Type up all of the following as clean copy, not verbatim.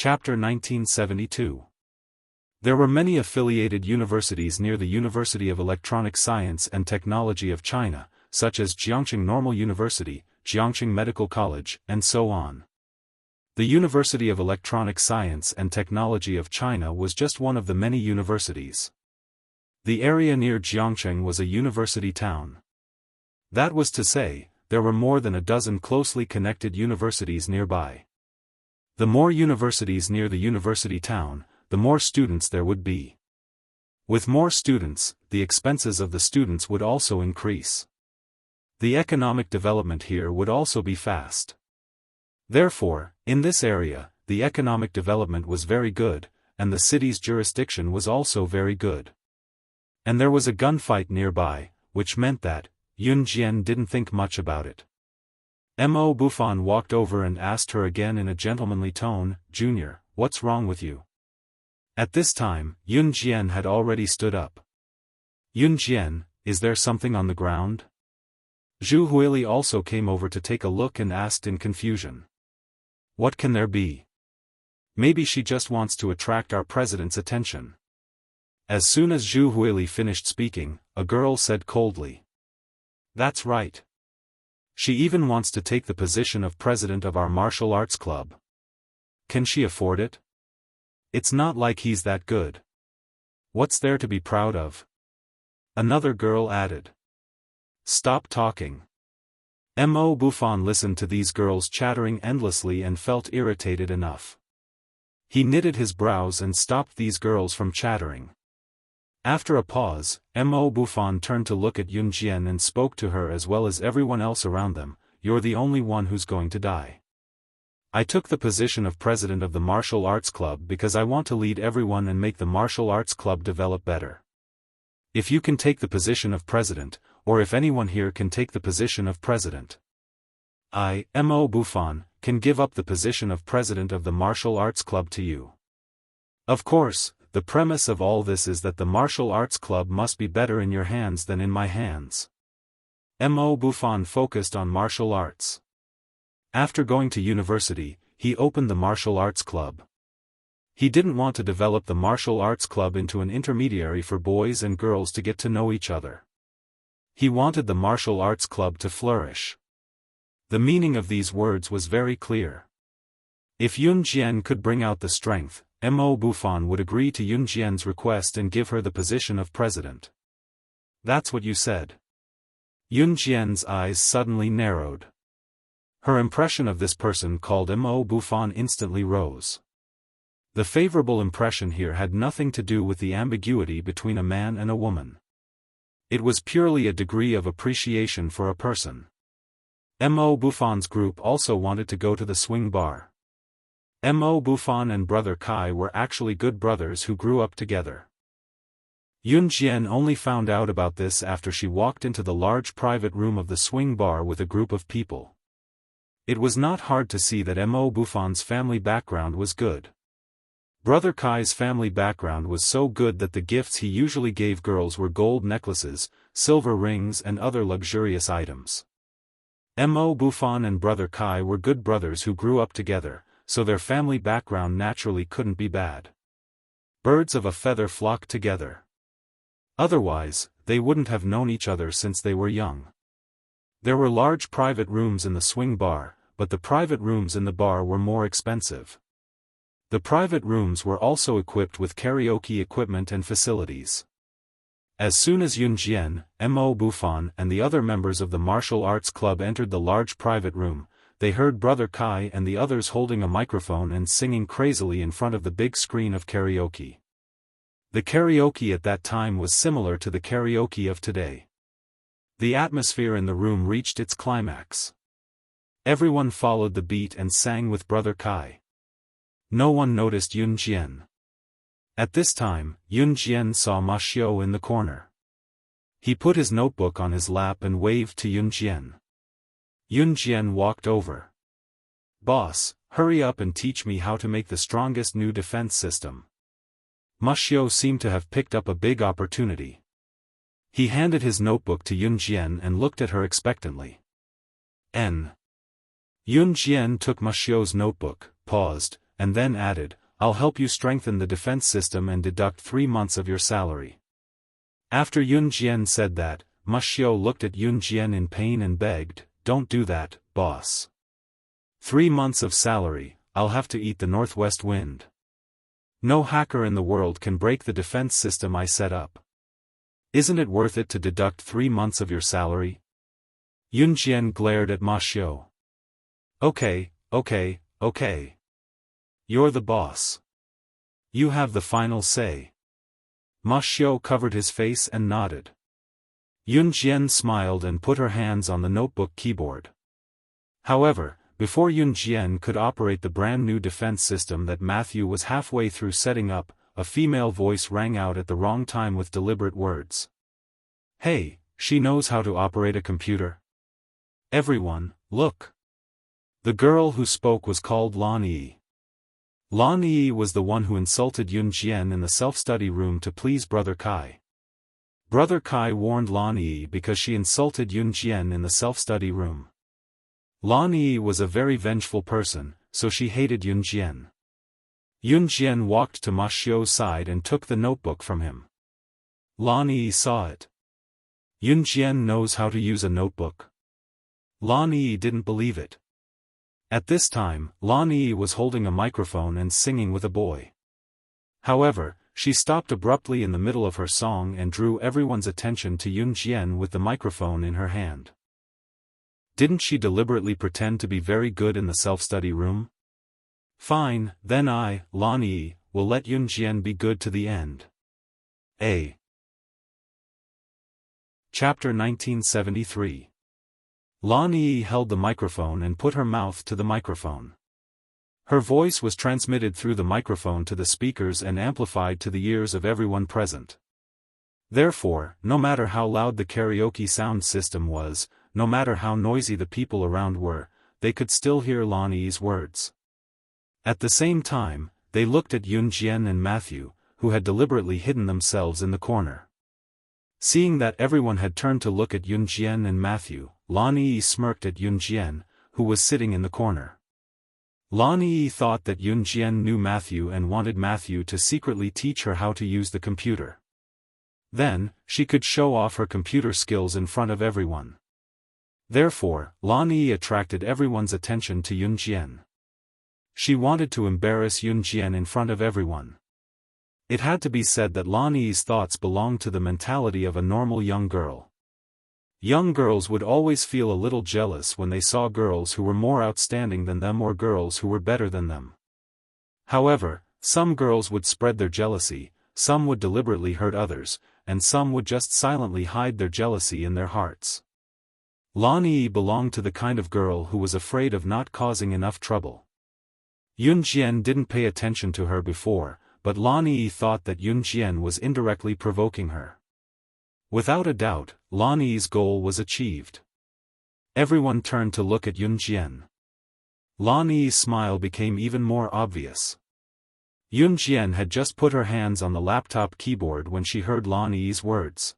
Chapter 1972. There were many affiliated universities near the University of Electronic Science and Technology of China, such as Jiangqing Normal University, Jiangqing Medical College, and so on. The University of Electronic Science and Technology of China was just one of the many universities. The area near Jiangqing was a university town. That was to say, there were more than a dozen closely connected universities nearby. The more universities near the university town, the more students there would be. With more students, the expenses of the students would also increase. The economic development here would also be fast. Therefore, in this area, the economic development was very good, and the city's jurisdiction was also very good. And there was a gunfight nearby, which meant that Yun Jian didn't think much about it. Mo Bufan walked over and asked her again in a gentlemanly tone, "Junior, what's wrong with you?" At this time, Yun Jian had already stood up. "Yun Jian, is there something on the ground?" Zhu Huili also came over to take a look and asked in confusion. "What can there be? Maybe she just wants to attract our president's attention." As soon as Zhu Huili finished speaking, a girl said coldly, "That's right. She even wants to take the position of president of our martial arts club. Can she afford it? It's not like he's that good. What's there to be proud of?" Another girl added. "Stop talking." Mo Bufan listened to these girls chattering endlessly and felt irritated enough. He knitted his brows and stopped these girls from chattering. After a pause, Mo Bufan turned to look at Yun Jian and spoke to her as well as everyone else around them. "You're the only one who's going to die. I took the position of president of the martial arts club because I want to lead everyone and make the martial arts club develop better. If you can take the position of president, or if anyone here can take the position of president, I, Mo Bufan, can give up the position of president of the martial arts club to you. Of course, the premise of all this is that the martial arts club must be better in your hands than in my hands." Mo Bufan focused on martial arts. After going to university, he opened the martial arts club. He didn't want to develop the martial arts club into an intermediary for boys and girls to get to know each other. He wanted the martial arts club to flourish. The meaning of these words was very clear. If Yun Jian could bring out the strength, Mo Bufan would agree to Yun Jian's request and give her the position of president. "That's what you said." Yun Jian's eyes suddenly narrowed. Her impression of this person called Mo Bufan instantly rose. The favorable impression here had nothing to do with the ambiguity between a man and a woman. It was purely a degree of appreciation for a person. Mo Bufan's group also wanted to go to the swing bar. Mo Bufan and brother Kai were actually good brothers who grew up together. Yun Jian only found out about this after she walked into the large private room of the swing bar with a group of people. It was not hard to see that Mo Bufan's family background was good. Brother Kai's family background was so good that the gifts he usually gave girls were gold necklaces, silver rings and other luxurious items. Mo Bufan and brother Kai were good brothers who grew up together, so their family background naturally couldn't be bad. Birds of a feather flock together. Otherwise, they wouldn't have known each other since they were young. There were large private rooms in the swing bar, but the private rooms in the bar were more expensive. The private rooms were also equipped with karaoke equipment and facilities. As soon as Yun Jian, Mo Bufan and the other members of the martial arts club entered the large private room, they heard brother Kai and the others holding a microphone and singing crazily in front of the big screen of karaoke. The karaoke at that time was similar to the karaoke of today. The atmosphere in the room reached its climax. Everyone followed the beat and sang with brother Kai. No one noticed Yun Jian. At this time, Yun Jian saw Ma Xiao in the corner. He put his notebook on his lap and waved to Yun Jian. Yun Jian walked over. "Boss, hurry up and teach me how to make the strongest new defense system." Ma Xiao seemed to have picked up a big opportunity. He handed his notebook to Yun Jian and looked at her expectantly. Yun Jian took Ma Xiao's notebook, paused, and then added, "I'll help you strengthen the defense system and deduct 3 months of your salary." After Yun Jian said that, Ma Xiao looked at Yun Jian in pain and begged, "Don't do that, boss. 3 months of salary, I'll have to eat the northwest wind. No hacker in the world can break the defense system I set up. Isn't it worth it to deduct 3 months of your salary?" Yun Jian glared at Ma Xiao. Okay. You're the boss. You have the final say." Ma Xiao covered his face and nodded. Yun Jian smiled and put her hands on the notebook keyboard. However, before Yun Jian could operate the brand new defense system that Matthew was halfway through setting up, a female voice rang out at the wrong time with deliberate words. "Hey, she knows how to operate a computer. Everyone, look." The girl who spoke was called Lan Yi. Lan Yi was the one who insulted Yun Jian in the self-study room to please Brother Kai. Brother Kai warned Lan Yi because she insulted Yun Jian in the self-study room. Lan Yi was a very vengeful person, so she hated Yun Jian. Yun Jian walked to Ma Xiao's side and took the notebook from him. Lan Yi saw it. Yun Jian knows how to use a notebook. Lan Yi didn't believe it. At this time, Lan Yi was holding a microphone and singing with a boy. However, she stopped abruptly in the middle of her song and drew everyone's attention to Yun Jian with the microphone in her hand. Didn't she deliberately pretend to be very good in the self-study room? Fine, then I, Lan Yi, will let Yun Jian be good to the end. A. Chapter 1973. Lan Yi held the microphone and put her mouth to the microphone. Her voice was transmitted through the microphone to the speakers and amplified to the ears of everyone present. Therefore, no matter how loud the karaoke sound system was, no matter how noisy the people around were, they could still hear Lan Yi's words. At the same time, they looked at Yun Jian and Matthew, who had deliberately hidden themselves in the corner. Seeing that everyone had turned to look at Yun Jian and Matthew, Lan Yi smirked at Yun Jian, who was sitting in the corner. Lan Yi thought that Yun Jian knew Matthew and wanted Matthew to secretly teach her how to use the computer. Then, she could show off her computer skills in front of everyone. Therefore, Lan Yi attracted everyone's attention to Yun Jian. She wanted to embarrass Yun Jian in front of everyone. It had to be said that Lan Yi's thoughts belonged to the mentality of a normal young girl. Young girls would always feel a little jealous when they saw girls who were more outstanding than them or girls who were better than them. However, some girls would spread their jealousy, some would deliberately hurt others, and some would just silently hide their jealousy in their hearts. Lan Yi belonged to the kind of girl who was afraid of not causing enough trouble. Yun Jian didn't pay attention to her before, but Lan Yi thought that Yun Jian was indirectly provoking her. Without a doubt, Lan Yi's goal was achieved. Everyone turned to look at Yun Jian. Lan Yi's smile became even more obvious. Yun Jian had just put her hands on the laptop keyboard when she heard Lan Yi's words.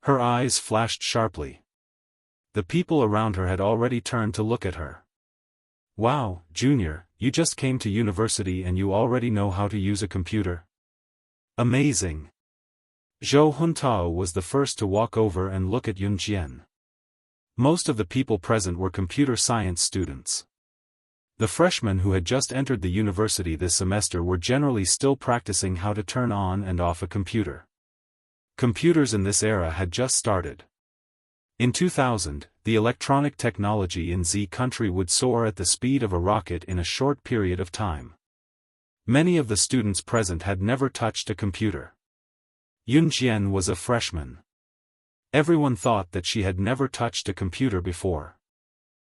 Her eyes flashed sharply. The people around her had already turned to look at her. Wow, Junior, you just came to university and you already know how to use a computer? Amazing. Zhou Huntao was the first to walk over and look at Yun Jian. Most of the people present were computer science students. The freshmen who had just entered the university this semester were generally still practicing how to turn on and off a computer. Computers in this era had just started. In 2000, the electronic technology in Z country would soar at the speed of a rocket in a short period of time. Many of the students present had never touched a computer. Yun Jian was a freshman. Everyone thought that she had never touched a computer before.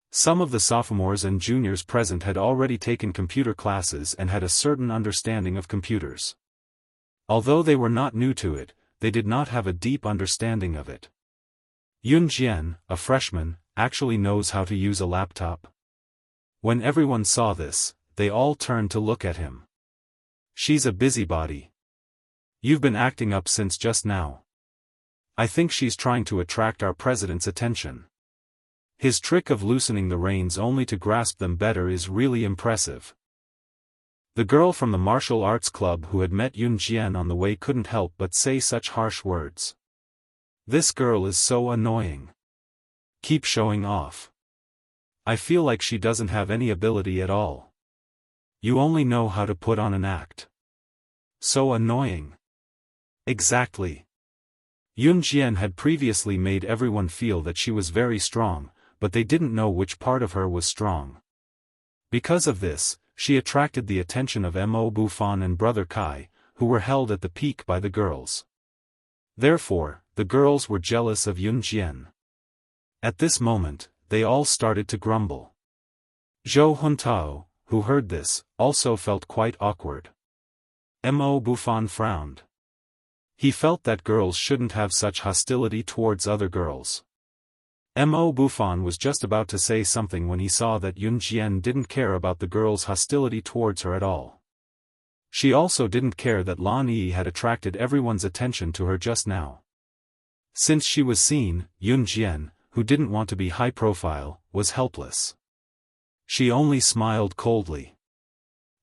Some of the sophomores and juniors present had already taken computer classes and had a certain understanding of computers. Although they were not new to it, they did not have a deep understanding of it. Yun Jian, a freshman, actually knows how to use a laptop. When everyone saw this, they all turned to look at him. She's a busybody. You've been acting up since just now. I think she's trying to attract our president's attention. His trick of loosening the reins only to grasp them better is really impressive. The girl from the martial arts club who had met Yun Jian on the way couldn't help but say such harsh words. This girl is so annoying. Keep showing off. I feel like she doesn't have any ability at all. You only know how to put on an act. So annoying. Exactly. Yun Jian had previously made everyone feel that she was very strong, but they didn't know which part of her was strong. Because of this, she attracted the attention of Mo Bufan and Brother Kai, who were held at the peak by the girls. Therefore, the girls were jealous of Yun Jian. At this moment, they all started to grumble. Zhou Huntao, who heard this, also felt quite awkward. Mo Bufan frowned. He felt that girls shouldn't have such hostility towards other girls. Mo Bufan was just about to say something when he saw that Yun Jian didn't care about the girl's hostility towards her at all. She also didn't care that Lan Yi had attracted everyone's attention to her just now. Since she was seen, Yun Jian, who didn't want to be high profile, was helpless. She only smiled coldly.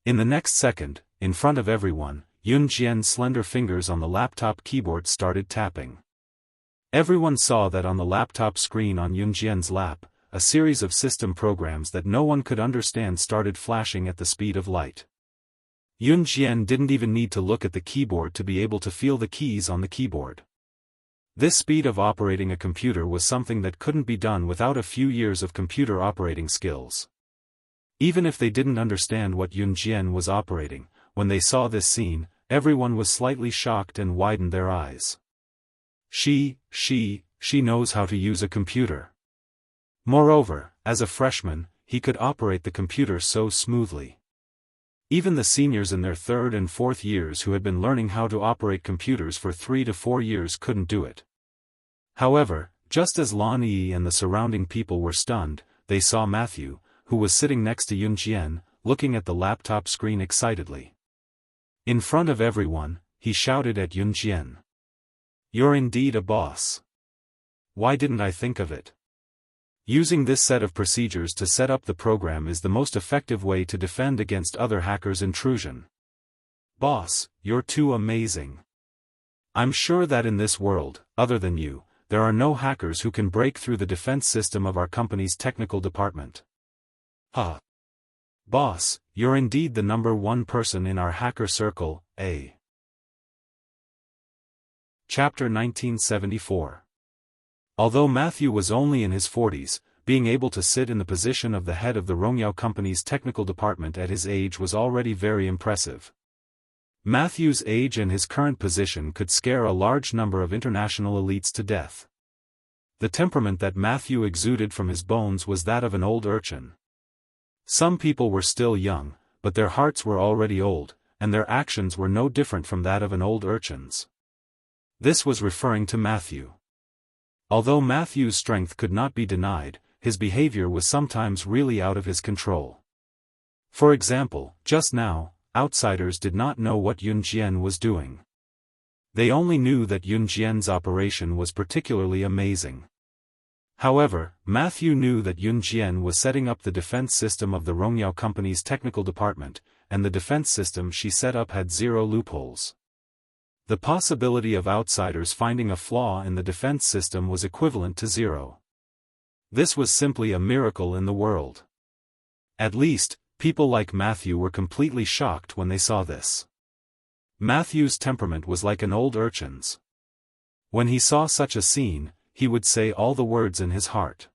In the next second, in front of everyone, Yun Jian's slender fingers on the laptop keyboard started tapping. Everyone saw that on the laptop screen on Yun Jian's lap, a series of system programs that no one could understand started flashing at the speed of light. Yun Jian didn't even need to look at the keyboard to be able to feel the keys on the keyboard. This speed of operating a computer was something that couldn't be done without a few years of computer operating skills. Even if they didn't understand what Yun Jian was operating, when they saw this scene, everyone was slightly shocked and widened their eyes. She knows how to use a computer. Moreover, as a freshman, he could operate the computer so smoothly. Even the seniors in their third and fourth years who had been learning how to operate computers for 3 to 4 years couldn't do it. However, just as Lan Yi and the surrounding people were stunned, they saw Matthew, who was sitting next to Yun Jian, looking at the laptop screen excitedly. In front of everyone, he shouted at Yun Jian. "You're indeed a boss. Why didn't I think of it? Using this set of procedures to set up the program is the most effective way to defend against other hackers' intrusion. Boss, you're too amazing. I'm sure that in this world, other than you, there are no hackers who can break through the defense system of our company's technical department. Ha! Boss, you're indeed the #1 person in our hacker circle, eh?" Chapter 1974. Although Matthew was only in his 40s, being able to sit in the position of the head of the Rongyao Company's technical department at his age was already very impressive. Matthew's age and his current position could scare a large number of international elites to death. The temperament that Matthew exuded from his bones was that of an old urchin. Some people were still young, but their hearts were already old, and their actions were no different from that of an old urchin's. This was referring to Matthew. Although Matthew's strength could not be denied, his behavior was sometimes really out of his control. For example, just now, outsiders did not know what Yun Jian was doing. They only knew that Yun Jian's operation was particularly amazing. However, Matthew knew that Yun Jian was setting up the defense system of the Rongyao Company's technical department, and the defense system she set up had 0 loopholes. The possibility of outsiders finding a flaw in the defense system was equivalent to 0. This was simply a miracle in the world. At least, people like Matthew were completely shocked when they saw this. Matthew's temperament was like an old urchin's. When he saw such a scene, he would say all the words in his heart.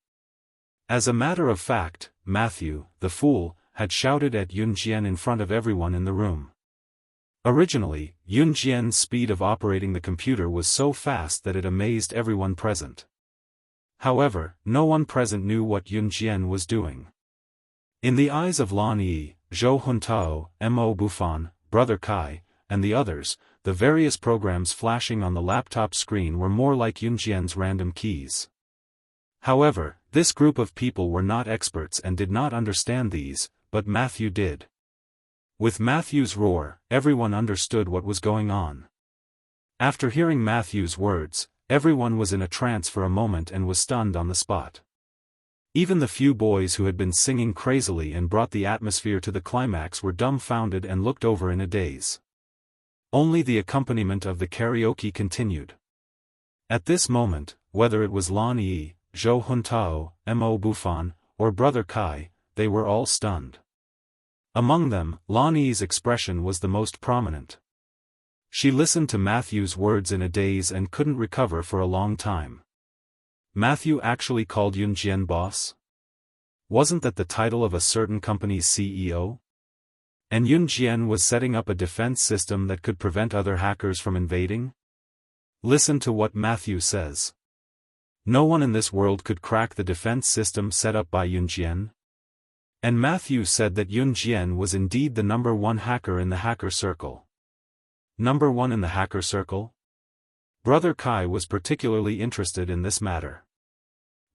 As a matter of fact, Matthew, the fool, had shouted at Yun Jian in front of everyone in the room. Originally, Yun Jian's speed of operating the computer was so fast that it amazed everyone present. However, no one present knew what Yun Jian was doing. In the eyes of Lan Yi, Zhou Huntao, Mo Bufan, Brother Kai, and the others, the various programs flashing on the laptop screen were more like Yun Jian's random keys. However, this group of people were not experts and did not understand these, but Matthew did. With Matthew's roar, everyone understood what was going on. After hearing Matthew's words, everyone was in a trance for a moment and was stunned on the spot. Even the few boys who had been singing crazily and brought the atmosphere to the climax were dumbfounded and looked over in a daze. Only the accompaniment of the karaoke continued. At this moment, whether it was Lan Yi, Zhou Huntao, Mo Bufan, or Brother Kai, they were all stunned. Among them, Lan Yi's expression was the most prominent. She listened to Matthew's words in a daze and couldn't recover for a long time. Matthew actually called Yun Jian boss? Wasn't that the title of a certain company's CEO? And Yun Jian was setting up a defense system that could prevent other hackers from invading? Listen to what Matthew says. No one in this world could crack the defense system set up by Yun Jian. And Matthew said that Yun Jian was indeed the #1 hacker in the hacker circle. #1 in the hacker circle? Brother Kai was particularly interested in this matter.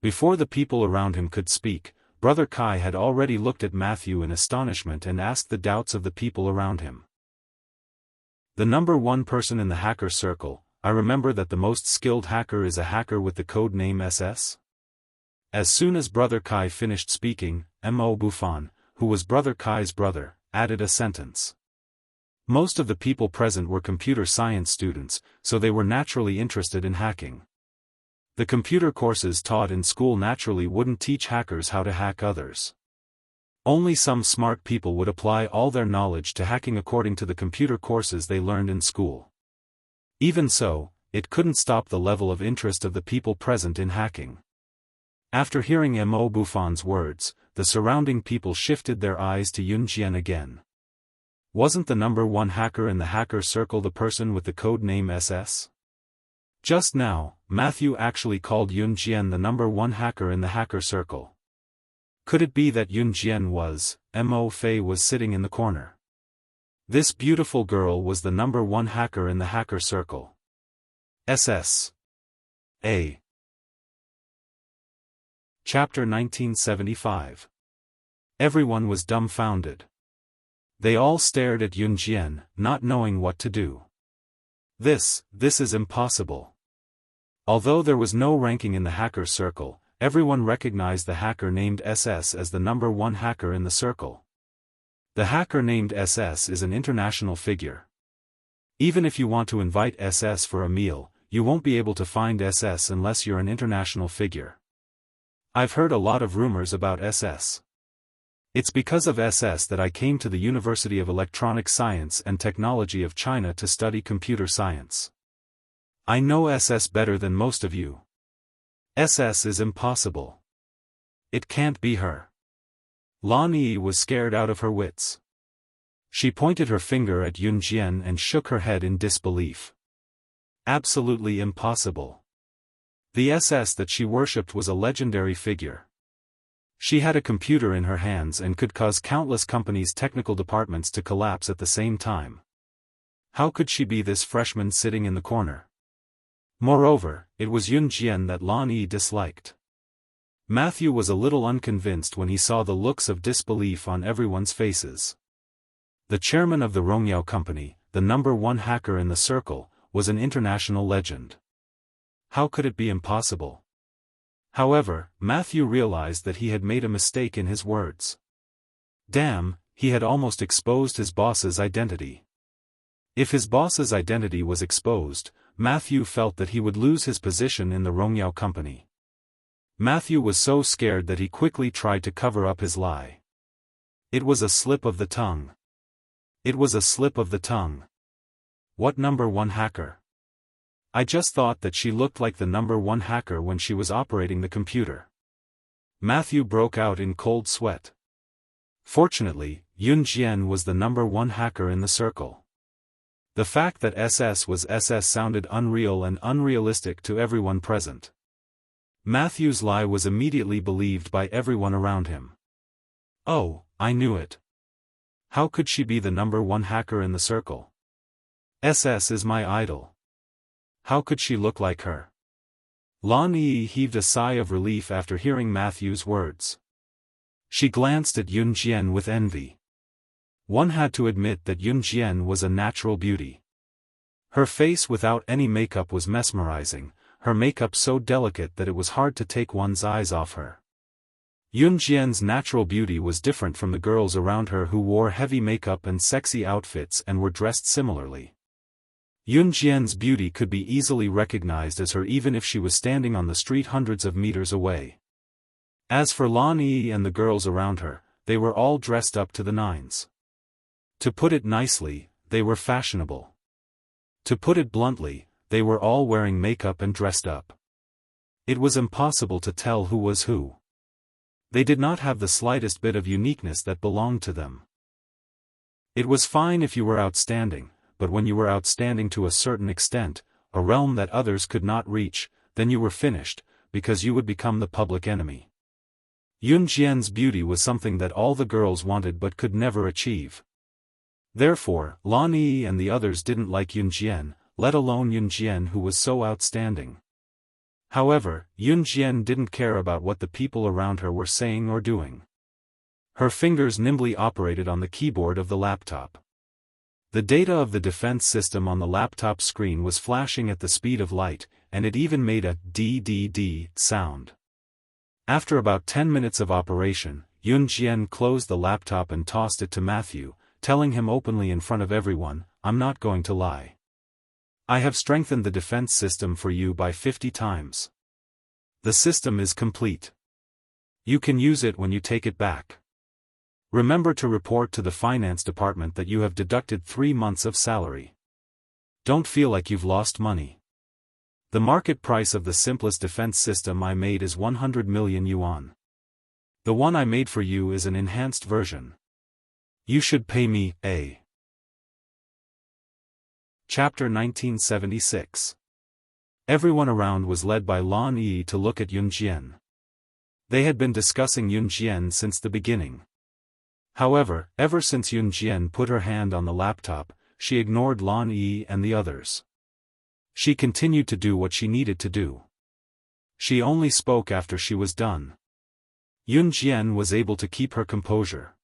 Before the people around him could speak, Brother Kai had already looked at Matthew in astonishment and asked the doubts of the people around him. The #1 person in the hacker circle, I remember that the most skilled hacker is a hacker with the code name SS? As soon as Brother Kai finished speaking, Mo Bufan, who was Brother Kai's brother, added a sentence. Most of the people present were computer science students, so they were naturally interested in hacking. The computer courses taught in school naturally wouldn't teach hackers how to hack others. Only some smart people would apply all their knowledge to hacking according to the computer courses they learned in school. Even so, it couldn't stop the level of interest of the people present in hacking. After hearing Mo Bufan's words, the surrounding people shifted their eyes to Yun Jian again. Wasn't the #1 hacker in the hacker circle the person with the code name SS? Just now, Matthew actually called Yun Jian the #1 hacker in the hacker circle. Could it be that Yun Jian was, Mo Fei was sitting in the corner? This beautiful girl was the #1 hacker in the hacker circle. SS. A. Chapter 1975. Everyone was dumbfounded. They all stared at Yun Jian, not knowing what to do. This is impossible. Although there was no ranking in the hacker circle, everyone recognized the hacker named SS as the #1 hacker in the circle. The hacker named SS is an international figure. Even if you want to invite SS for a meal, you won't be able to find SS unless you're an international figure. I've heard a lot of rumors about SS. It's because of SS that I came to the University of Electronic Science and Technology of China to study computer science. I know SS better than most of you. SS is impossible. It can't be her. Lan Yi was scared out of her wits. She pointed her finger at Yun Jian and shook her head in disbelief. Absolutely impossible. The SS that she worshipped was a legendary figure. She had a computer in her hands and could cause countless companies' technical departments to collapse at the same time. How could she be this freshman sitting in the corner? Moreover, it was Yun Jian that Lan Yi disliked. Matthew was a little unconvinced when he saw the looks of disbelief on everyone's faces. The chairman of the Rongyao company, the #1 hacker in the circle, was an international legend. How could it be impossible? However, Matthew realized that he had made a mistake in his words. Damn, he had almost exposed his boss's identity. If his boss's identity was exposed, Matthew felt that he would lose his position in the Rongyao company. Matthew was so scared that he quickly tried to cover up his lie. It was a slip of the tongue. It was a slip of the tongue. What #1 hacker? I just thought that she looked like the #1 hacker when she was operating the computer. Matthew broke out in cold sweat. Fortunately, Yun Jian was the #1 hacker in the circle. The fact that SS was SS sounded unreal and unrealistic to everyone present. Matthew's lie was immediately believed by everyone around him. Oh, I knew it. How could she be the #1 hacker in the circle? SS is my idol. How could she look like her? Lan Yi heaved a sigh of relief after hearing Matthew's words. She glanced at Yun Jian with envy. One had to admit that Yun Jian was a natural beauty. Her face without any makeup was mesmerizing, her makeup so delicate that it was hard to take one's eyes off her. Yun Jian's natural beauty was different from the girls around her who wore heavy makeup and sexy outfits and were dressed similarly. Yun Jian's beauty could be easily recognized as her even if she was standing on the street hundreds of meters away. As for Lan Yi and the girls around her, they were all dressed up to the nines. To put it nicely, they were fashionable. To put it bluntly, they were all wearing makeup and dressed up. It was impossible to tell who was who. They did not have the slightest bit of uniqueness that belonged to them. It was fine if you were outstanding, but when you were outstanding to a certain extent, a realm that others could not reach, then you were finished, because you would become the public enemy. Yun Jian's beauty was something that all the girls wanted but could never achieve. Therefore, Lan Yi and the others didn't like Yun Jian, let alone Yun Jian who was so outstanding. However, Yun Jian didn't care about what the people around her were saying or doing. Her fingers nimbly operated on the keyboard of the laptop. The data of the defense system on the laptop screen was flashing at the speed of light, and it even made a DDD sound. After about 10 minutes of operation, Yun Jian closed the laptop and tossed it to Matthew, telling him openly in front of everyone, "I'm not going to lie. I have strengthened the defense system for you by 50 times. The system is complete. You can use it when you take it back. Remember to report to the finance department that you have deducted 3 months of salary. Don't feel like you've lost money. The market price of the simplest defense system I made is 100 million yuan. The one I made for you is an enhanced version. You should pay me, a." Chapter 1976. Everyone around was led by Lan Yi to look at Yun Jian. They had been discussing Yun Jian since the beginning. However, ever since Yun Jian put her hand on the laptop, she ignored Lan Yi and the others. She continued to do what she needed to do. She only spoke after she was done. Yun Jian was able to keep her composure.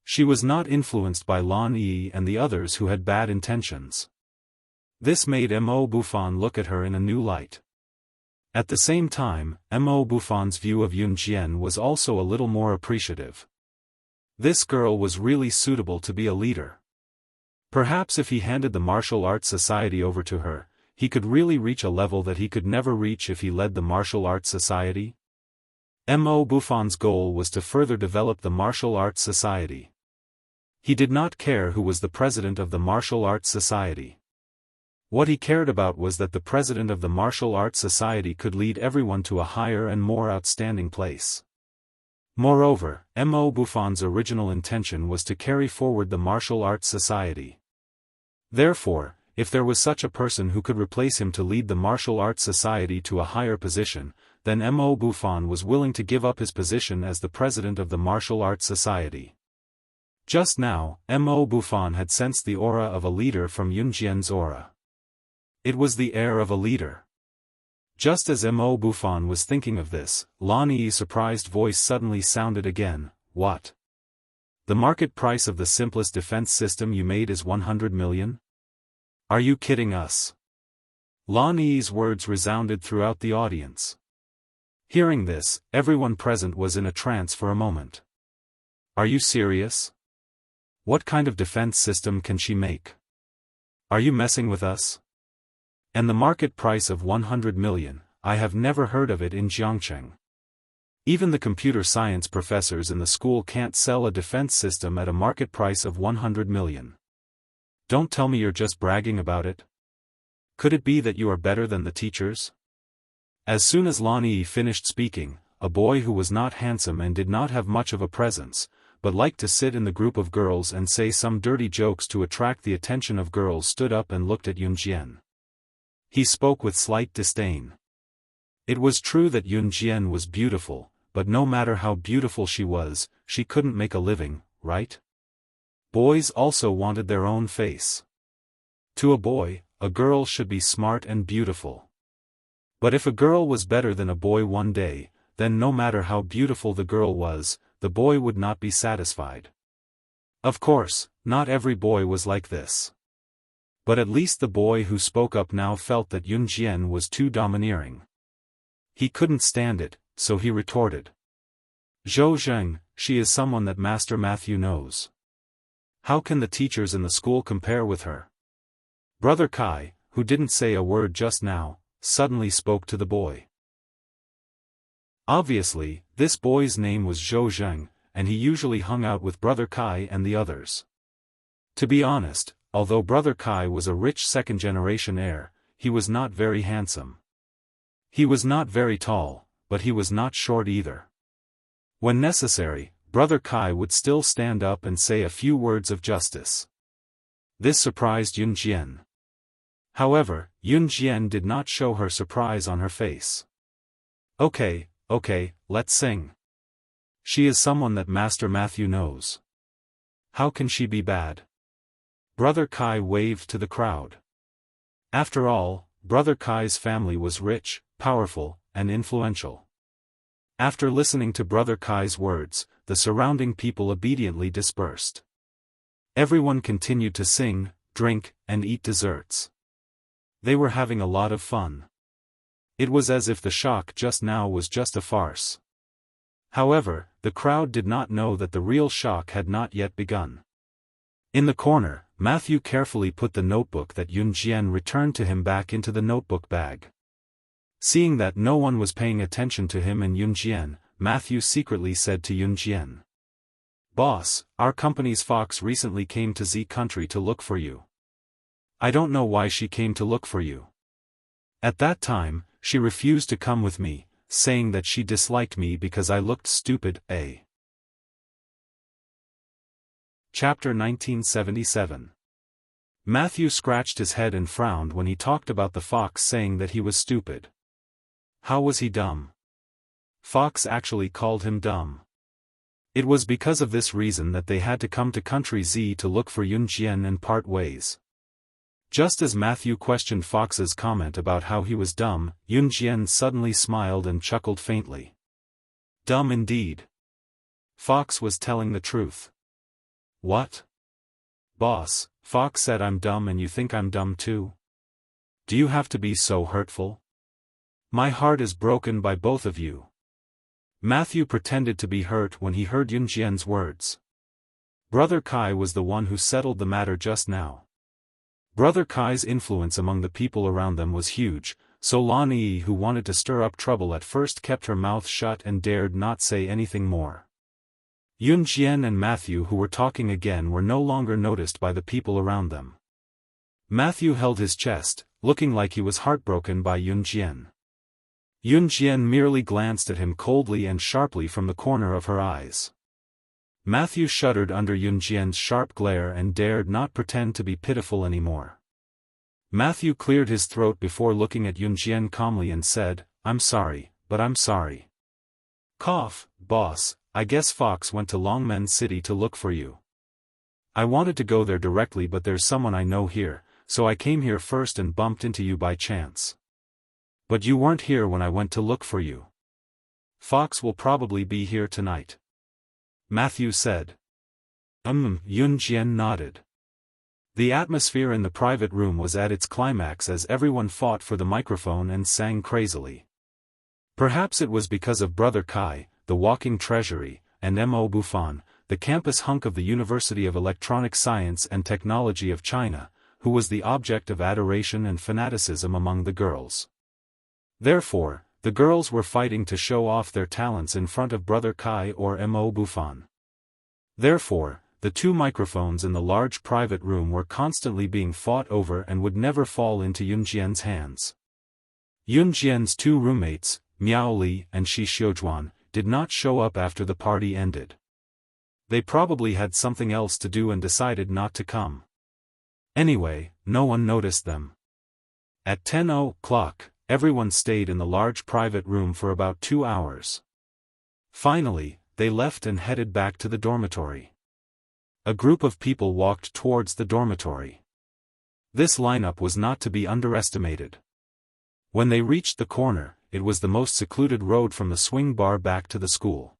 She was not influenced by Lan Yi and the others who had bad intentions. This made Mo Bufan look at her in a new light. At the same time, Mo Bufan's view of Yun Jian was also a little more appreciative. This girl was really suitable to be a leader. Perhaps if he handed the martial arts society over to her, he could really reach a level that he could never reach if he led the martial arts society. Mo Bufan's goal was to further develop the martial arts society. He did not care who was the president of the martial arts society. What he cared about was that the president of the martial arts society could lead everyone to a higher and more outstanding place. Moreover, Mo Bufan's original intention was to carry forward the martial arts society. Therefore, if there was such a person who could replace him to lead the martial arts society to a higher position, then Mo Bufan was willing to give up his position as the president of the martial arts society. Just now, Mo Bufan had sensed the aura of a leader from Yun Jian's aura. It was the air of a leader. Just as Mo Bufan was thinking of this, Lan Yi's surprised voice suddenly sounded again, "What? The market price of the simplest defense system you made is 100 million? Are you kidding us?" Lan Yi's words resounded throughout the audience. Hearing this, everyone present was in a trance for a moment. Are you serious? What kind of defense system can she make? Are you messing with us? And the market price of 100 million, I have never heard of it in Jiangcheng. Even the computer science professors in the school can't sell a defense system at a market price of 100 million. Don't tell me you're just bragging about it. Could it be that you are better than the teachers? As soon as Lan Yi finished speaking, a boy who was not handsome and did not have much of a presence, but liked to sit in the group of girls and say some dirty jokes to attract the attention of girls stood up and looked at Yun Jian. He spoke with slight disdain. It was true that Yun Jian was beautiful, but no matter how beautiful she was, she couldn't make a living, right? Boys also wanted their own face. To a boy, a girl should be smart and beautiful. But if a girl was better than a boy one day, then no matter how beautiful the girl was, the boy would not be satisfied. Of course, not every boy was like this. But at least the boy who spoke up now felt that Yun Jian was too domineering. He couldn't stand it, so he retorted. Zhou Zheng, she is someone that Master Matthew knows. How can the teachers in the school compare with her? Brother Kai, who didn't say a word just now, suddenly spoke to the boy. Obviously, this boy's name was Zhou Zheng, and he usually hung out with Brother Kai and the others. To be honest, although Brother Kai was a rich second-generation heir, he was not very handsome. He was not very tall, but he was not short either. When necessary, Brother Kai would still stand up and say a few words of justice. This surprised Yun Jian. However, Yun Jian did not show her surprise on her face. Okay, let's sing. She is someone that Master Matthew knows. How can she be bad? Brother Kai waved to the crowd. After all, Brother Kai's family was rich, powerful, and influential. After listening to Brother Kai's words, the surrounding people obediently dispersed. Everyone continued to sing, drink, and eat desserts. They were having a lot of fun. It was as if the shock just now was just a farce. However, the crowd did not know that the real shock had not yet begun. In the corner, Matthew carefully put the notebook that Yun Jian returned to him back into the notebook bag. Seeing that no one was paying attention to him and Yun Jian, Matthew secretly said to Yun Jian, "Boss, our company's fox recently came to Z country to look for you. I don't know why she came to look for you. At that time, she refused to come with me, saying that she disliked me because I looked stupid, eh?" Chapter 1977. Matthew scratched his head and frowned when he talked about the fox saying that he was stupid. How was he dumb? Fox actually called him dumb. It was because of this reason that they had to come to Country Z to look for Yun Jian and part ways. Just as Matthew questioned Fox's comment about how he was dumb, Yun Jian suddenly smiled and chuckled faintly. Dumb indeed. Fox was telling the truth. What? Boss, Fox said I'm dumb and you think I'm dumb too? Do you have to be so hurtful? My heart is broken by both of you. Matthew pretended to be hurt when he heard Yun Jian's words. Brother Kai was the one who settled the matter just now. Brother Kai's influence among the people around them was huge, so Lan Yi, who wanted to stir up trouble at first, kept her mouth shut and dared not say anything more. Yun Jian and Matthew, who were talking again, were no longer noticed by the people around them. Matthew held his chest, looking like he was heartbroken by Yun Jian. Yun Jian merely glanced at him coldly and sharply from the corner of her eyes. Matthew shuddered under Yun Jian's sharp glare and dared not pretend to be pitiful anymore. Matthew cleared his throat before looking at Yun Jian calmly and said, "I'm sorry, but I'm sorry." Cough, boss, I guess Fox went to Longmen City to look for you. I wanted to go there directly, but there's someone I know here, so I came here first and bumped into you by chance. But you weren't here when I went to look for you. Fox will probably be here tonight. Matthew said. Yun Jian nodded. The atmosphere in the private room was at its climax as everyone fought for the microphone and sang crazily. Perhaps it was because of Brother Kai, the walking treasury, and Mo Bufan, the campus hunk of the University of Electronic Science and Technology of China, who was the object of adoration and fanaticism among the girls. Therefore, the girls were fighting to show off their talents in front of Brother Kai or Mo Bufan. Therefore, the two microphones in the large private room were constantly being fought over and would never fall into Yun Jian's hands. Yun Jian's two roommates, Miao Li and Shi Xiujuan, did not show up after the party ended. They probably had something else to do and decided not to come. Anyway, no one noticed them. At 10:00, everyone stayed in the large private room for about 2 hours. Finally, they left and headed back to the dormitory. A group of people walked towards the dormitory. This lineup was not to be underestimated. When they reached the corner, it was the most secluded road from the swing bar back to the school.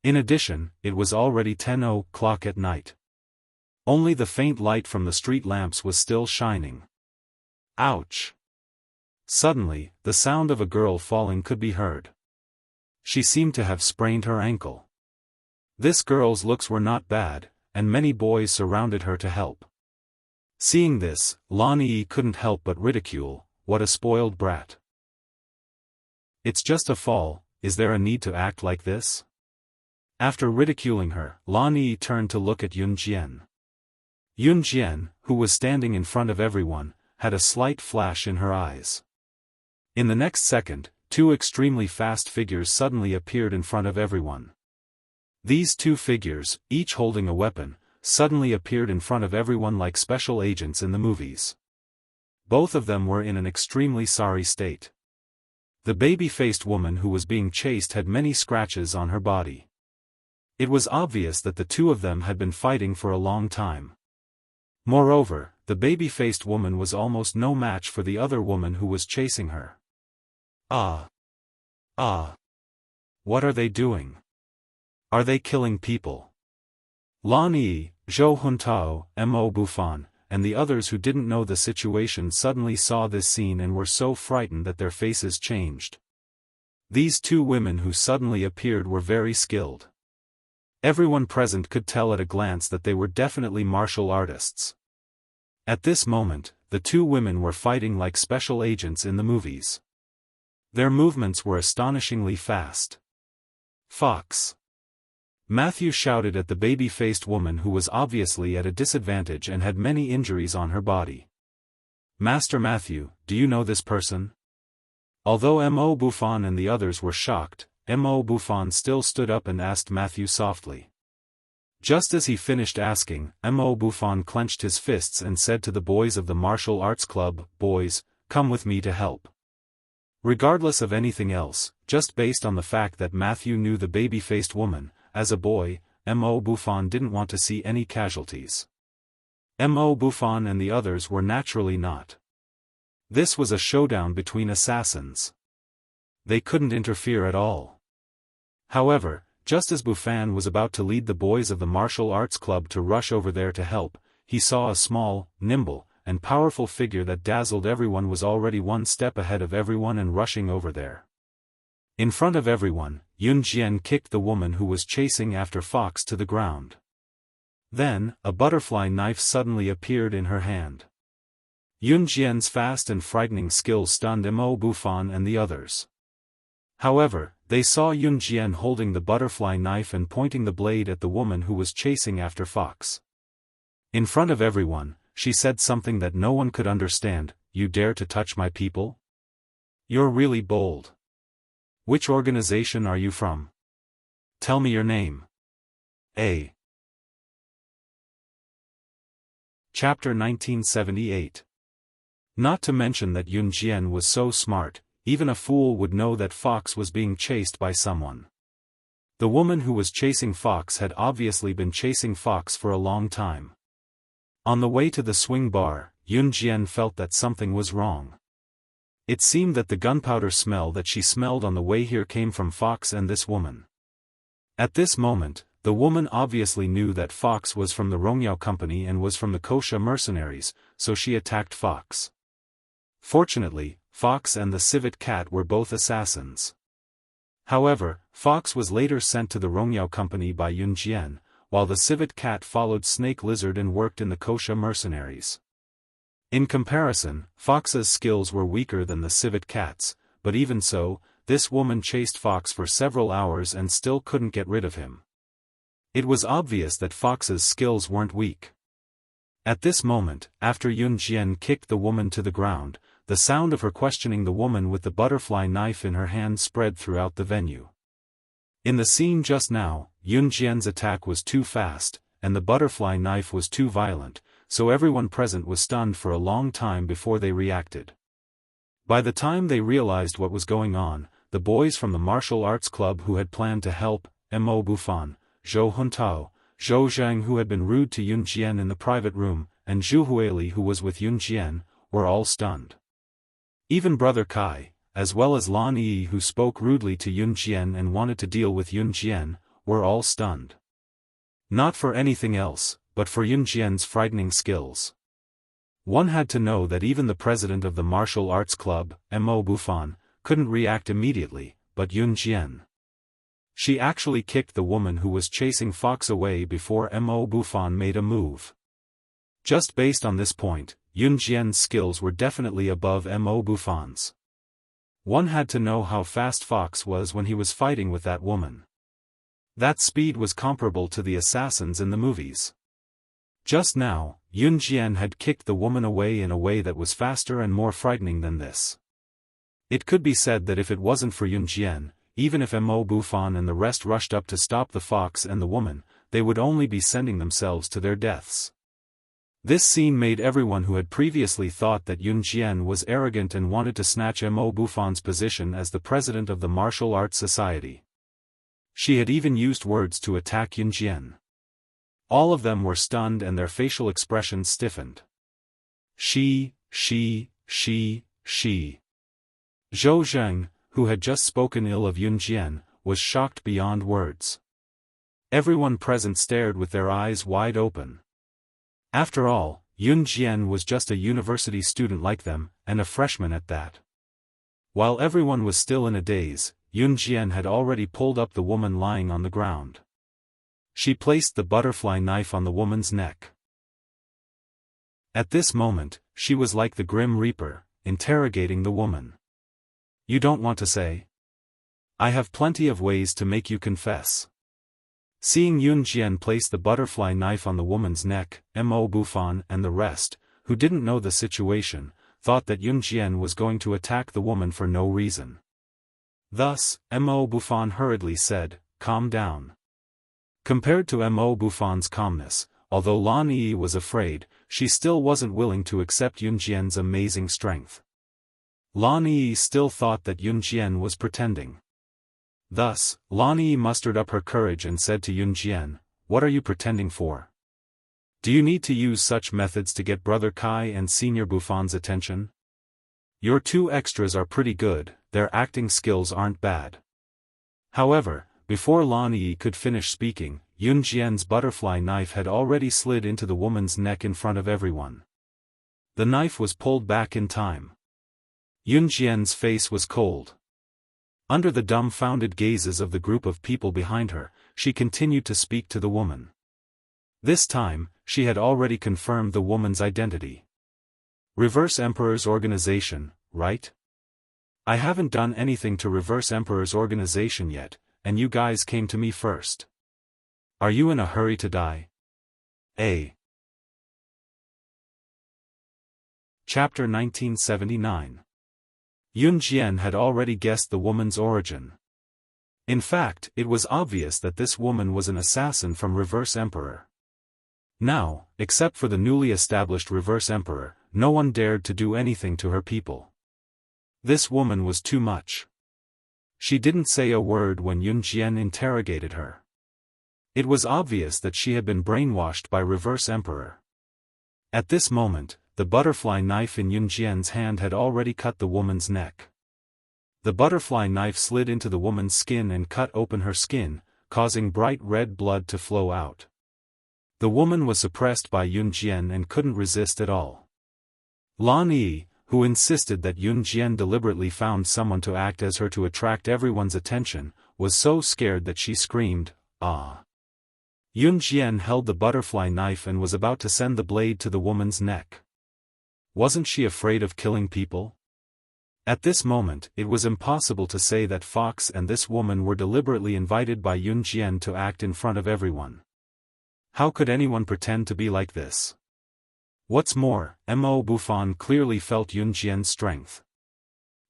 In addition, it was already 10:00 at night. Only the faint light from the street lamps was still shining. Ouch! Suddenly, the sound of a girl falling could be heard. She seemed to have sprained her ankle. This girl's looks were not bad, and many boys surrounded her to help. Seeing this, Lan Yi couldn't help but ridicule, "What a spoiled brat. It's just a fall, is there a need to act like this?" After ridiculing her, Lan Yi turned to look at Yun Jian. Yun Jian, who was standing in front of everyone, had a slight flash in her eyes. In the next second, two extremely fast figures suddenly appeared in front of everyone. These two figures, each holding a weapon, suddenly appeared in front of everyone like special agents in the movies. Both of them were in an extremely sorry state. The baby-faced woman who was being chased had many scratches on her body. It was obvious that the two of them had been fighting for a long time. Moreover, the baby-faced woman was almost no match for the other woman who was chasing her. Ah! What are they doing? Are they killing people? Lan Yi, Zhou Huntao, Mo Bufan, and the others who didn't know the situation suddenly saw this scene and were so frightened that their faces changed. These two women who suddenly appeared were very skilled. Everyone present could tell at a glance that they were definitely martial artists. At this moment, the two women were fighting like special agents in the movies. Their movements were astonishingly fast. "Fox!" Matthew shouted at the baby-faced woman who was obviously at a disadvantage and had many injuries on her body. "Master Matthew, do you know this person?" Although Mo Bufan and the others were shocked, Mo Bufan still stood up and asked Matthew softly. Just as he finished asking, Mo Bufan clenched his fists and said to the boys of the martial arts club, "Boys, come with me to help." Regardless of anything else, just based on the fact that Matthew knew the baby-faced woman, as a boy, Mo Bufan didn't want to see any casualties. Mo Bufan and the others were naturally not. This was a showdown between assassins. They couldn't interfere at all. However, just as Bufan was about to lead the boys of the martial arts club to rush over there to help, he saw a small, nimble, and powerful figure that dazzled everyone was already one step ahead of everyone and rushing over there. In front of everyone, Yun Jian kicked the woman who was chasing after Fox to the ground. Then, a butterfly knife suddenly appeared in her hand. Yun Jian's fast and frightening skill stunned Mo Bufan and the others. However, they saw Yun Jian holding the butterfly knife and pointing the blade at the woman who was chasing after Fox. In front of everyone, she said something that no one could understand, "You dare to touch my people? You're really bold. Which organization are you from? Tell me your name." Chapter 1978. Not to mention that Yun Jian was so smart, even a fool would know that Fox was being chased by someone. The woman who was chasing Fox had obviously been chasing Fox for a long time. On the way to the swing bar, Yun Jian felt that something was wrong. It seemed that the gunpowder smell that she smelled on the way here came from Fox and this woman. At this moment, the woman obviously knew that Fox was from the Rongyao company and was from the Wuxia mercenaries, so she attacked Fox. Fortunately, Fox and the civet cat were both assassins. However, Fox was later sent to the Rongyao company by Yun Jian, while the civet cat followed Snake Lizard and worked in the Wuxia mercenaries. In comparison, Fox's skills were weaker than the civet cat's, but even so, this woman chased Fox for several hours and still couldn't get rid of him. It was obvious that Fox's skills weren't weak. At this moment, after Yun Jian kicked the woman to the ground, the sound of her questioning the woman with the butterfly knife in her hand spread throughout the venue. In the scene just now, Yun Jian's attack was too fast, and the butterfly knife was too violent, so everyone present was stunned for a long time before they reacted. By the time they realized what was going on, the boys from the martial arts club who had planned to help, Mo Bufan, Zhou Huntao, Zhou Zhang who had been rude to Yun Jian in the private room, and Zhu Huili who was with Yun Jian, were all stunned. Even Brother Kai, as well as Lan Yi who spoke rudely to Yun Jian and wanted to deal with Yun Jian, were all stunned. Not for anything else, but for Yun Jian's frightening skills. One had to know that even the president of the martial arts club, Mo Bufan, couldn't react immediately, but Yun Jian. She actually kicked the woman who was chasing Fox away before Mo Bufan made a move. Just based on this point, Yun Jian's skills were definitely above Mo Bufan's. One had to know how fast Fox was when he was fighting with that woman. That speed was comparable to the assassins in the movies. Just now, Yun Jian had kicked the woman away in a way that was faster and more frightening than this. It could be said that if it wasn't for Yun Jian, even if Mo Bufan and the rest rushed up to stop the fox and the woman, they would only be sending themselves to their deaths. This scene made everyone who had previously thought that Yun Jian was arrogant and wanted to snatch Mo Bufan's position as the president of the Martial Arts Society. She had even used words to attack Yun Jian. All of them were stunned and their facial expressions stiffened. She. Zhou Zheng, who had just spoken ill of Yun Jian, was shocked beyond words. Everyone present stared with their eyes wide open. After all, Yun Jian was just a university student like them, and a freshman at that. While everyone was still in a daze, Yun Jian had already pulled up the woman lying on the ground. She placed the butterfly knife on the woman's neck. At this moment, she was like the Grim Reaper, interrogating the woman. You don't want to say? I have plenty of ways to make you confess. Seeing Yun Jian place the butterfly knife on the woman's neck, Mo Bufan and the rest, who didn't know the situation, thought that Yun Jian was going to attack the woman for no reason. Thus, Mo Bufan hurriedly said, "Calm down." Compared to Mo Bufan's calmness, although Lan Yi was afraid, she still wasn't willing to accept Yun Jian's amazing strength. Lan Yi still thought that Yun Jian was pretending. Thus, Lan Yi mustered up her courage and said to Yun Jian, "What are you pretending for? Do you need to use such methods to get Brother Kai and Senior Bufan's attention? Your two extras are pretty good, their acting skills aren't bad." However, before Lan Yi could finish speaking, Yun Jian's butterfly knife had already slid into the woman's neck in front of everyone. The knife was pulled back in time. Yun Jian's face was cold. Under the dumbfounded gazes of the group of people behind her, she continued to speak to the woman. This time, she had already confirmed the woman's identity. Reverse Emperor's organization, right? I haven't done anything to Reverse Emperor's organization yet, and you guys came to me first. Are you in a hurry to die? Chapter 1979. Yun Jian had already guessed the woman's origin. In fact, it was obvious that this woman was an assassin from Reverse Emperor. Now, except for the newly established Reverse Emperor, no one dared to do anything to her people. This woman was too much. She didn't say a word when Yun Jian interrogated her. It was obvious that she had been brainwashed by Reverse Emperor. At this moment, the butterfly knife in Yun Jian's hand had already cut the woman's neck. The butterfly knife slid into the woman's skin and cut open her skin, causing bright red blood to flow out. The woman was suppressed by Yun Jian and couldn't resist at all. Lan Yi, who insisted that Yun Jian deliberately found someone to act as her to attract everyone's attention, was so scared that she screamed, "Ah!" Yun Jian held the butterfly knife and was about to send the blade to the woman's neck. Wasn't she afraid of killing people? At this moment, it was impossible to say that Fox and this woman were deliberately invited by Yun Jian to act in front of everyone. How could anyone pretend to be like this? What's more, Mo Bufan clearly felt Yun Jian's strength.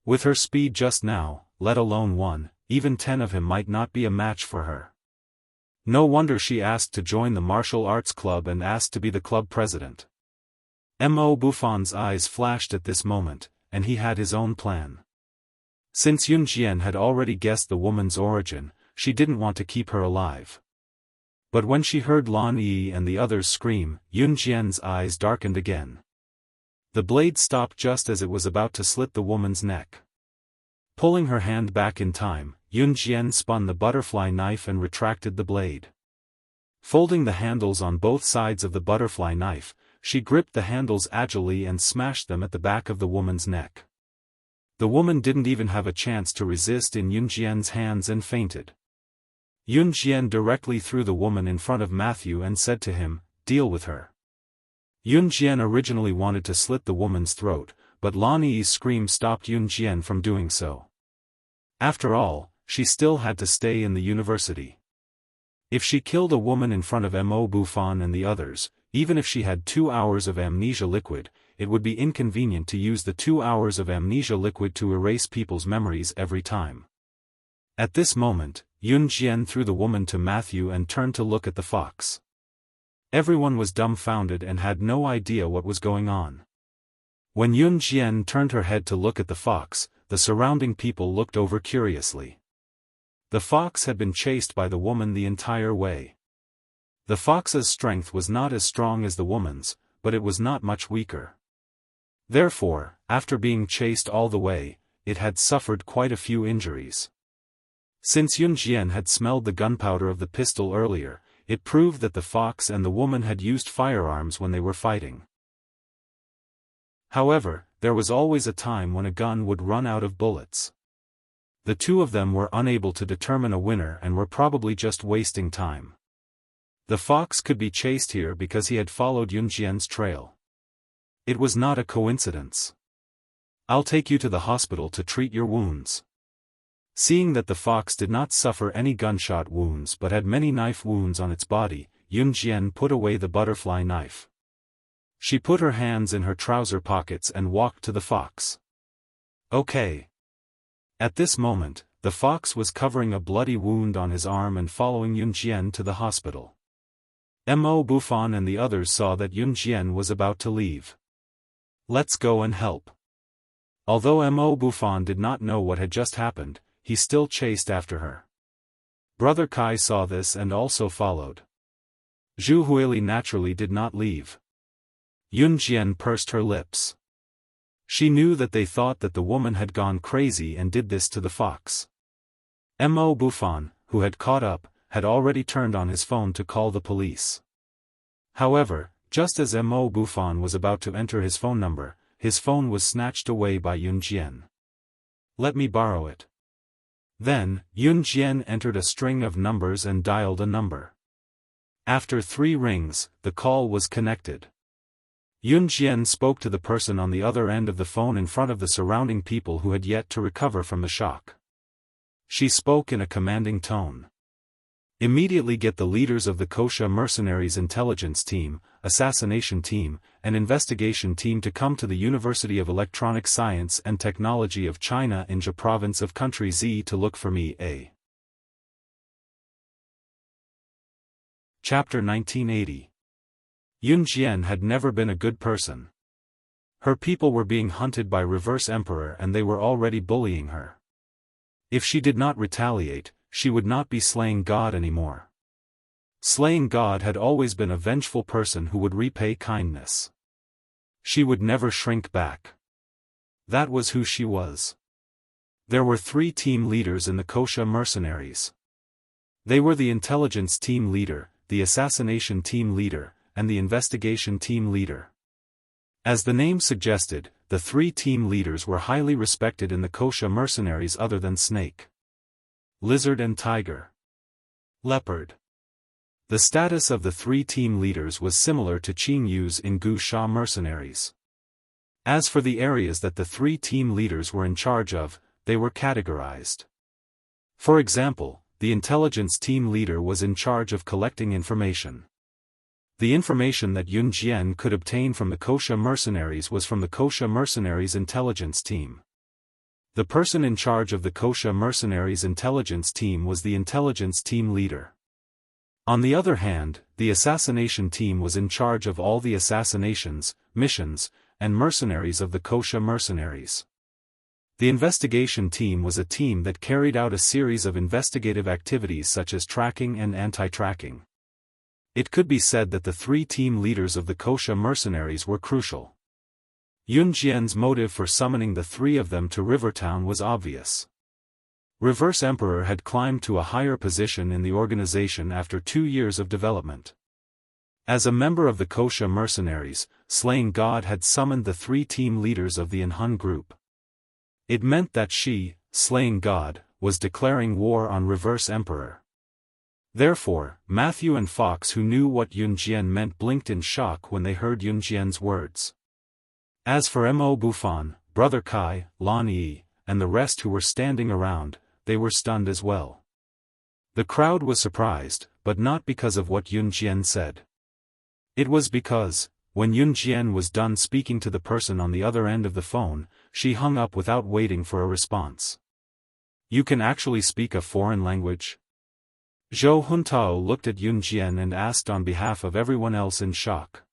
With her speed just now, let alone one, even 10 of him might not be a match for her. No wonder she asked to join the martial arts club and asked to be the club president. Mo Bufan's eyes flashed at this moment, and he had his own plan. Since Yun Jian had already guessed the woman's origin, she didn't want to keep her alive. But when she heard Lan Yi and the others scream, Yun Jian's eyes darkened again. The blade stopped just as it was about to slit the woman's neck. Pulling her hand back in time, Yun Jian spun the butterfly knife and retracted the blade. Folding the handles on both sides of the butterfly knife, she gripped the handles agilely and smashed them at the back of the woman's neck. The woman didn't even have a chance to resist in Yun Jian's hands and fainted. Yun Jian directly threw the woman in front of Matthew and said to him, "Deal with her." Yun Jian originally wanted to slit the woman's throat, but Lan Yi's scream stopped Yun Jian from doing so. After all, she still had to stay in the university. If she killed a woman in front of Mo Bufan and the others, even if she had 2 hours of amnesia liquid, it would be inconvenient to use the 2 hours of amnesia liquid to erase people's memories every time. At this moment, Yun Jian threw the woman to Matthew and turned to look at the fox. Everyone was dumbfounded and had no idea what was going on. When Yun Jian turned her head to look at the fox, the surrounding people looked over curiously. The fox had been chased by the woman the entire way. The fox's strength was not as strong as the woman's, but it was not much weaker. Therefore, after being chased all the way, it had suffered quite a few injuries. Since Yun Jian had smelled the gunpowder of the pistol earlier, it proved that the fox and the woman had used firearms when they were fighting. However, there was always a time when a gun would run out of bullets. The two of them were unable to determine a winner and were probably just wasting time. The fox could be chased here because he had followed Yun Jian's trail. It was not a coincidence. "I'll take you to the hospital to treat your wounds." Seeing that the fox did not suffer any gunshot wounds but had many knife wounds on its body, Yun Jian put away the butterfly knife. She put her hands in her trouser pockets and walked to the fox. "Okay." At this moment, the fox was covering a bloody wound on his arm and following Yun Jian to the hospital. Mo Bufan and the others saw that Yun Jian was about to leave. "Let's go and help." Although Mo Bufan did not know what had just happened, he still chased after her. Brother Kai saw this and also followed. Zhu Huili naturally did not leave. Yun Jian pursed her lips. She knew that they thought that the woman had gone crazy and did this to the fox. Mo Bufan, who had caught up, had already turned on his phone to call the police. However, just as Mo Bufan was about to enter his phone number, his phone was snatched away by Yun Jian. "Let me borrow it." Then, Yun Jian entered a string of numbers and dialed a number. After 3 rings, the call was connected. Yun Jian spoke to the person on the other end of the phone in front of the surrounding people who had yet to recover from the shock. She spoke in a commanding tone. "Immediately get the leaders of the Kosha mercenaries intelligence team, assassination team, and investigation team to come to the University of Electronic Science and Technology of China in Jia province of country Z to look for me. Chapter 1980. Yun Jian had never been a good person. Her people were being hunted by Reverse Emperor and they were already bullying her. If she did not retaliate, she would not be slaying God anymore. Slaying God had always been a vengeful person who would repay kindness. She would never shrink back. That was who she was. There were 3 team leaders in the Kosha mercenaries. They were the intelligence team leader, the assassination team leader, and the investigation team leader. As the name suggested, the 3 team leaders were highly respected in the Kosha mercenaries other than Snake, Lizard and Tiger. Leopard. The status of the 3 team leaders was similar to Qing Yu's in Gu Sha mercenaries. As for the areas that the 3 team leaders were in charge of, they were categorized. For example, the intelligence team leader was in charge of collecting information. The information that Yun Jian could obtain from the Kosha mercenaries was from the Kosha mercenaries intelligence team. The person in charge of the Kosha mercenaries intelligence team was the intelligence team leader. On the other hand, the assassination team was in charge of all the assassinations, missions, and mercenaries of the Kosha mercenaries. The investigation team was a team that carried out a series of investigative activities such as tracking and anti-tracking. It could be said that the 3 team leaders of the Kosha mercenaries were crucial. Yun Jian's motive for summoning the 3 of them to Rivertown was obvious. Reverse Emperor had climbed to a higher position in the organization after 2 years of development. As a member of the Kosha mercenaries, Slaying God had summoned the 3 team leaders of the Inhun group. It meant that she, Slaying God, was declaring war on Reverse Emperor. Therefore, Matthew and Fox, who knew what Yun Jian meant, blinked in shock when they heard Yun Jian's words. As for Mo Bufan, Brother Kai, Lan Yi, and the rest who were standing around, they were stunned as well. The crowd was surprised, but not because of what Yun Jian said. It was because, when Yun Jian was done speaking to the person on the other end of the phone, she hung up without waiting for a response. "You can actually speak a foreign language?" Zhou Huntao looked at Yun Jian and asked on behalf of everyone else in shock.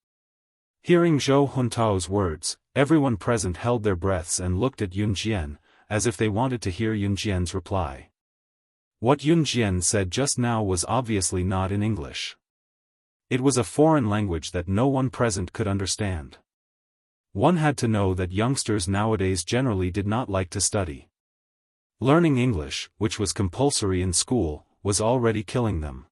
Hearing Zhou Huntao's words, everyone present held their breaths and looked at Yun Jian, as if they wanted to hear Yun Jian's reply. What Yun Jian said just now was obviously not in English. It was a foreign language that no one present could understand. One had to know that youngsters nowadays generally did not like to study. Learning English, which was compulsory in school, was already killing them.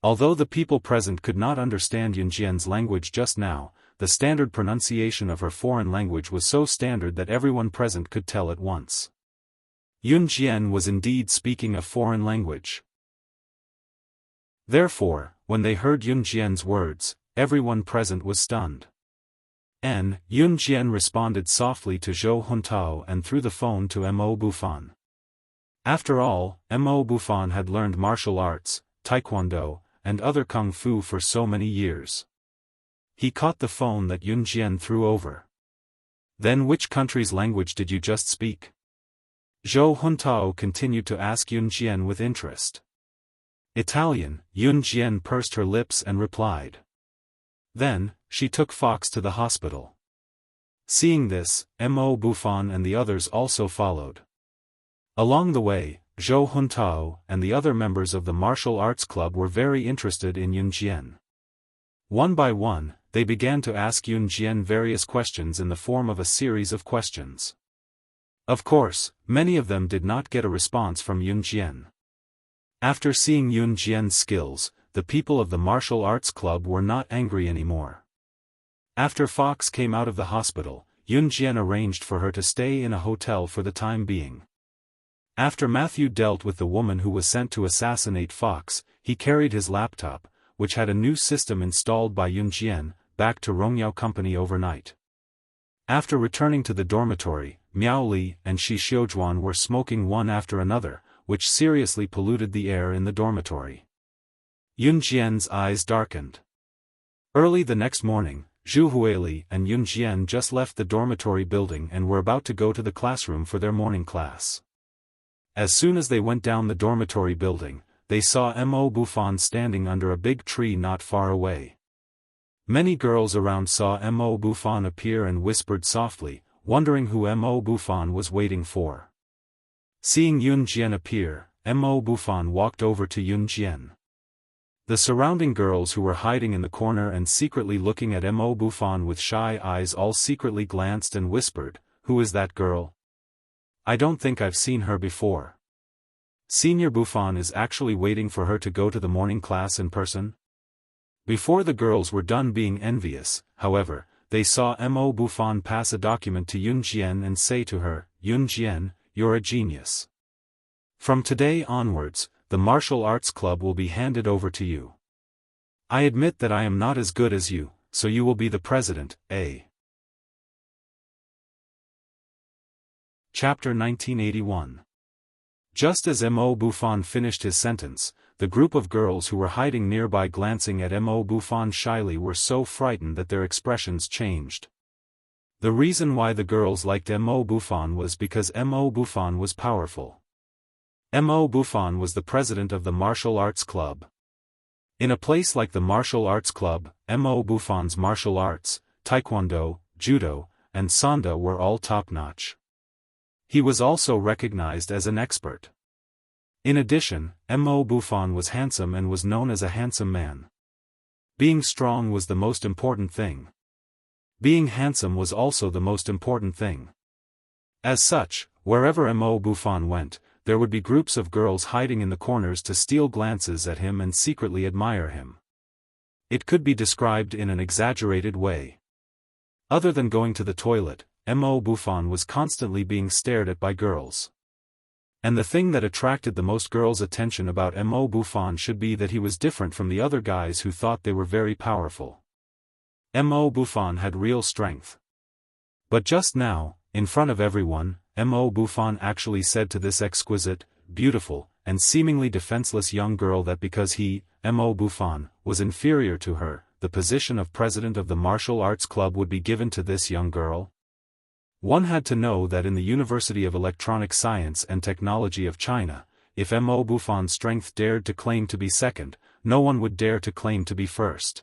Although the people present could not understand Yun Jian's language just now, the standard pronunciation of her foreign language was so standard that everyone present could tell at once. Yun Jian was indeed speaking a foreign language. Therefore, when they heard Yun Jian's words, everyone present was stunned. Yun Jian responded softly to Zhou Huntao and through the phone to Mo Bufan. After all, Mo Bufan had learned martial arts, taekwondo, and other kung fu for so many years. He caught the phone that Yun Jian threw over. "Then which country's language did you just speak?" Zhou Huntao continued to ask Yun Jian with interest. "Italian," Yun Jian pursed her lips and replied. Then, she took Fox to the hospital. Seeing this, Mo Bufan and the others also followed. Along the way, Zhou Huntao and the other members of the martial arts club were very interested in Yun Jian. One by one, they began to ask Yun Jian various questions in the form of a series of questions. Of course, many of them did not get a response from Yun Jian. After seeing Yun Jian's skills, the people of the martial arts club were not angry anymore. After Fox came out of the hospital, Yun Jian arranged for her to stay in a hotel for the time being. After Matthew dealt with the woman who was sent to assassinate Fox, he carried his laptop, which had a new system installed by Yun Jian, back to Rongyao Company overnight. After returning to the dormitory, Miao Li and Shi Xiujuan were smoking one after another, which seriously polluted the air in the dormitory. Yun Jian's eyes darkened. Early the next morning, Zhu Huili and Yun Jian just left the dormitory building and were about to go to the classroom for their morning class. As soon as they went down the dormitory building, they saw Mo Bufan standing under a big tree not far away. Many girls around saw Mo Bufan appear and whispered softly, wondering who Mo Bufan was waiting for. Seeing Yun Jian appear, Mo Bufan walked over to Yun Jian. The surrounding girls who were hiding in the corner and secretly looking at Mo Bufan with shy eyes all secretly glanced and whispered, "Who is that girl? I don't think I've seen her before. Senior Bufan is actually waiting for her to go to the morning class in person?" Before the girls were done being envious, however, they saw Mo Bufan pass a document to Yun Jian and say to her, "Yun Jian, you're a genius. From today onwards, the martial arts club will be handed over to you. I admit that I am not as good as you, so you will be the president, eh?" Chapter 1981. Just as Mo Bufan finished his sentence, the group of girls who were hiding nearby glancing at Mo Bufan shyly were so frightened that their expressions changed. The reason why the girls liked Mo Bufan was because Mo Bufan was powerful. Mo Bufan was the president of the martial arts club. In a place like the martial arts club, Mo Bufan's martial arts, taekwondo, judo, and sanda were all top-notch. He was also recognized as an expert. In addition, Mo Bufan was handsome and was known as a handsome man. Being strong was the most important thing. Being handsome was also the most important thing. As such, wherever Mo Bufan went, there would be groups of girls hiding in the corners to steal glances at him and secretly admire him. It could be described in an exaggerated way. Other than going to the toilet, Mo Bufan was constantly being stared at by girls. And the thing that attracted the most girls' attention about Mo Bufan should be that he was different from the other guys who thought they were very powerful. Mo Bufan had real strength. But just now, in front of everyone, Mo Bufan actually said to this exquisite, beautiful, and seemingly defenseless young girl that because he, Mo Bufan, was inferior to her, the position of president of the martial arts club would be given to this young girl. One had to know that in the University of Electronic Science and Technology of China, if Mo Bufan's strength dared to claim to be second, no one would dare to claim to be first.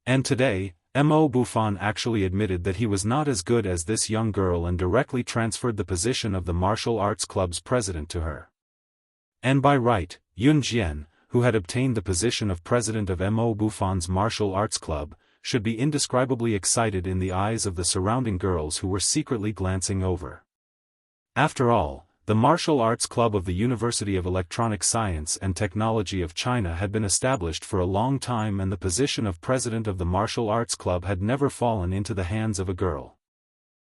And today, Mo Bufan actually admitted that he was not as good as this young girl and directly transferred the position of the martial arts club's president to her. And by right, Yun Jian, who had obtained the position of president of Mo Bufan's martial arts club, should be indescribably excited in the eyes of the surrounding girls who were secretly glancing over. After all, the Martial Arts Club of the University of Electronic Science and Technology of China had been established for a long time, and the position of president of the Martial Arts Club had never fallen into the hands of a girl.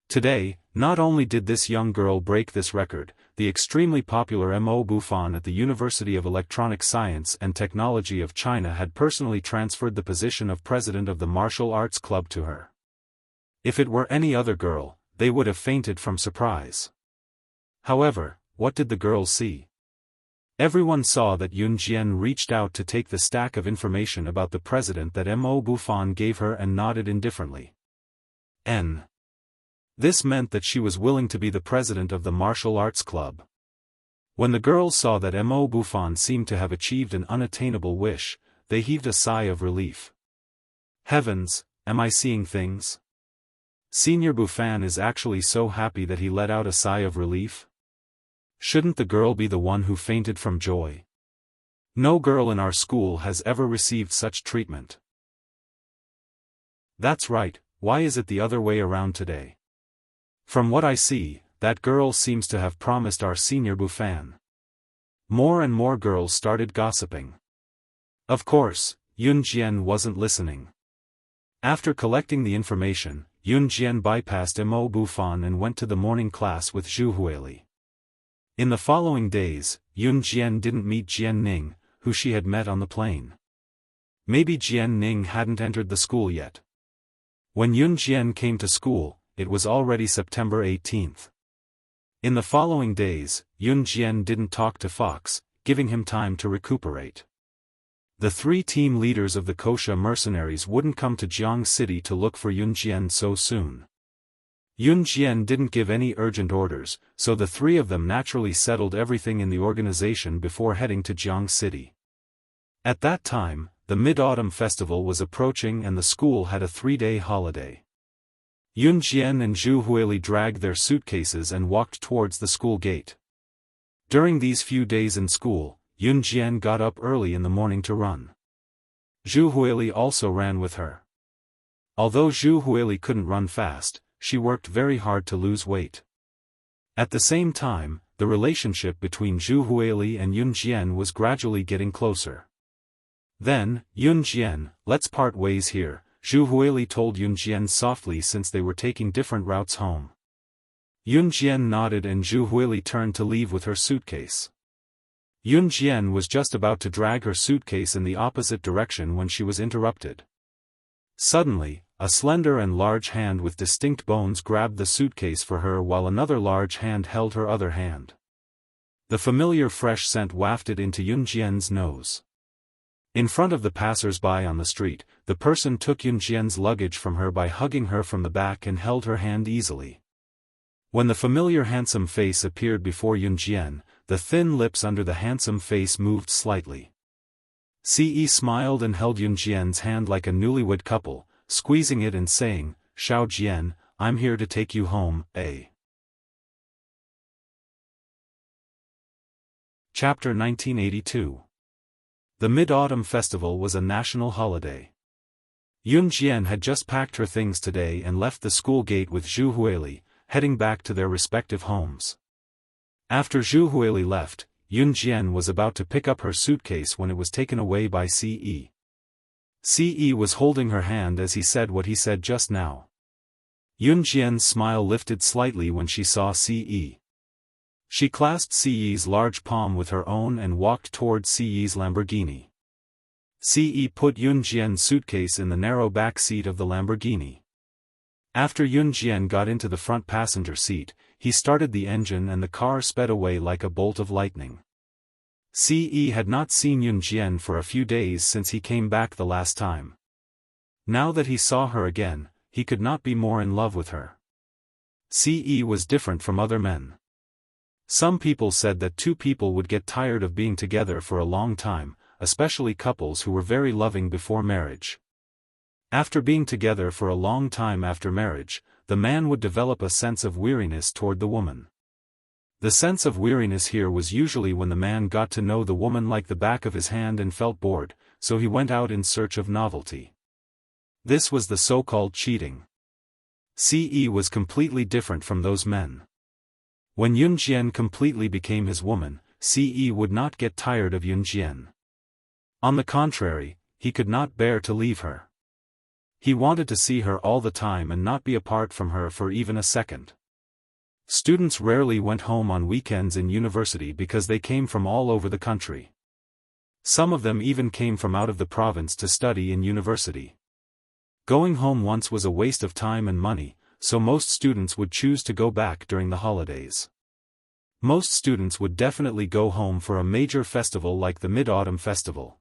Today, not only did this young girl break this record, the extremely popular Mo Bufan at the University of Electronic Science and Technology of China had personally transferred the position of president of the Martial Arts Club to her. If it were any other girl, they would have fainted from surprise. However, what did the girls see? Everyone saw that Yun Jian reached out to take the stack of information about the president that Mo Bufan gave her and nodded indifferently. This meant that she was willing to be the president of the martial arts club. When the girls saw that Mo Bufan seemed to have achieved an unattainable wish, they heaved a sigh of relief. Heavens, am I seeing things? Senior Bufan is actually so happy that he let out a sigh of relief? Shouldn't the girl be the one who fainted from joy? No girl in our school has ever received such treatment. That's right, why is it the other way around today? From what I see, that girl seems to have promised our senior Bufan. More and more girls started gossiping. Of course, Yun Jian wasn't listening. After collecting the information, Yun Jian bypassed Mo Bufan and went to the morning class with Zhu Huili. In the following days, Yun Jian didn't meet Jian Ning, who she had met on the plane. Maybe Jian Ning hadn't entered the school yet. When Yun Jian came to school, it was already September 18th. In the following days, Yun Jian didn't talk to Fox, giving him time to recuperate. The three team leaders of the Kosha mercenaries wouldn't come to Jiang City to look for Yun Jian so soon. Yun Jian didn't give any urgent orders, so the three of them naturally settled everything in the organization before heading to Jiang City. At that time, the Mid-Autumn Festival was approaching and the school had a 3-day holiday. Yun Jian and Zhu Huili dragged their suitcases and walked towards the school gate. During these few days in school, Yun Jian got up early in the morning to run. Zhu Huili also ran with her. Although Zhu Huili couldn't run fast, she worked very hard to lose weight. At the same time, the relationship between Zhu Huili and Yun Jian was gradually getting closer. Then, Yun Jian, let's part ways here, Zhu Huili told Yun Jian softly since they were taking different routes home. Yun Jian nodded and Zhu Huili turned to leave with her suitcase. Yun Jian was just about to drag her suitcase in the opposite direction when she was interrupted. Suddenly, a slender and large hand with distinct bones grabbed the suitcase for her while another large hand held her other hand. The familiar fresh scent wafted into Yun Jian's nose. In front of the passers-by on the street, the person took Yun Jian's luggage from her by hugging her from the back and held her hand easily. When the familiar handsome face appeared before Yun Jian, the thin lips under the handsome face moved slightly. Ce smiled and held Yun Jian's hand like a newlywed couple, squeezing it and saying, "Xiao Jian, I'm here to take you home, eh?" Chapter 1982. The Mid-Autumn Festival was a national holiday. Yun Jian had just packed her things today and left the school gate with Zhu Huili, heading back to their respective homes. After Zhu Huili left, Yun Jian was about to pick up her suitcase when it was taken away by Ce. Ce was holding her hand as he said what he said just now. Yun Jian's smile lifted slightly when she saw Ce. She clasped Ce large palm with her own and walked toward Ce's Lamborghini. Ce put Yunjian's suitcase in the narrow back seat of the Lamborghini. After Yunjian got into the front passenger seat, he started the engine and the car sped away like a bolt of lightning. Ce had not seen Yunjian for a few days since he came back the last time. Now that he saw her again, he could not be more in love with her. Ce was different from other men. Some people said that two people would get tired of being together for a long time, especially couples who were very loving before marriage. After being together for a long time after marriage, the man would develop a sense of weariness toward the woman. The sense of weariness here was usually when the man got to know the woman like the back of his hand and felt bored, so he went out in search of novelty. This was the so-called cheating. Ce was completely different from those men. When Yunjian completely became his woman, Ce would not get tired of Yunjian. On the contrary, he could not bear to leave her. He wanted to see her all the time and not be apart from her for even a second. Students rarely went home on weekends in university because they came from all over the country. Some of them even came from out of the province to study in university. Going home once was a waste of time and money, so most students would choose to go back during the holidays. Most students would definitely go home for a major festival like the Mid-Autumn Festival.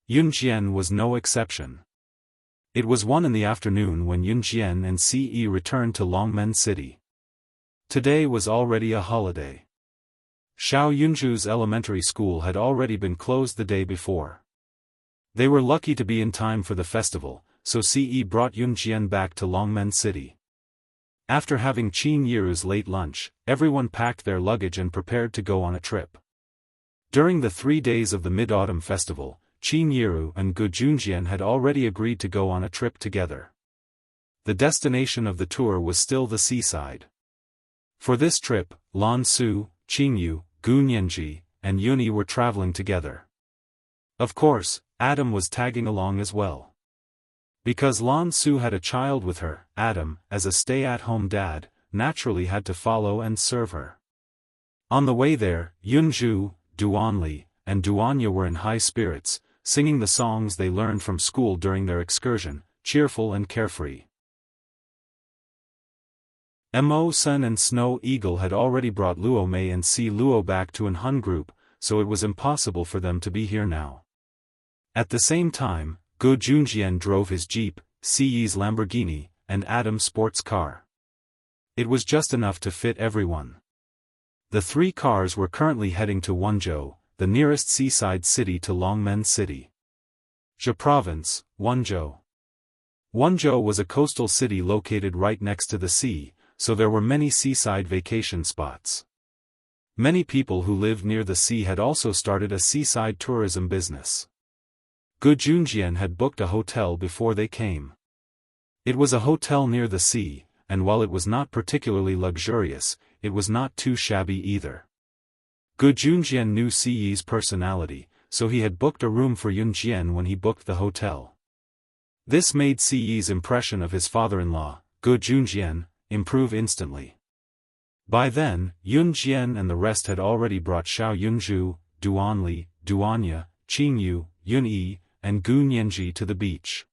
Yunjian was no exception. It was 1 in the afternoon when Yunjian and Ce returned to Longmen City. Today was already a holiday. Xiao Yunju's elementary school had already been closed the day before. They were lucky to be in time for the festival, so Ce brought Yunjian back to Longmen City. After having Qin Yiru's late lunch, everyone packed their luggage and prepared to go on a trip. During the 3 days of the Mid-Autumn Festival, Qin Yiru and Gu Junjian had already agreed to go on a trip together. The destination of the tour was still the seaside. For this trip, Lan Su, Qingyu, Gu Nianji, and Yuni were traveling together. Of course, Adam was tagging along as well. Because Lan Su had a child with her, Adam, as a stay-at-home dad, naturally had to follow and serve her. On the way there, Yunju, Duanli, and Duanya were in high spirits, singing the songs they learned from school during their excursion, cheerful and carefree. Mo Sun and Snow Eagle had already brought Luo Mei and Si Luo back to an Hun group, so it was impossible for them to be here now. At the same time, Gu Junjian drove his Jeep, Ce's Lamborghini, and Adam's sports car. It was just enough to fit everyone. The 3 cars were currently heading to Wenzhou, the nearest seaside city to Longmen City. Zhe Province, Wenzhou. Wenzhou was a coastal city located right next to the sea, so there were many seaside vacation spots. Many people who lived near the sea had also started a seaside tourism business. Gu Junjian had booked a hotel before they came. It was a hotel near the sea, and while it was not particularly luxurious, it was not too shabby either. Gu Junjian knew Ce's personality, so he had booked a room for Yunjian when he booked the hotel. This made Ce's impression of his father-in-law, Gu Junjian, improve instantly. By then, Yunjian and the rest had already brought Xiao Yunju, Duanli, Duanya, Qingyu, Yunyi, and Gu Nianji to the beach.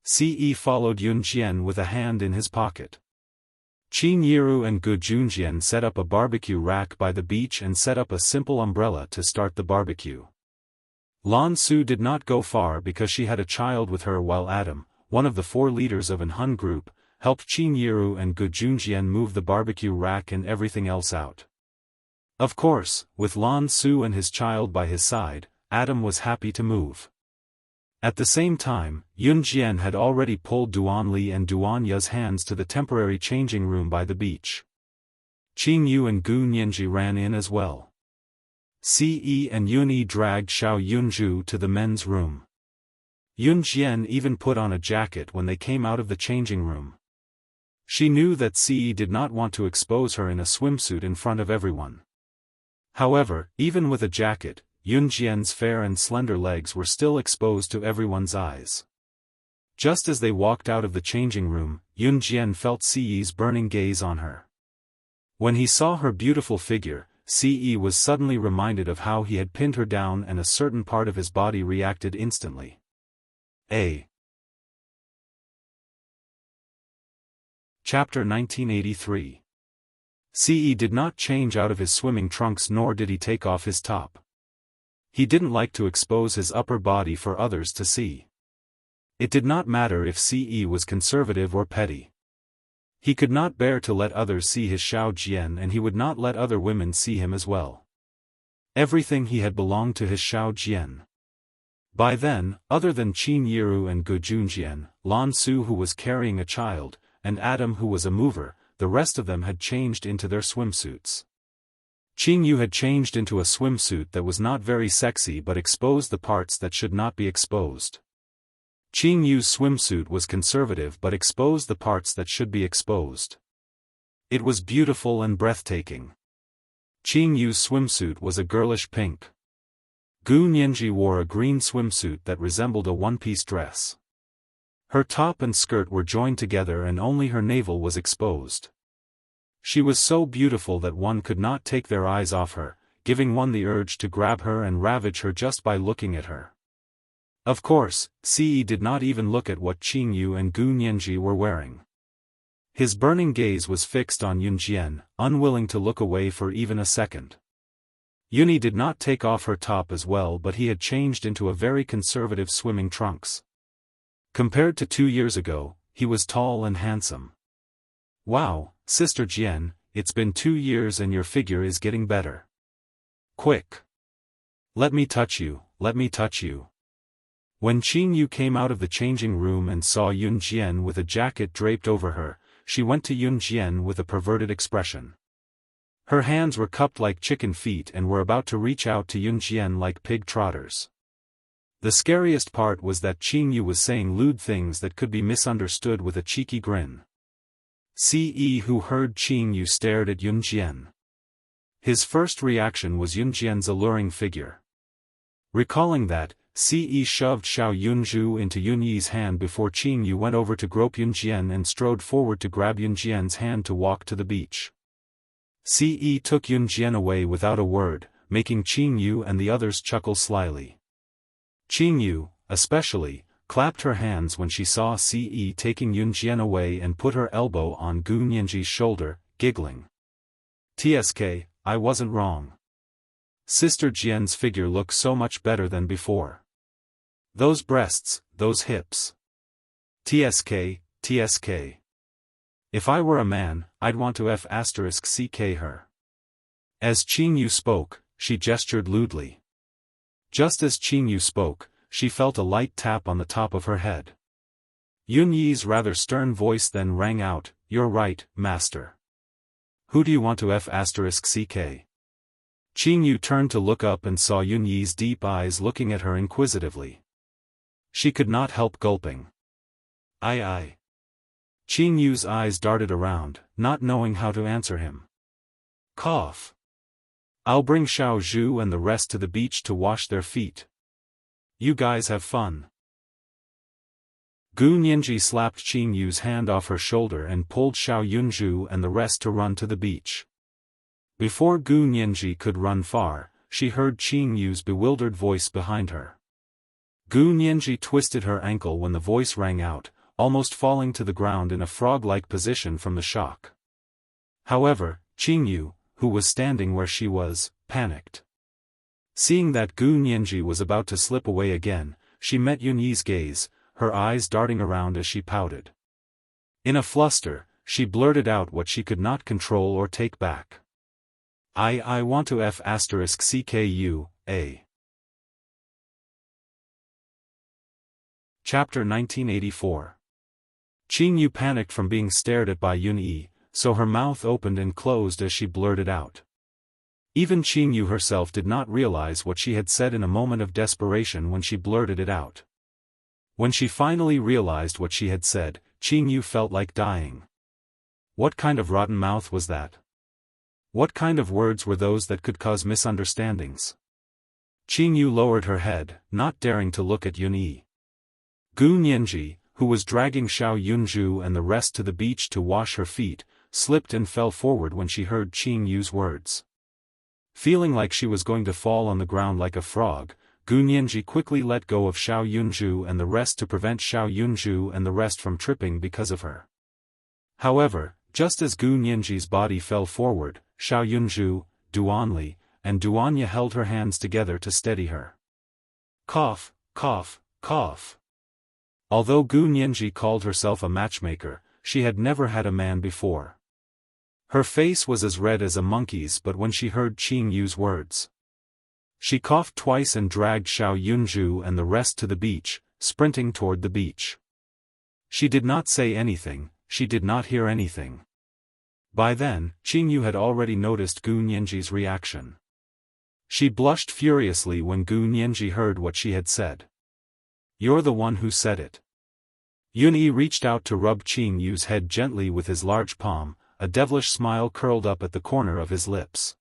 Ce followed Yunjian with a hand in his pocket. Qin Yiru and Gu Junjian set up a barbecue rack by the beach and set up a simple umbrella to start the barbecue. Lan Su did not go far because she had a child with her while Adam, one of the 4 leaders of an Hun group, helped Qin Yiru and Gu Junjian move the barbecue rack and everything else out. Of course, with Lan Su and his child by his side, Adam was happy to move. At the same time, Yunjian had already pulled Duanli and Duanya's hands to the temporary changing room by the beach. Qingyu and Gu Nianji ran in as well. Ce and Yuni dragged Xiao Yunju to the men's room. Yunjian even put on a jacket when they came out of the changing room. She knew that Ce did not want to expose her in a swimsuit in front of everyone. However, even with a jacket, Yunjian's fair and slender legs were still exposed to everyone's eyes. Just as they walked out of the changing room, Yunjian felt Ce's burning gaze on her. When he saw her beautiful figure, Ce was suddenly reminded of how he had pinned her down and a certain part of his body reacted instantly. Chapter 1983. Ce did not change out of his swimming trunks nor did he take off his top. He didn't like to expose his upper body for others to see. It did not matter if Ce was conservative or petty. He could not bear to let others see his Xiao Jian and he would not let other women see him as well. Everything he had belonged to his Xiao Jian. By then, other than Qin Yiru and Gu Junjian, Lan Su who was carrying a child, and Adam who was a mover, the rest of them had changed into their swimsuits. Qing Yu had changed into a swimsuit that was not very sexy but exposed the parts that should not be exposed. Qing Yu's swimsuit was conservative but exposed the parts that should be exposed. It was beautiful and breathtaking. Qing Yu's swimsuit was a girlish pink. Gu Nianji wore a green swimsuit that resembled a one-piece dress. Her top and skirt were joined together and only her navel was exposed. She was so beautiful that one could not take their eyes off her, giving one the urge to grab her and ravage her just by looking at her. Of course, Ce did not even look at what Qing Yu and Gu Nianji were wearing. His burning gaze was fixed on Yunjian, unwilling to look away for even a second. Yuni did not take off her top as well but he had changed into a very conservative swimming trunks. Compared to 2 years ago, he was tall and handsome. Wow, Sister Jian, it's been 2 years and your figure is getting better. Quick! Let me touch you, let me touch you. When Qing Yu came out of the changing room and saw Yun Jian with a jacket draped over her, she went to Yun Jian with a perverted expression. Her hands were cupped like chicken feet and were about to reach out to Yun Jian like pig trotters. The scariest part was that Qing Yu was saying lewd things that could be misunderstood with a cheeky grin. Ce who heard Qing Yu stared at Yun Jian. His first reaction was Yun Jian's alluring figure. Recalling that, Ce shoved Xiao Yunzhu into Yun Yi's hand before Qing Yu went over to grope Yun Jian and strode forward to grab Yun Jian's hand to walk to the beach. Ce took Yun Jian away without a word, making Qing Yu and the others chuckle slyly. Qing Yu, especially, clapped her hands when she saw Ce taking Yun Jian away and put her elbow on Gu Nianji's shoulder, giggling. "Tsk, I wasn't wrong. Sister Jian's figure looks so much better than before. Those breasts, those hips. Tsk, tsk. If I were a man, I'd want to *ck her." As Qing Yu spoke, she gestured lewdly. Just as Qing Yu spoke, she felt a light tap on the top of her head. Yun Yi's rather stern voice then rang out, "You're right, master. Who do you want to *ck? Qing Yu turned to look up and saw Yun Yi's deep eyes looking at her inquisitively. She could not help gulping. Aye. Qing Yu's eyes darted around, not knowing how to answer him. Cough. I'll bring Xiao Zhu and the rest to the beach to wash their feet. You guys have fun. Gu Nianji slapped Qing Yu's hand off her shoulder and pulled Xiao Yunzhu and the rest to run to the beach. Before Gu Nianji could run far, she heard Qing Yu's bewildered voice behind her. Gu Nianji twisted her ankle when the voice rang out, almost falling to the ground in a frog-like position from the shock. However, Qing Yu, who was standing where she was, panicked. Seeing that Gu Nianji was about to slip away again, she met Yun Yi's gaze, her eyes darting around as she pouted. In a fluster, she blurted out what she could not control or take back. I want to *ck you, eh? Chapter 1984. Qing Yu panicked from being stared at by Yun Yi, so her mouth opened and closed as she blurted out. Even Qing Yu herself did not realize what she had said in a moment of desperation when she blurted it out. When she finally realized what she had said, Qing Yu felt like dying. What kind of rotten mouth was that? What kind of words were those that could cause misunderstandings? Qing Yu lowered her head, not daring to look at Yun Yi. Gu Nianji, who was dragging Xiao Yunzhu and the rest to the beach to wash her feet, slipped and fell forward when she heard Qing Yu's words. Feeling like she was going to fall on the ground like a frog, Gu Nianji quickly let go of Xiao Yunzhu and the rest to prevent Xiao Yunzhu and the rest from tripping because of her. However, just as Gu Nianji's body fell forward, Xiao Yunzhu, Duanli, and Duanya held her hands together to steady her. Cough, cough, cough. Although Gu Nianji called herself a matchmaker, she had never had a man before. Her face was as red as a monkey's, but when she heard Qing Yu's words, she coughed twice and dragged Xiao Yunzhu and the rest to the beach, sprinting toward the beach. She did not say anything, she did not hear anything. By then, Qing Yu had already noticed Gu Nianji's reaction. She blushed furiously when Gu Nianji heard what she had said. "You're the one who said it." Yunyi reached out to rub Qing Yu's head gently with his large palm, a devilish smile curled up at the corner of his lips.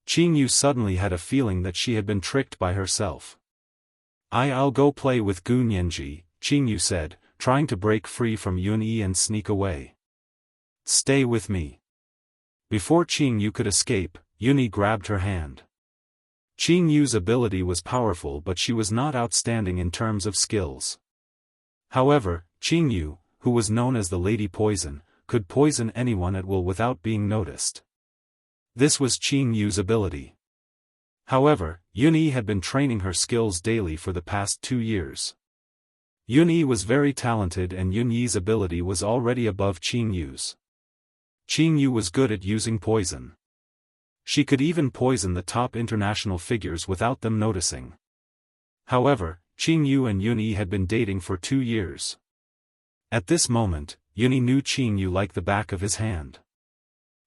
Qing Yu suddenly had a feeling that she had been tricked by herself. "I'll go play with Gu Nianji," Qing Yu said, trying to break free from Yunyi and sneak away. "Stay with me." Before Qing Yu could escape, Yunyi grabbed her hand. Qing Yu's ability was powerful, but she was not outstanding in terms of skills. However, Qing Yu, who was known as the Lady Poison, could poison anyone at will without being noticed. This was Qing Yu's ability. However, Yunyi had been training her skills daily for the past 2 years. Yunyi was very talented and Yunyi's ability was already above Qing Yu's. Qing Yu was good at using poison. She could even poison the top international figures without them noticing. However, Qing Yu and Yunyi had been dating for 2 years. At this moment, Yunyi knew Qing Yu like the back of his hand.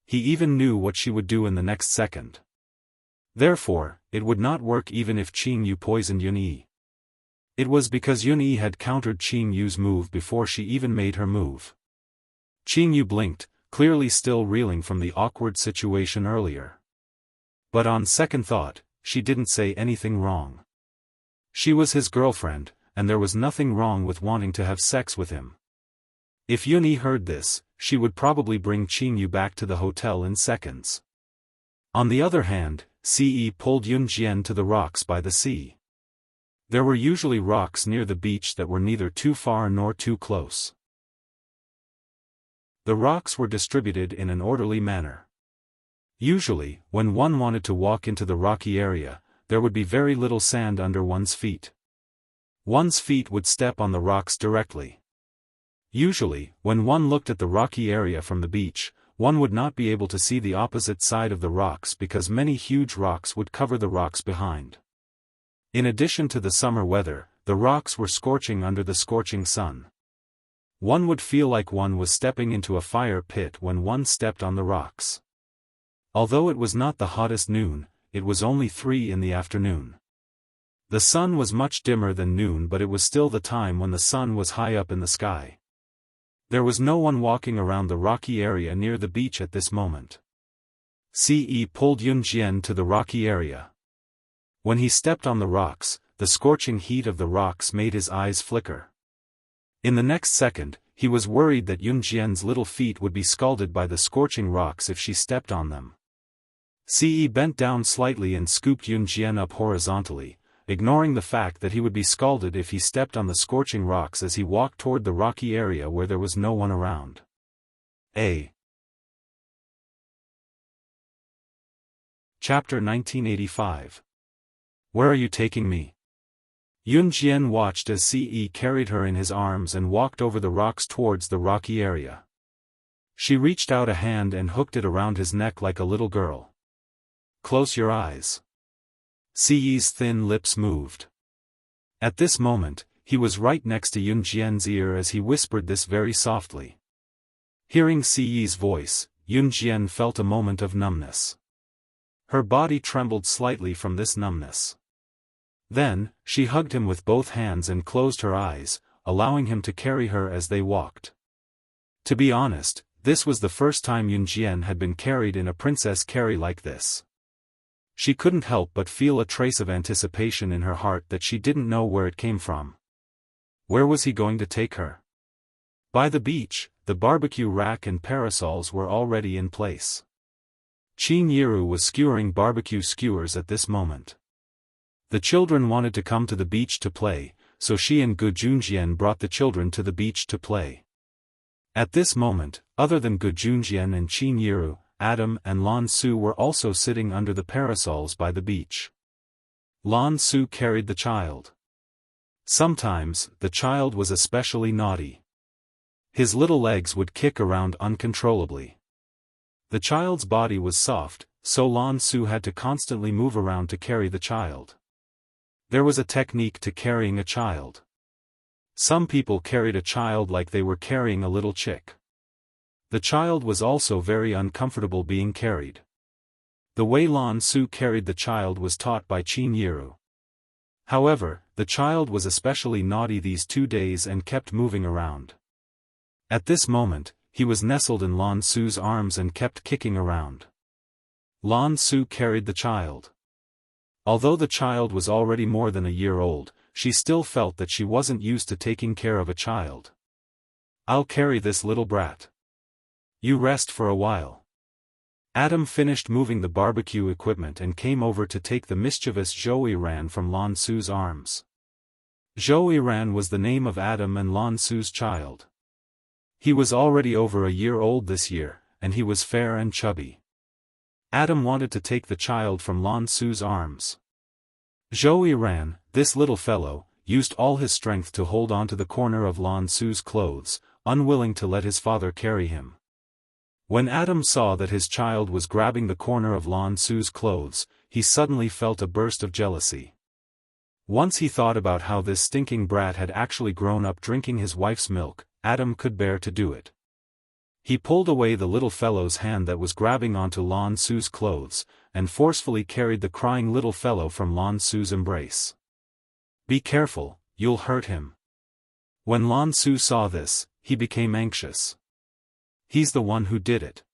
He even knew what she would do in the next second. Therefore, it would not work even if Qing Yu poisoned Yunyi. It was because Yunyi had countered Qing Yu's move before she even made her move. Qing Yu blinked, clearly still reeling from the awkward situation earlier. But on second thought, she didn't say anything wrong. She was his girlfriend, and there was nothing wrong with wanting to have sex with him. If Yunyi heard this, she would probably bring Qing Yu back to the hotel in seconds. On the other hand, Ce pulled Yun Jian to the rocks by the sea. There were usually rocks near the beach that were neither too far nor too close. The rocks were distributed in an orderly manner. Usually, when one wanted to walk into the rocky area, there would be very little sand under one's feet. One's feet would step on the rocks directly. Usually, when one looked at the rocky area from the beach, one would not be able to see the opposite side of the rocks because many huge rocks would cover the rocks behind. In addition to the summer weather, the rocks were scorching under the scorching sun. One would feel like one was stepping into a fire pit when one stepped on the rocks. Although it was not the hottest noon, it was only 3 in the afternoon. The sun was much dimmer than noon, but it was still the time when the sun was high up in the sky. There was no one walking around the rocky area near the beach at this moment. Ce pulled Yun Jian to the rocky area. When he stepped on the rocks, the scorching heat of the rocks made his eyes flicker. In the next second, he was worried that Yun Jian's little feet would be scalded by the scorching rocks if she stepped on them. Ce bent down slightly and scooped Yun Jian up horizontally, ignoring the fact that he would be scalded if he stepped on the scorching rocks as he walked toward the rocky area where there was no one around. Chapter 1985. Where are you taking me? Yun Jian watched as Ce carried her in his arms and walked over the rocks towards the rocky area. She reached out a hand and hooked it around his neck like a little girl. Close your eyes. Ce's thin lips moved. At this moment, he was right next to Yun Jian's ear as he whispered this very softly. Hearing Ce's voice, Yun Jian felt a moment of numbness. Her body trembled slightly from this numbness. Then, she hugged him with both hands and closed her eyes, allowing him to carry her as they walked. To be honest, this was the first time Yun Jian had been carried in a princess carry like this. She couldn't help but feel a trace of anticipation in her heart that she didn't know where it came from. Where was he going to take her? By the beach, the barbecue rack and parasols were already in place. Qin Yiru was skewering barbecue skewers at this moment. The children wanted to come to the beach to play, so she and Gu Junjian brought the children to the beach to play. At this moment, other than Gu Junjian and Qin Yiru, Adam and Lan Su were also sitting under the parasols by the beach. Lan Su carried the child. Sometimes, the child was especially naughty. His little legs would kick around uncontrollably. The child's body was soft, so Lan Su had to constantly move around to carry the child. There was a technique to carrying a child. Some people carried a child like they were carrying a little chick. The child was also very uncomfortable being carried. The way Lan Su carried the child was taught by Qin Yiru. However, the child was especially naughty these 2 days and kept moving around. At this moment, he was nestled in Lan Su's arms and kept kicking around. Lan Su carried the child. Although the child was already more than a year old, she still felt that she wasn't used to taking care of a child. "I'll carry this little brat. You rest for a while." Adam finished moving the barbecue equipment and came over to take the mischievous Xiaofan from Lan Su's arms. Xiaofan was the name of Adam and Lan Su's child. He was already over a year old this year, and he was fair and chubby. Adam wanted to take the child from Lan Su's arms. Xiaofan, this little fellow, used all his strength to hold onto the corner of Lan Su's clothes, unwilling to let his father carry him. When Adam saw that his child was grabbing the corner of Lan Su's clothes, he suddenly felt a burst of jealousy. Once he thought about how this stinking brat had actually grown up drinking his wife's milk, Adam could bear to do it. He pulled away the little fellow's hand that was grabbing onto Lan Su's clothes, and forcefully carried the crying little fellow from Lan Su's embrace. "Be careful, you'll hurt him." When Lan Su saw this, he became anxious. "He's the one who did it,"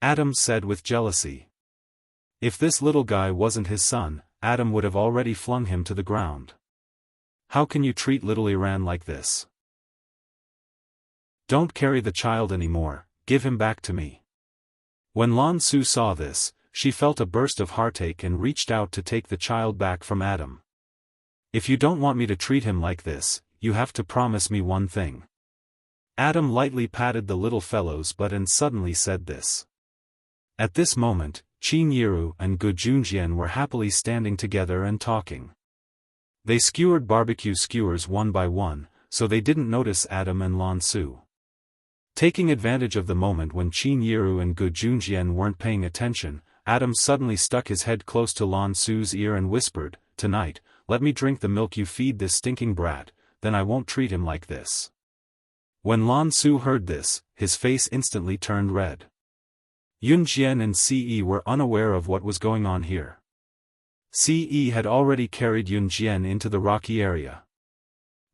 Adam said with jealousy. If this little guy wasn't his son, Adam would have already flung him to the ground. "How can you treat little Iran like this? Don't carry the child anymore, give him back to me." When Lan Su saw this, she felt a burst of heartache and reached out to take the child back from Adam. "If you don't want me to treat him like this, you have to promise me one thing." Adam lightly patted the little fellow's butt and suddenly said this. At this moment, Qin Yiru and Gu Junjian were happily standing together and talking. They skewered barbecue skewers one by one, so they didn't notice Adam and Lan Su. Taking advantage of the moment when Qin Yiru and Gu Junjian weren't paying attention, Adam suddenly stuck his head close to Lan Su's ear and whispered, "Tonight, let me drink the milk you feed this stinking brat, then I won't treat him like this." When Lan Su heard this, his face instantly turned red. Yunjian and Ce were unaware of what was going on here. Ce had already carried Yunjian into the rocky area.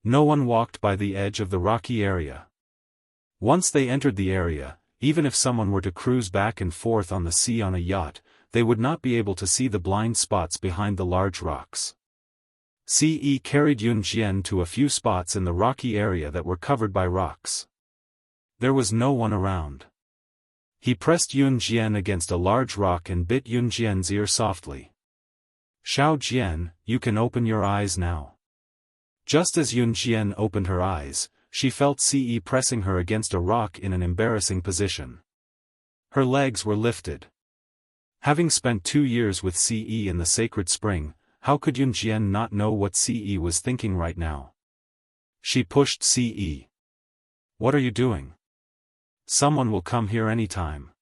No one walked by the edge of the rocky area. Once they entered the area, even if someone were to cruise back and forth on the sea on a yacht, they would not be able to see the blind spots behind the large rocks. Ce carried Yunjian to a few spots in the rocky area that were covered by rocks. There was no one around. He pressed Yunjian against a large rock and bit Yunjian's ear softly. "Xiao Jian, you can open your eyes now." Just as Yunjian opened her eyes, she felt Ce pressing her against a rock in an embarrassing position. Her legs were lifted. Having spent 2 years with Ce in the sacred spring, how could Yunjian not know what Ce was thinking right now? She pushed Ce. "What are you doing? Someone will come here anytime."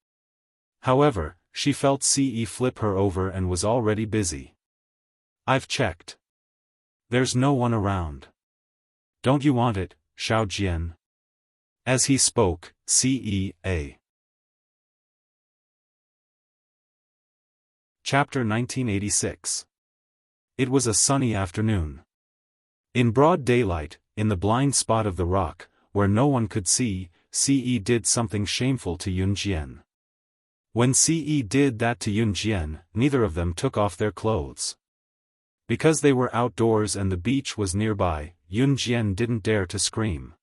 However, she felt Ce flip her over and was already busy. "I've checked. There's no one around. Don't you want it, Xiao Jian?" As he spoke, Ce. Chapter 1986. It was a sunny afternoon. In broad daylight, in the blind spot of the rock, where no one could see, Ce did something shameful to Yunjian. When Ce did that to Yunjian, neither of them took off their clothes. Because they were outdoors and the beach was nearby, Yunjian didn't dare to scream.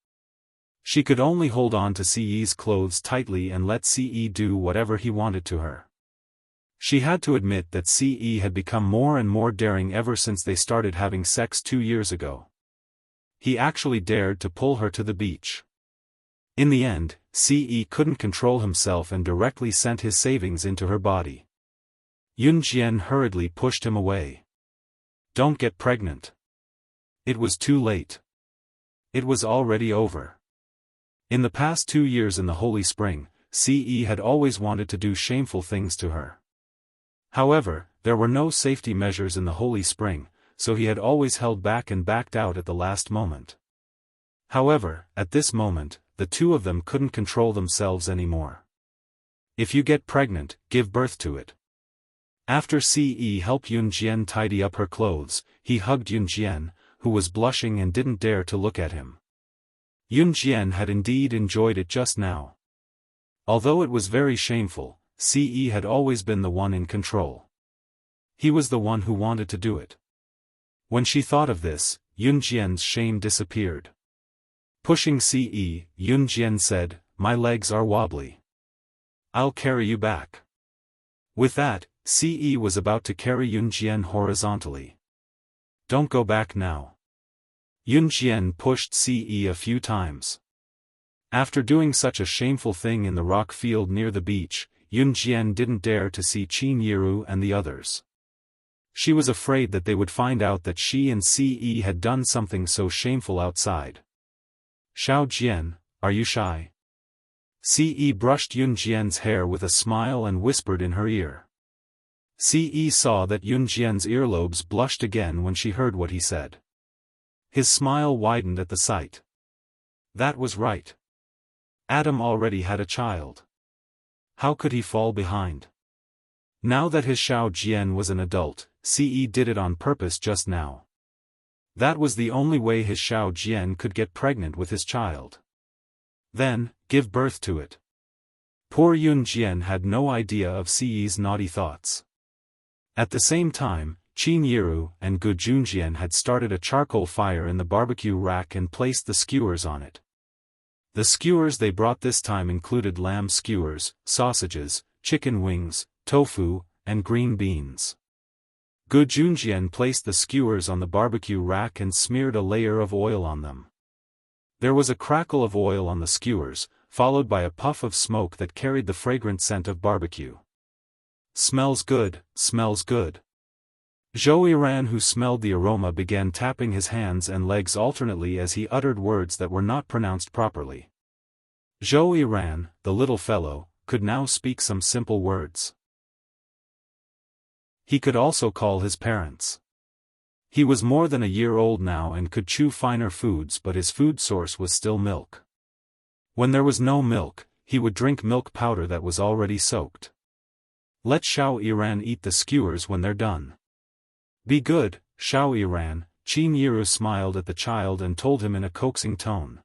She could only hold on to Ce's clothes tightly and let Ce do whatever he wanted to her. She had to admit that Ce had become more and more daring ever since they started having sex 2 years ago. He actually dared to pull her to the beach. In the end, Ce couldn't control himself and directly sent his savings into her body. Yunjian hurriedly pushed him away. Don't get pregnant. It was too late. It was already over. In the past 2 years in the Holy Spring, Ce had always wanted to do shameful things to her. However, there were no safety measures in the Holy Spring, so he had always held back and backed out at the last moment. However, at this moment, the two of them couldn't control themselves anymore. If you get pregnant, give birth to it. After Ce helped Yunjian tidy up her clothes, he hugged Yunjian, who was blushing and didn't dare to look at him. Yunjian had indeed enjoyed it just now. Although it was very shameful, Ce had always been the one in control. He was the one who wanted to do it. When she thought of this, Yunjian's shame disappeared. Pushing Ce, Yunjian said, "My legs are wobbly. I'll carry you back." With that, Ce was about to carry Yunjian horizontally. Don't go back now. Yunjian pushed Ce a few times. After doing such a shameful thing in the rock field near the beach, Yunjian didn't dare to see Qin Yiru and the others. She was afraid that they would find out that she and Ce had done something so shameful outside. Xiao Jian, are you shy? Ce brushed Yunjian's hair with a smile and whispered in her ear. Ce saw that Yunjian's earlobes blushed again when she heard what he said. His smile widened at the sight. That was right. Adam already had a child. How could he fall behind? Now that his Xiao Jian was an adult, Ce did it on purpose just now. That was the only way his Xiao Jian could get pregnant with his child. Then, give birth to it. Poor Yunjian had no idea of Ce's naughty thoughts. At the same time, Qin Yiru and Gu Junjian had started a charcoal fire in the barbecue rack and placed the skewers on it. The skewers they brought this time included lamb skewers, sausages, chicken wings, tofu, and green beans. Gu Junjian placed the skewers on the barbecue rack and smeared a layer of oil on them. There was a crackle of oil on the skewers, followed by a puff of smoke that carried the fragrant scent of barbecue. Smells good, smells good. Zhou Yiran, who smelled the aroma, began tapping his hands and legs alternately as he uttered words that were not pronounced properly. Zhou Yiran, the little fellow, could now speak some simple words. He could also call his parents. He was more than a year old now and could chew finer foods, but his food source was still milk. When there was no milk, he would drink milk powder that was already soaked. Let Xiao Yiran eat the skewers when they're done. Be good, Xiao Yiran, Qin Yiru smiled at the child and told him in a coaxing tone.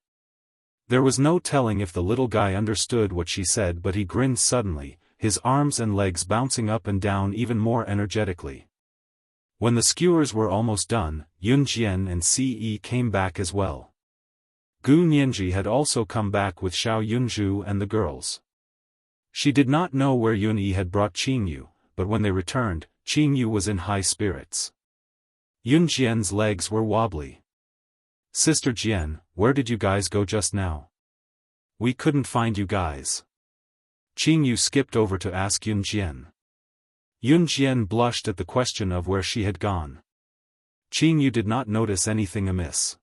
There was no telling if the little guy understood what she said, but he grinned suddenly, his arms and legs bouncing up and down even more energetically. When the skewers were almost done, Yunjian and Ce came back as well. Gu Nianji had also come back with Xiao Yunzhu and the girls. She did not know where Yunyi had brought Qinyu, but when they returned, Qinyu was in high spirits. Yunjian's legs were wobbly. Sister Jian, where did you guys go just now? We couldn't find you guys. Qinyu skipped over to ask Yunjian. Yunjian blushed at the question of where she had gone. Qinyu did not notice anything amiss.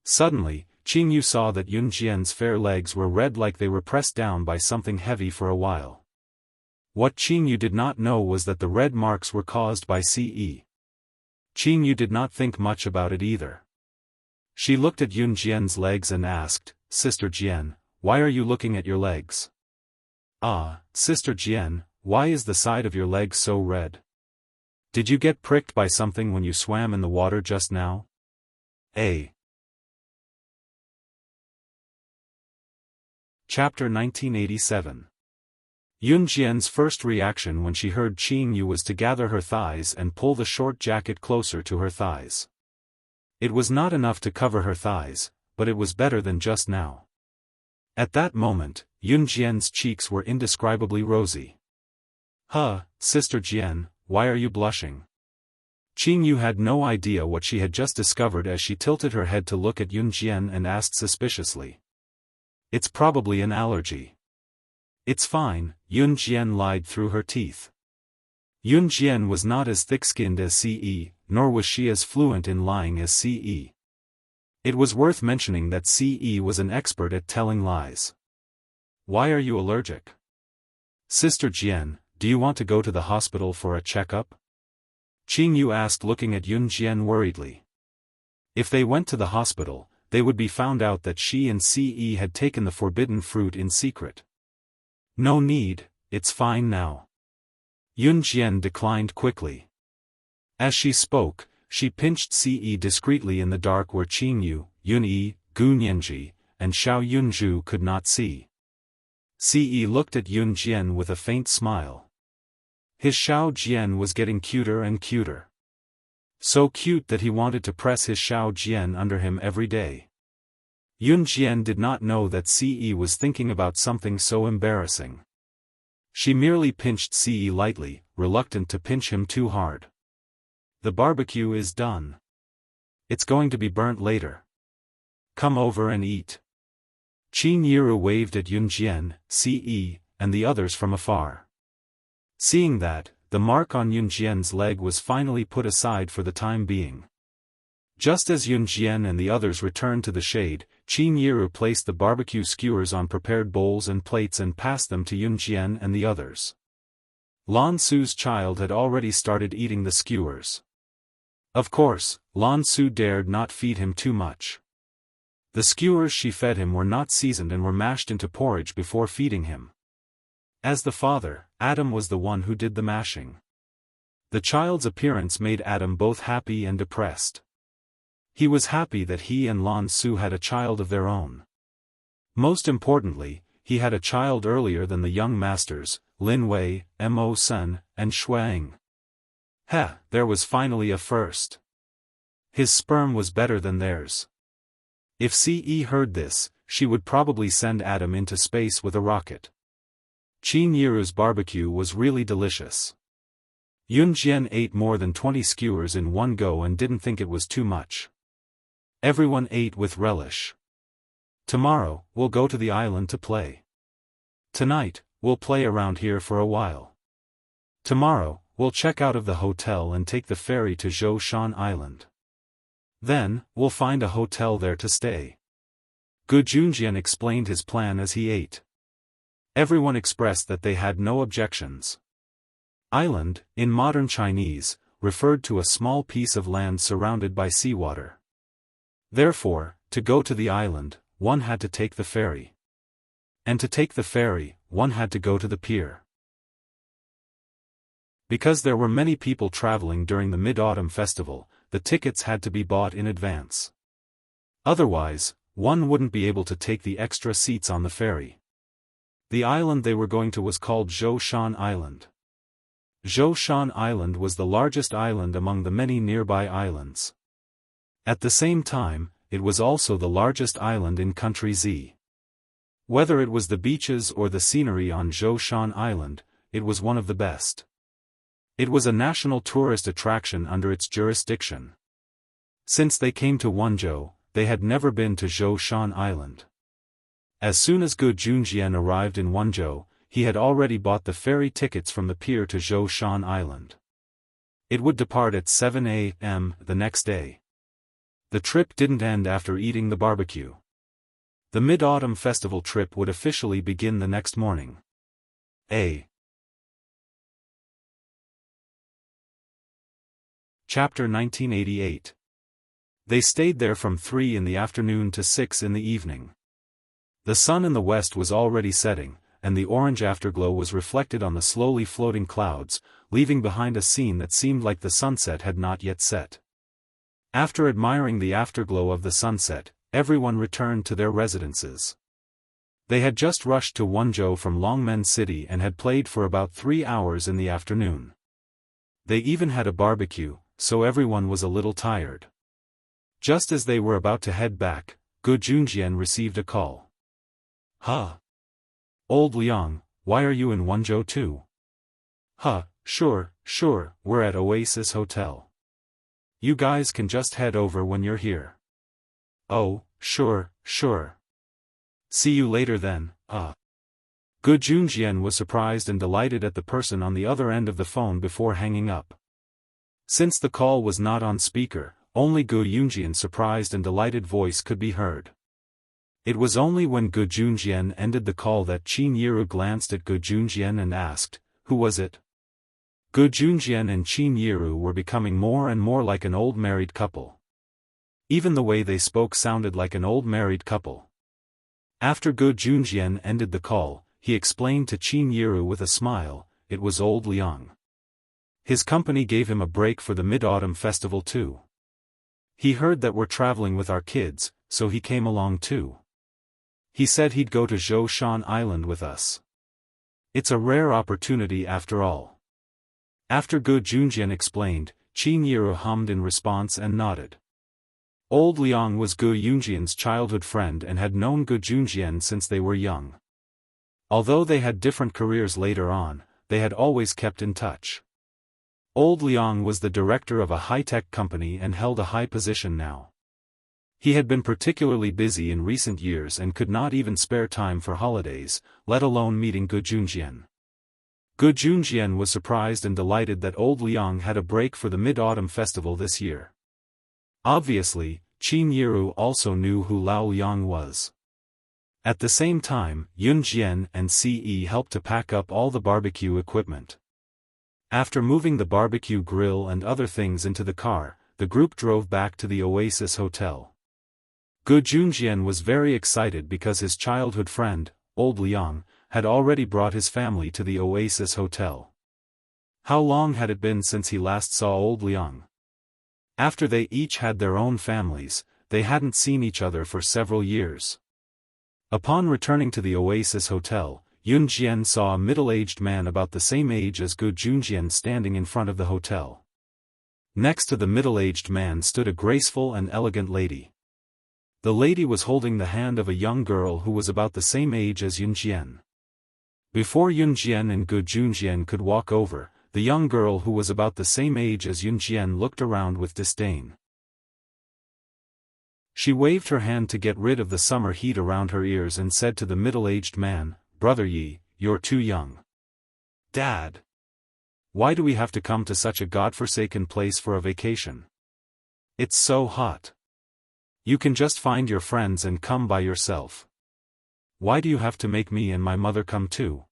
Suddenly, Qinyu saw that Yunjian's fair legs were red, like they were pressed down by something heavy for a while. What Qinyu did not know was that the red marks were caused by Ce. Qinyu did not think much about it either. She looked at Yunjian's legs and asked, Sister Jian, why are you looking at your legs? Ah, Sister Jian, why is the side of your leg so red? Did you get pricked by something when you swam in the water just now? Chapter 1987. Yunjian's first reaction when she heard Qinyu was to gather her thighs and pull the short jacket closer to her thighs. It was not enough to cover her thighs, but it was better than just now. At that moment, Yun Jian's cheeks were indescribably rosy. "Huh, Sister Jian, why are you blushing?" Qing Yu had no idea what she had just discovered as she tilted her head to look at Yun Jian and asked suspiciously. "It's probably an allergy." "It's fine," Yun Jian lied through her teeth. Yun Jian was not as thick-skinned as Ce, nor was she as fluent in lying as Ce. It was worth mentioning that Ce was an expert at telling lies. "Why are you allergic?" "Sister Jian, do you want to go to the hospital for a checkup?" Qing Yu asked, looking at Yun Jian worriedly. If they went to the hospital, they would be found out that she and Ce had taken the forbidden fruit in secret. "No need, it's fine now." Yun Jian declined quickly. As she spoke, she pinched Ce discreetly in the dark where Qing Yu, Yun Yi, Gu Nianji, and Xiao Yunzhu could not see. Ce looked at Yun Jian with a faint smile. His Xiao Jian was getting cuter and cuter. So cute that he wanted to press his Xiao Jian under him every day. Yun Jian did not know that Ce was thinking about something so embarrassing. She merely pinched Ce lightly, reluctant to pinch him too hard. "The barbecue is done. It's going to be burnt later. Come over and eat." Qing Yiru waved at Yun Jian, Ce, and the others from afar. Seeing that, the mark on Yun Jian's leg was finally put aside for the time being. Just as Yun Jian and the others returned to the shade, Qing Yiru placed the barbecue skewers on prepared bowls and plates and passed them to Yun Jian and the others. Lan Su's child had already started eating the skewers. Of course, Lan Su dared not feed him too much. The skewers she fed him were not seasoned and were mashed into porridge before feeding him. As the father, Adam was the one who did the mashing. The child's appearance made Adam both happy and depressed. He was happy that he and Lan Su had a child of their own. Most importantly, he had a child earlier than the young masters, Lin Wei, Mo Sun, and Shuang. There was finally a first. His sperm was better than theirs. If Ce heard this, she would probably send Adam into space with a rocket. Qing Yiru's barbecue was really delicious. Yun Jian ate more than 20 skewers in one go and didn't think it was too much. Everyone ate with relish. "Tomorrow, we'll go to the island to play. Tonight, we'll play around here for a while. Tomorrow, we'll check out of the hotel and take the ferry to Xiaofan Island. Then, we'll find a hotel there to stay." Gu Junjian explained his plan as he ate. Everyone expressed that they had no objections. Island, in modern Chinese, referred to a small piece of land surrounded by seawater. Therefore, to go to the island, one had to take the ferry. And to take the ferry, one had to go to the pier. Because there were many people traveling during the Mid-Autumn Festival, the tickets had to be bought in advance. Otherwise, one wouldn't be able to take the extra seats on the ferry. The island they were going to was called Xiaofan Island. Xiaofan Island was the largest island among the many nearby islands. At the same time, it was also the largest island in country Z. Whether it was the beaches or the scenery on Xiaofan Island, it was one of the best. It was a national tourist attraction under its jurisdiction. Since they came to Wenzhou, they had never been to Xiaofan Island. As soon as Gu Junjian arrived in Wenzhou, he had already bought the ferry tickets from the pier to Xiaofan Island. It would depart at 7 a.m. the next day. The trip didn't end after eating the barbecue. The Mid-Autumn Festival trip would officially begin the next morning. Chapter 1988. They stayed there from 3 in the afternoon to 6 in the evening. The sun in the west was already setting, and the orange afterglow was reflected on the slowly floating clouds, leaving behind a scene that seemed like the sunset had not yet set. After admiring the afterglow of the sunset, everyone returned to their residences. They had just rushed to Wenzhou from Longmen City and had played for about 3 hours in the afternoon. They even had a barbecue, so everyone was a little tired. Just as they were about to head back, Gu Junjian received a call. Huh? Old Liang, why are you in Wenzhou too? Huh, sure, we're at Oasis Hotel. You guys can just head over when you're here. Oh, sure. See you later then, Gu Junjian was surprised and delighted at the person on the other end of the phone before hanging up. Since the call was not on speaker, only Gu Junjian's surprised and delighted voice could be heard. It was only when Gu Junjian ended the call that Qin Yiru glanced at Gu Junjian and asked, "Who was it?" Gu Junjian and Qin Yiru were becoming more and more like an old married couple. Even the way they spoke sounded like an old married couple. After Gu Junjian ended the call, he explained to Qin Yiru with a smile, it was old Liang. His company gave him a break for the Mid-Autumn Festival too. He heard that we're traveling with our kids, so he came along too. He said he'd go to Zhoushan Island with us. It's a rare opportunity after all. After Gu Junjian explained, Qin Yiru hummed in response and nodded. Old Liang was Gu Junjian's childhood friend and had known Gu Junjian since they were young. Although they had different careers later on, they had always kept in touch. Old Liang was the director of a high-tech company and held a high position now. He had been particularly busy in recent years and could not even spare time for holidays, let alone meeting Gu Junjian. Gu Junjian was surprised and delighted that old Liang had a break for the Mid-Autumn Festival this year. Obviously, Qin Yiru also knew who Lao Liang was. At the same time, Yun Jian and Ce helped to pack up all the barbecue equipment. After moving the barbecue grill and other things into the car, the group drove back to the Oasis Hotel. Gu Junjian was very excited because his childhood friend, old Liang, had already brought his family to the Oasis Hotel. How long had it been since he last saw old Liang? After they each had their own families, they hadn't seen each other for several years. Upon returning to the Oasis Hotel, Yun Jian saw a middle-aged man about the same age as Gu Junjian standing in front of the hotel. Next to the middle-aged man stood a graceful and elegant lady. The lady was holding the hand of a young girl who was about the same age as Yun Jian. Before Yun Jian and Gu Junjian could walk over, the young girl who was about the same age as Yun Jian looked around with disdain. She waved her hand to get rid of the summer heat around her ears and said to the middle-aged man, "Brother Yi, you're too young." "Dad! Why do we have to come to such a godforsaken place for a vacation? It's so hot. You can just find your friends and come by yourself. Why do you have to make me and my mother come too?"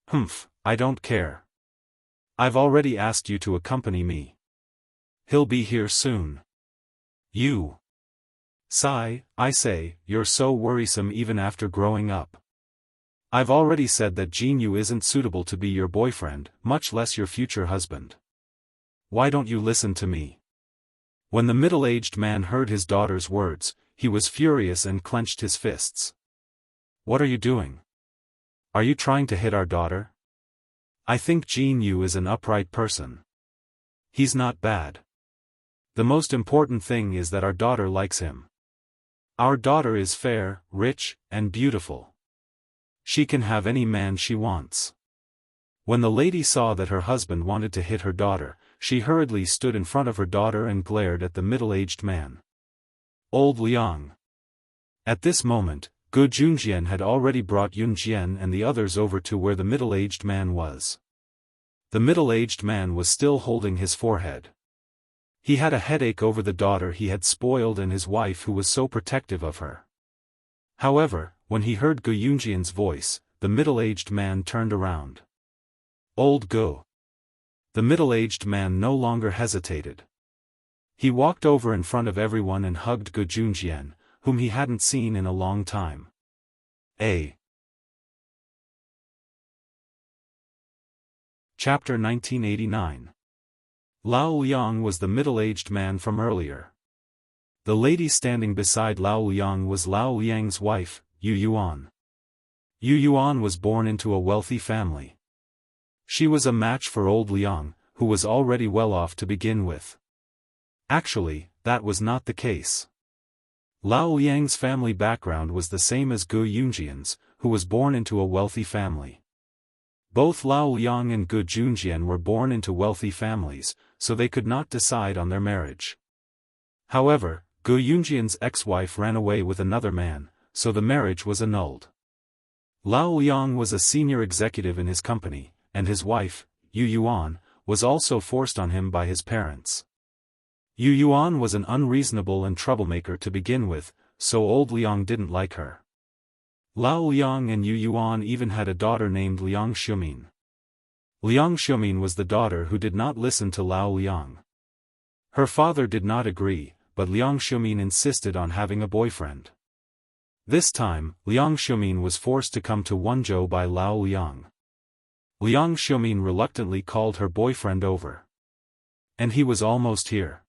"Humph, I don't care. I've already asked you to accompany me. He'll be here soon." "You. Sigh, I say, you're so worrisome even after growing up. I've already said that Jin Yu isn't suitable to be your boyfriend, much less your future husband. Why don't you listen to me?" When the middle-aged man heard his daughter's words, he was furious and clenched his fists. "What are you doing? Are you trying to hit our daughter? I think Jin Yu is an upright person. He's not bad. The most important thing is that our daughter likes him. Our daughter is fair, rich, and beautiful. She can have any man she wants." When the lady saw that her husband wanted to hit her daughter, she hurriedly stood in front of her daughter and glared at the middle-aged man. Old Liang. At this moment, Gu Junjian had already brought Yun Jian and the others over to where the middle-aged man was. The middle-aged man was still holding his forehead. He had a headache over the daughter he had spoiled and his wife who was so protective of her. However, when he heard Gu Junjian's voice, the middle-aged man turned around. "Old Gu." The middle-aged man no longer hesitated. He walked over in front of everyone and hugged Gu Junjian, whom he hadn't seen in a long time. Chapter 1989. Lao Liang was the middle-aged man from earlier. The lady standing beside Lao Liang was Lao Liang's wife, Yu Yuan. Yu Yuan was born into a wealthy family. She was a match for old Liang, who was already well off to begin with. Actually, that was not the case. Lao Liang's family background was the same as Gu Yunjian's, who was born into a wealthy family. Both Lao Liang and Gu Junjian were born into wealthy families, so they could not decide on their marriage. However, Gu Yunjian's ex-wife ran away with another man, so the marriage was annulled. Lao Liang was a senior executive in his company, and his wife, Yu Yuan, was also forced on him by his parents. Yu Yuan was an unreasonable and troublemaker to begin with, so old Liang didn't like her. Lao Liang and Yu Yuan even had a daughter named Liang Xiumin. Liang Xiumin was the daughter who did not listen to Lao Liang. Her father did not agree, but Liang Xiumin insisted on having a boyfriend. This time, Liang Xiumin was forced to come to Wenzhou by Lao Liang. Liang Xiumin reluctantly called her boyfriend over. And he was almost here.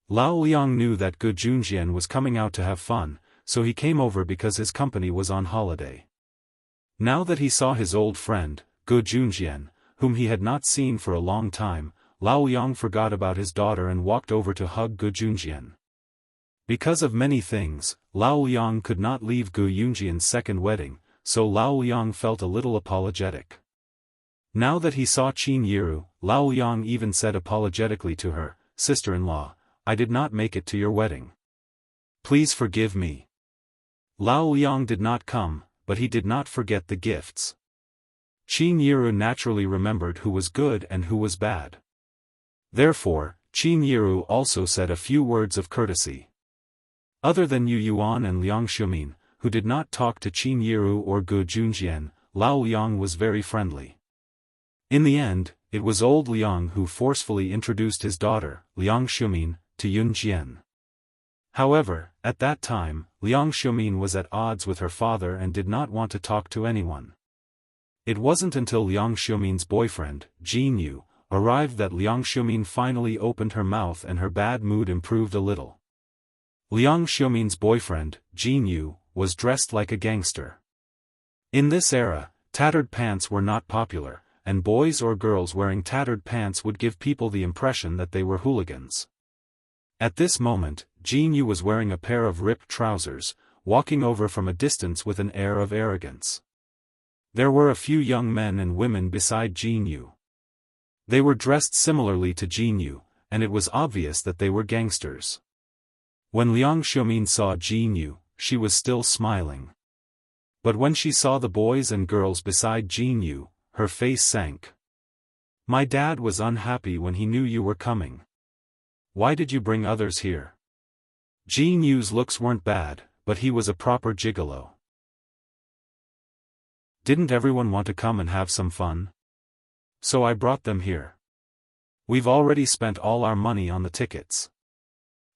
Lao Liang knew that Gu Junjian was coming out to have fun, so he came over because his company was on holiday. Now that he saw his old friend, Gu Junjian, whom he had not seen for a long time, Lao Liang forgot about his daughter and walked over to hug Gu Junjian. Because of many things, Lao Liang could not leave Gu Yunjian's second wedding, so Lao Liang felt a little apologetic. Now that he saw Qin Yiru, Lao Liang even said apologetically to her, "Sister-in-law, I did not make it to your wedding. Please forgive me." Lao Liang did not come, but he did not forget the gifts. Qin Yiru naturally remembered who was good and who was bad. Therefore, Qin Yiru also said a few words of courtesy. Other than Yu Yuan and Liang Xiumin, who did not talk to Qin Yiru or Gu Junjian, Lao Liang was very friendly. In the end, it was old Liang who forcefully introduced his daughter, Liang Xiumin, to Yun Jian. However, at that time, Liang Xiumin was at odds with her father and did not want to talk to anyone. It wasn't until Liang Xiumin's boyfriend, Jin Yu, arrived that Liang Xiumin finally opened her mouth and her bad mood improved a little. Liang Xiumin's boyfriend, Jin Yu, was dressed like a gangster. In this era, tattered pants were not popular, and boys or girls wearing tattered pants would give people the impression that they were hooligans. At this moment, Jin Yu was wearing a pair of ripped trousers, walking over from a distance with an air of arrogance. There were a few young men and women beside Jin Yu. They were dressed similarly to Jin Yu, and it was obvious that they were gangsters. When Liang Xiumin saw Jin Yu, she was still smiling. But when she saw the boys and girls beside Jin Yu, her face sank. "My dad was unhappy when he knew you were coming. Why did you bring others here?" Jin Yu's looks weren't bad, but he was a proper gigolo. "Didn't everyone want to come and have some fun? So I brought them here. We've already spent all our money on the tickets.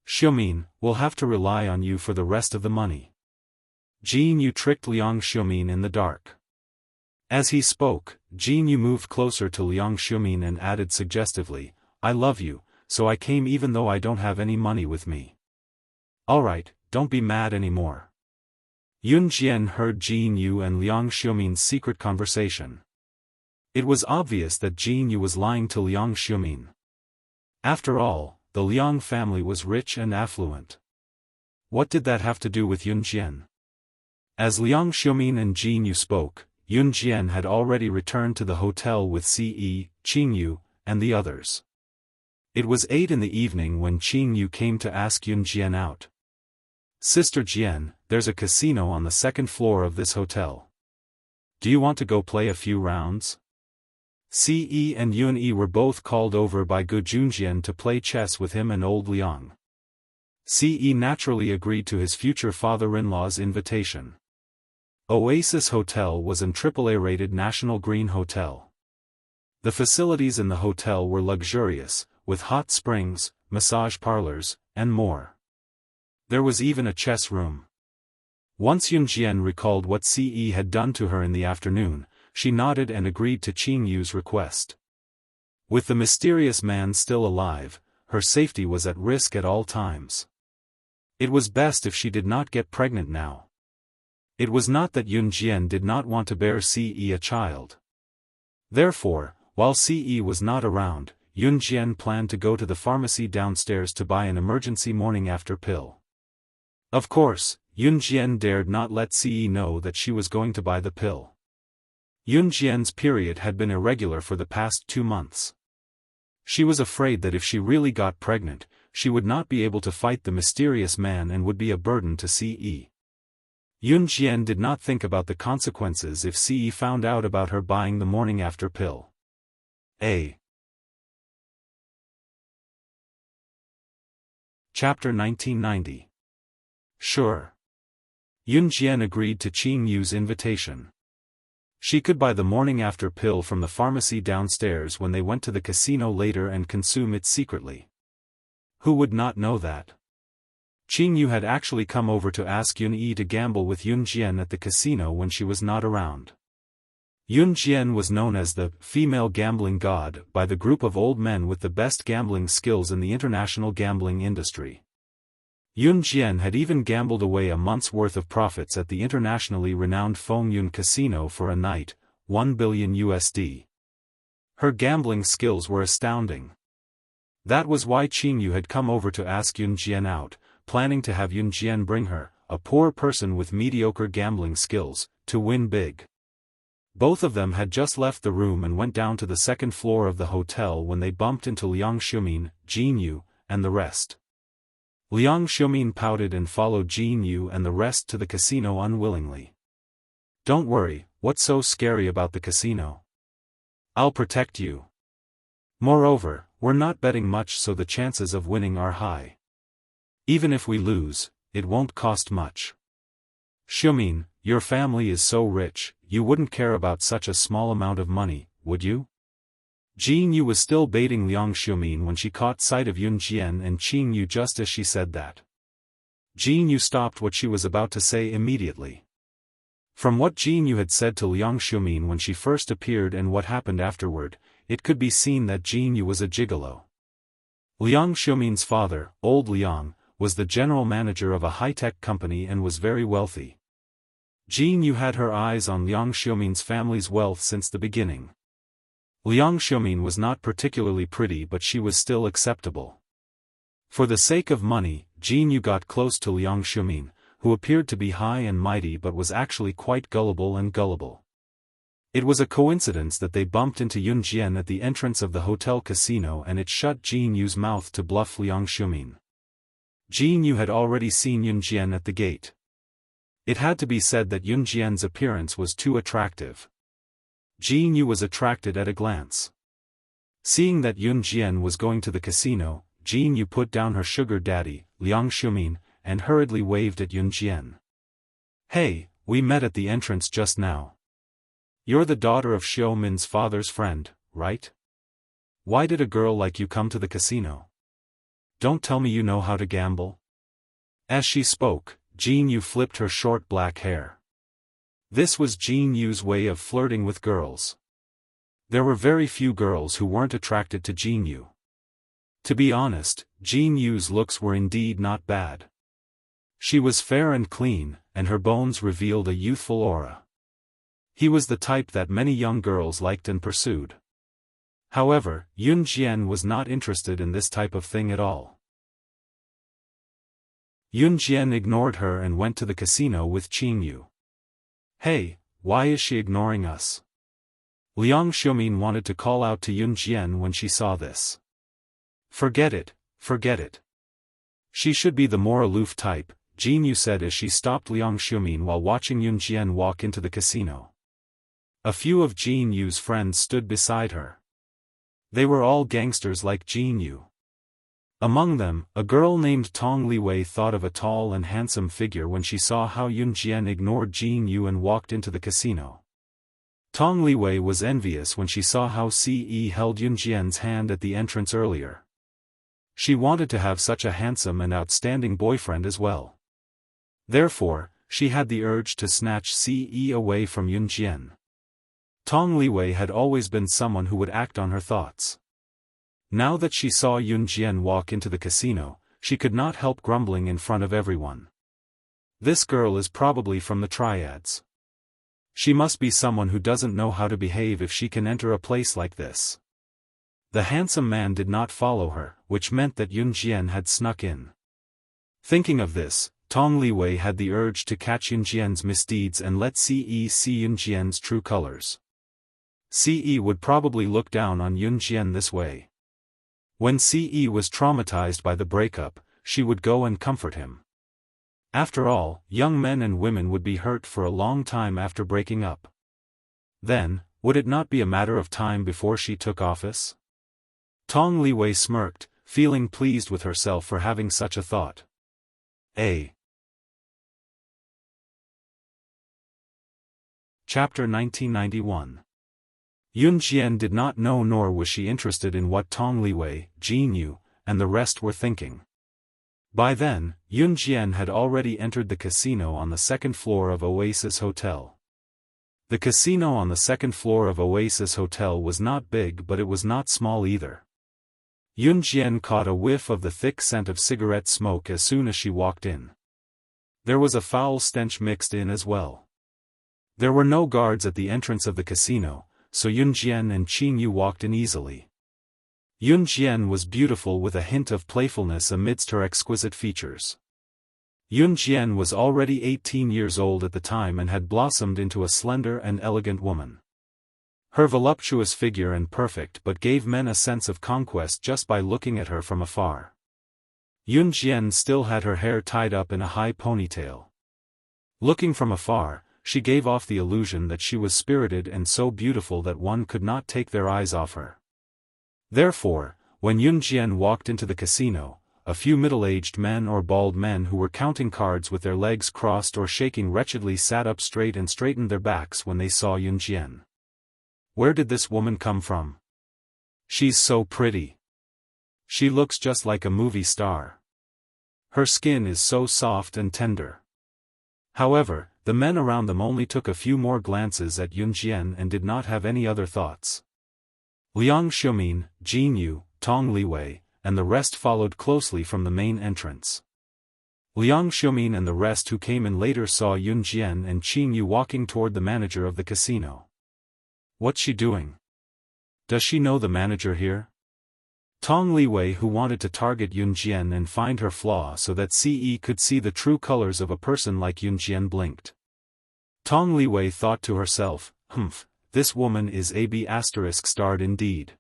Xiumin, we'll have to rely on you for the rest of the money." Jin Yu tricked Liang Xiumin in the dark. As he spoke, Jin Yu moved closer to Liang Xiumin and added suggestively, "I love you, so I came even though I don't have any money with me. Alright, don't be mad anymore." Yun Jian heard Jin Yu and Liang Xiumin's secret conversation. It was obvious that Jin Yu was lying to Liang Xiumin. After all, the Liang family was rich and affluent. What did that have to do with Yun Jian? As Liang Xiumin and Jin Yu spoke, Yun Jian had already returned to the hotel with Qin Yu and the others. It was 8 in the evening when Qin Yu came to ask Yun Jian out. "Sister Jian, there's a casino on the second floor of this hotel. Do you want to go play a few rounds?" Ce and Yun Yi were both called over by Gu Junjian to play chess with him and old Liang. Ce naturally agreed to his future father-in-law's invitation. Oasis Hotel was an AAA-rated National Green Hotel. The facilities in the hotel were luxurious, with hot springs, massage parlors, and more. There was even a chess room. Once Yun Jian recalled what Ce had done to her in the afternoon, she nodded and agreed to Qin Yu's request. With the mysterious man still alive, her safety was at risk at all times. It was best if she did not get pregnant now. It was not that Yun Jian did not want to bear Ce a child. Therefore, while Ce was not around, Yun Jian planned to go to the pharmacy downstairs to buy an emergency morning after pill. Of course, Yun Jian dared not let Ce know that she was going to buy the pill. Yun Jian's period had been irregular for the past 2 months. She was afraid that if she really got pregnant, she would not be able to fight the mysterious man and would be a burden to Ce. Yun Jian did not think about the consequences if Ce found out about her buying the morning after pill. Chapter 1990. Sure. Yun Jian agreed to Qing Yu's invitation. She could buy the morning after pill from the pharmacy downstairs when they went to the casino later and consume it secretly. Who would not know that? Qing Yu had actually come over to ask Yun Yi to gamble with Yun Jian at the casino when she was not around. Yun Jian was known as the female gambling god by the group of old men with the best gambling skills in the international gambling industry. Yun Jian had even gambled away a month's worth of profits at the internationally renowned Feng Yun Casino for a night, $1 billion USD. Her gambling skills were astounding. That was why Qing Yu had come over to ask Yun Jian out, planning to have Yun Jian bring her, a poor person with mediocre gambling skills, to win big. Both of them had just left the room and went down to the second floor of the hotel when they bumped into Liang Xiumin, Jin Yu, and the rest. Liang Xiumin pouted and followed Jin Yu and the rest to the casino unwillingly. "Don't worry, what's so scary about the casino? I'll protect you. Moreover, we're not betting much, so the chances of winning are high. Even if we lose, it won't cost much. Xiumin, your family is so rich, you wouldn't care about such a small amount of money, would you?" Jin Yu was still baiting Liang Xiumin when she caught sight of Yun Jian and Qing Yu just as she said that. Jin Yu stopped what she was about to say immediately. From what Jin Yu had said to Liang Xiumin when she first appeared and what happened afterward, it could be seen that Jin Yu was a gigolo. Liang Xiumin's father, old Liang, was the general manager of a high-tech company and was very wealthy. Jin Yu had her eyes on Liang Xiumin's family's wealth since the beginning. Liang Xiumin was not particularly pretty, but she was still acceptable. For the sake of money, Jin Yu got close to Liang Xiumin, who appeared to be high and mighty but was actually quite gullible. It was a coincidence that they bumped into Yun Jian at the entrance of the hotel casino, and it shut Jin Yu's mouth to bluff Liang Xiumin. Jin Yu had already seen Yun Jian at the gate. It had to be said that Yun Jian's appearance was too attractive. Jin Yu was attracted at a glance. Seeing that Yun Jian was going to the casino, Jin Yu put down her sugar daddy, Liang Xiumin, and hurriedly waved at Yun Jian. "Hey, we met at the entrance just now. You're the daughter of Xiumin's father's friend, right? Why did a girl like you come to the casino? Don't tell me you know how to gamble?" As she spoke, Jin Yu flipped her short black hair. This was Jin Yu's way of flirting with girls. There were very few girls who weren't attracted to Jin Yu. To be honest, Jin Yu's looks were indeed not bad. She was fair and clean, and her bones revealed a youthful aura. He was the type that many young girls liked and pursued. However, Yun Jian was not interested in this type of thing at all. Yun Jian ignored her and went to the casino with Qing Yu. "Hey, why is she ignoring us?" Liang Xiumin wanted to call out to Yun Jian when she saw this. Forget it. She should be the more aloof type," Jin Yu said as she stopped Liang Xiumin while watching Yun Jian walk into the casino. A few of Jin Yu's friends stood beside her. They were all gangsters like Jin Yu. Among them, a girl named Tong Liwei thought of a tall and handsome figure when she saw how Yun Jian ignored Jin Yu and walked into the casino. Tong Liwei was envious when she saw how Ce held Yun Jian's hand at the entrance earlier. She wanted to have such a handsome and outstanding boyfriend as well. Therefore, she had the urge to snatch Ce away from Yun Jian. Tong Liwei had always been someone who would act on her thoughts. Now that she saw Yun Jian walk into the casino, she could not help grumbling in front of everyone. This girl is probably from the triads. She must be someone who doesn't know how to behave if she can enter a place like this. The handsome man did not follow her, which meant that Yun Jian had snuck in. Thinking of this, Tong Liwei had the urge to catch Yun Jian's misdeeds and let Ce see Yun Jian's true colors. Ce would probably look down on Yun Jian this way. When Ce was traumatized by the breakup, she would go and comfort him. After all, young men and women would be hurt for a long time after breaking up. Then, would it not be a matter of time before she took office? Tong Liwei smirked, feeling pleased with herself for having such a thought. Chapter 1991. Yun Jian did not know, nor was she interested in what Tong Liwei, Jin Yu, and the rest were thinking. By then, Yun Jian had already entered the casino on the second floor of Oasis Hotel. The casino on the second floor of Oasis Hotel was not big, but it was not small either. Yun Jian caught a whiff of the thick scent of cigarette smoke as soon as she walked in. There was a foul stench mixed in as well. There were no guards at the entrance of the casino, so Yun Jian and Qin Yu walked in easily. Yun Jian was beautiful with a hint of playfulness amidst her exquisite features. Yun Jian was already 18 years old at the time and had blossomed into a slender and elegant woman. Her voluptuous figure and perfect but gave men a sense of conquest just by looking at her from afar. Yun Jian still had her hair tied up in a high ponytail. Looking from afar, she gave off the illusion that she was spirited and so beautiful that one could not take their eyes off her. Therefore, when Yun Jian walked into the casino, a few middle-aged men or bald men who were counting cards with their legs crossed or shaking wretchedly sat up straight and straightened their backs when they saw Yun Jian. Where did this woman come from? She's so pretty. She looks just like a movie star. Her skin is so soft and tender. However, the men around them only took a few more glances at Yun Jian and did not have any other thoughts. Liang Xiumin, Jin Yu, Tong Liwei, and the rest followed closely from the main entrance. Liang Xiumin and the rest who came in later saw Yun Jian and Qin Yu walking toward the manager of the casino. What's she doing? Does she know the manager here? Tong Liwei, who wanted to target Yun Jian and find her flaw so that Ce could see the true colors of a person like Yun Jian, blinked. Tong Liwei thought to herself, this woman is AB** starred indeed.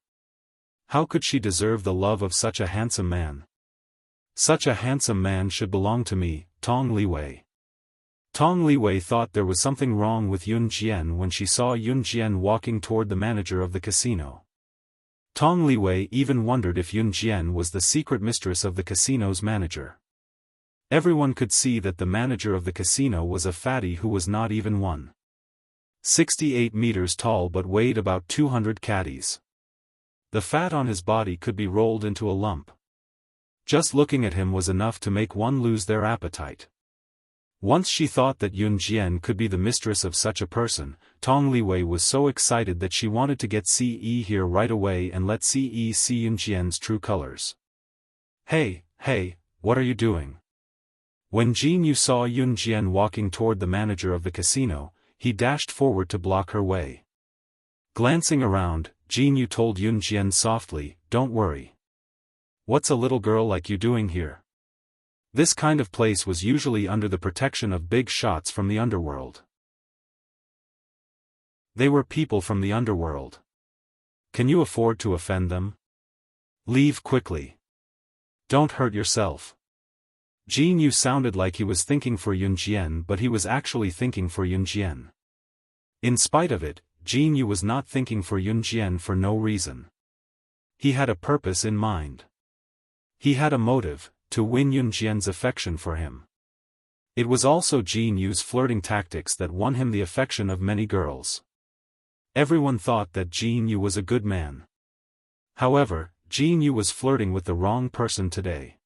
How could she deserve the love of such a handsome man? Such a handsome man should belong to me, Tong Liwei. Tong Liwei thought there was something wrong with Yun Jian when she saw Yun Jian walking toward the manager of the casino. Tong Liwei even wondered if Yun Jian was the secret mistress of the casino's manager. Everyone could see that the manager of the casino was a fatty who was not even 1.68 meters tall but weighed about 200 caddies. The fat on his body could be rolled into a lump. Just looking at him was enough to make one lose their appetite. Once she thought that Yun Jian could be the mistress of such a person, Tong Liwei was so excited that she wanted to get Ce here right away and let Ce see Yun Jian's true colors. Hey, what are you doing? When Jin Yu saw Yun Jian walking toward the manager of the casino, he dashed forward to block her way. Glancing around, Jin Yu told Yun Jian softly, "Don't worry. What's a little girl like you doing here?" This kind of place was usually under the protection of big shots from the underworld. They were people from the underworld. Can you afford to offend them? Leave quickly. Don't hurt yourself. Jin Yu sounded like he was thinking for Yun Jian, but he was actually thinking for Yun Jian. In spite of it, Jin Yu was not thinking for Yun Jian for no reason. He had a purpose in mind. He had a motive, to win Yun Jian's affection for him. It was also Jin Yu's flirting tactics that won him the affection of many girls. Everyone thought that Jin Yu was a good man. However, Jin Yu was flirting with the wrong person today.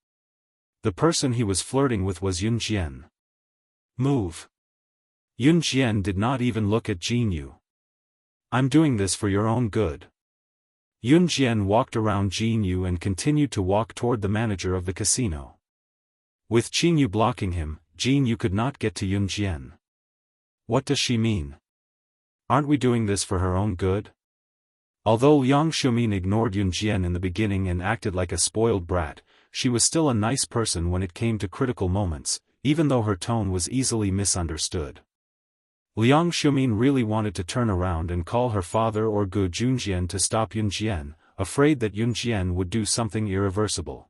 The person he was flirting with was Yun Jian. Move. Yun Jian did not even look at Jin Yu. I'm doing this for your own good. Yun Jian walked around Jin Yu and continued to walk toward the manager of the casino. With Qin Yu blocking him, Jin Yu could not get to Yun Jian. What does she mean? Aren't we doing this for her own good? Although Liang Xiumin ignored Yun Jian in the beginning and acted like a spoiled brat, she was still a nice person when it came to critical moments, even though her tone was easily misunderstood. Liang Xiumin really wanted to turn around and call her father or Gu Junjian to stop Yunjian, afraid that Yunjian would do something irreversible.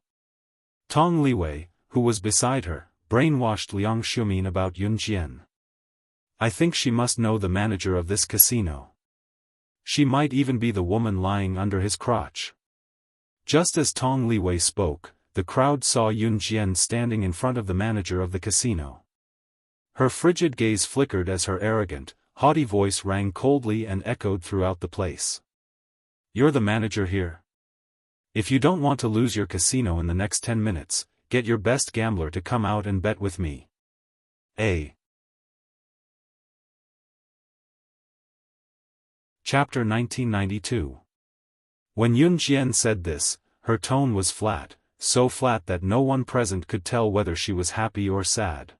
Tong Liwei, who was beside her, brainwashed Liang Xiumin about Yunjian. I think she must know the manager of this casino. She might even be the woman lying under his crotch. Just as Tong Liwei spoke, the crowd saw Yunjian standing in front of the manager of the casino. Her frigid gaze flickered as her arrogant, haughty voice rang coldly and echoed throughout the place. You're the manager here? If you don't want to lose your casino in the next 10 minutes, get your best gambler to come out and bet with me. Chapter 1992. When Yunjian said this, her tone was flat, so flat that no one present could tell whether she was happy or sad.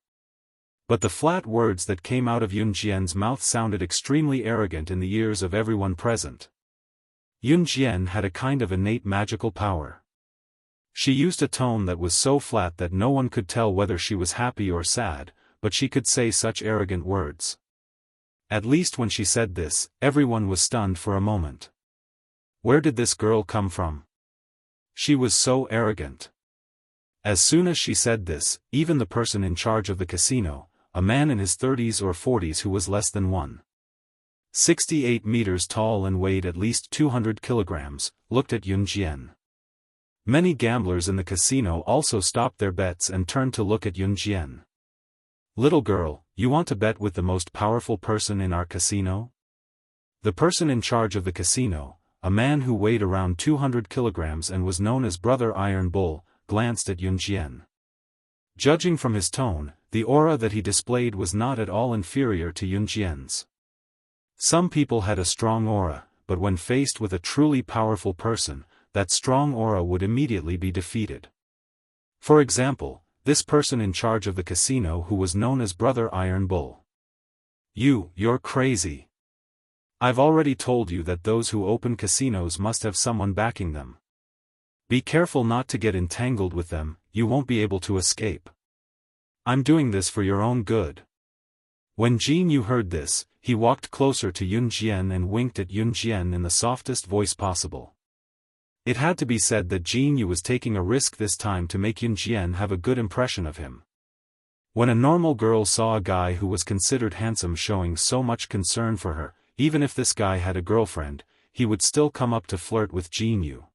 But the flat words that came out of Yunjian's mouth sounded extremely arrogant in the ears of everyone present. Yunjian had a kind of innate magical power. She used a tone that was so flat that no one could tell whether she was happy or sad, but she could say such arrogant words. At least when she said this, everyone was stunned for a moment. Where did this girl come from? She was so arrogant. As soon as she said this, even the person in charge of the casino, a man in his 30s or 40s who was less than 1.68 meters tall and weighed at least 200 kilograms, looked at Yunjian. Many gamblers in the casino also stopped their bets and turned to look at Yunjian. Little girl, you want to bet with the most powerful person in our casino? The person in charge of the casino, a man who weighed around 200 kilograms and was known as Brother Iron Bull, glanced at Yunjian. Judging from his tone, the aura that he displayed was not at all inferior to Yunjian's. Some people had a strong aura, but when faced with a truly powerful person, that strong aura would immediately be defeated. For example, this person in charge of the casino who was known as Brother Iron Bull. You're crazy. I've already told you that those who open casinos must have someone backing them. Be careful not to get entangled with them, you won't be able to escape. I'm doing this for your own good. When Jin Yu heard this, he walked closer to Yunjian and winked at Yunjian in the softest voice possible. It had to be said that Jin Yu was taking a risk this time to make Yunjian have a good impression of him. When a normal girl saw a guy who was considered handsome showing so much concern for her, even if this guy had a girlfriend, he would still come up to flirt with Jin Yu.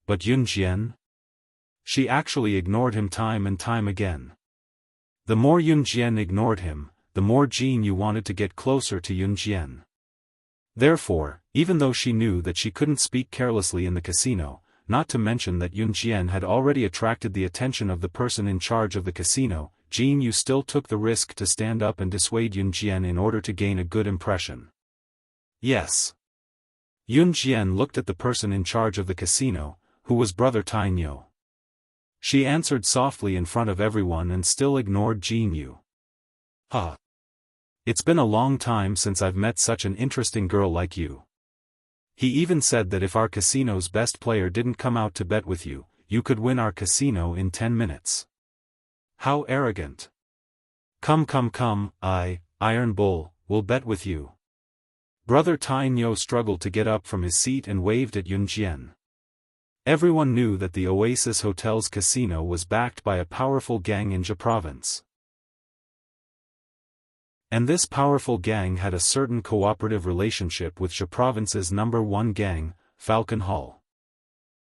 But Yunjian? She actually ignored him time and time again. The more Yunjian ignored him, the more Jin Yu wanted to get closer to Yunjian. Therefore, even though she knew that she couldn't speak carelessly in the casino, not to mention that Yunjian had already attracted the attention of the person in charge of the casino, Jin Yu still took the risk to stand up and dissuade Yunjian in order to gain a good impression. Yes. Yunjian looked at the person in charge of the casino, who was Brother Tainyo. She answered softly in front of everyone and still ignored Jin Yu. It's been a long time since I've met such an interesting girl like you. He even said that if our casino's best player didn't come out to bet with you, you could win our casino in 10 minutes. How arrogant. Come, Iron Bull, will bet with you. Brother Tainyo struggled to get up from his seat and waved at Yunjian. Everyone knew that the Oasis Hotel's casino was backed by a powerful gang in Jia province. And this powerful gang had a certain cooperative relationship with Jia province's #1 gang, Falcon Hall.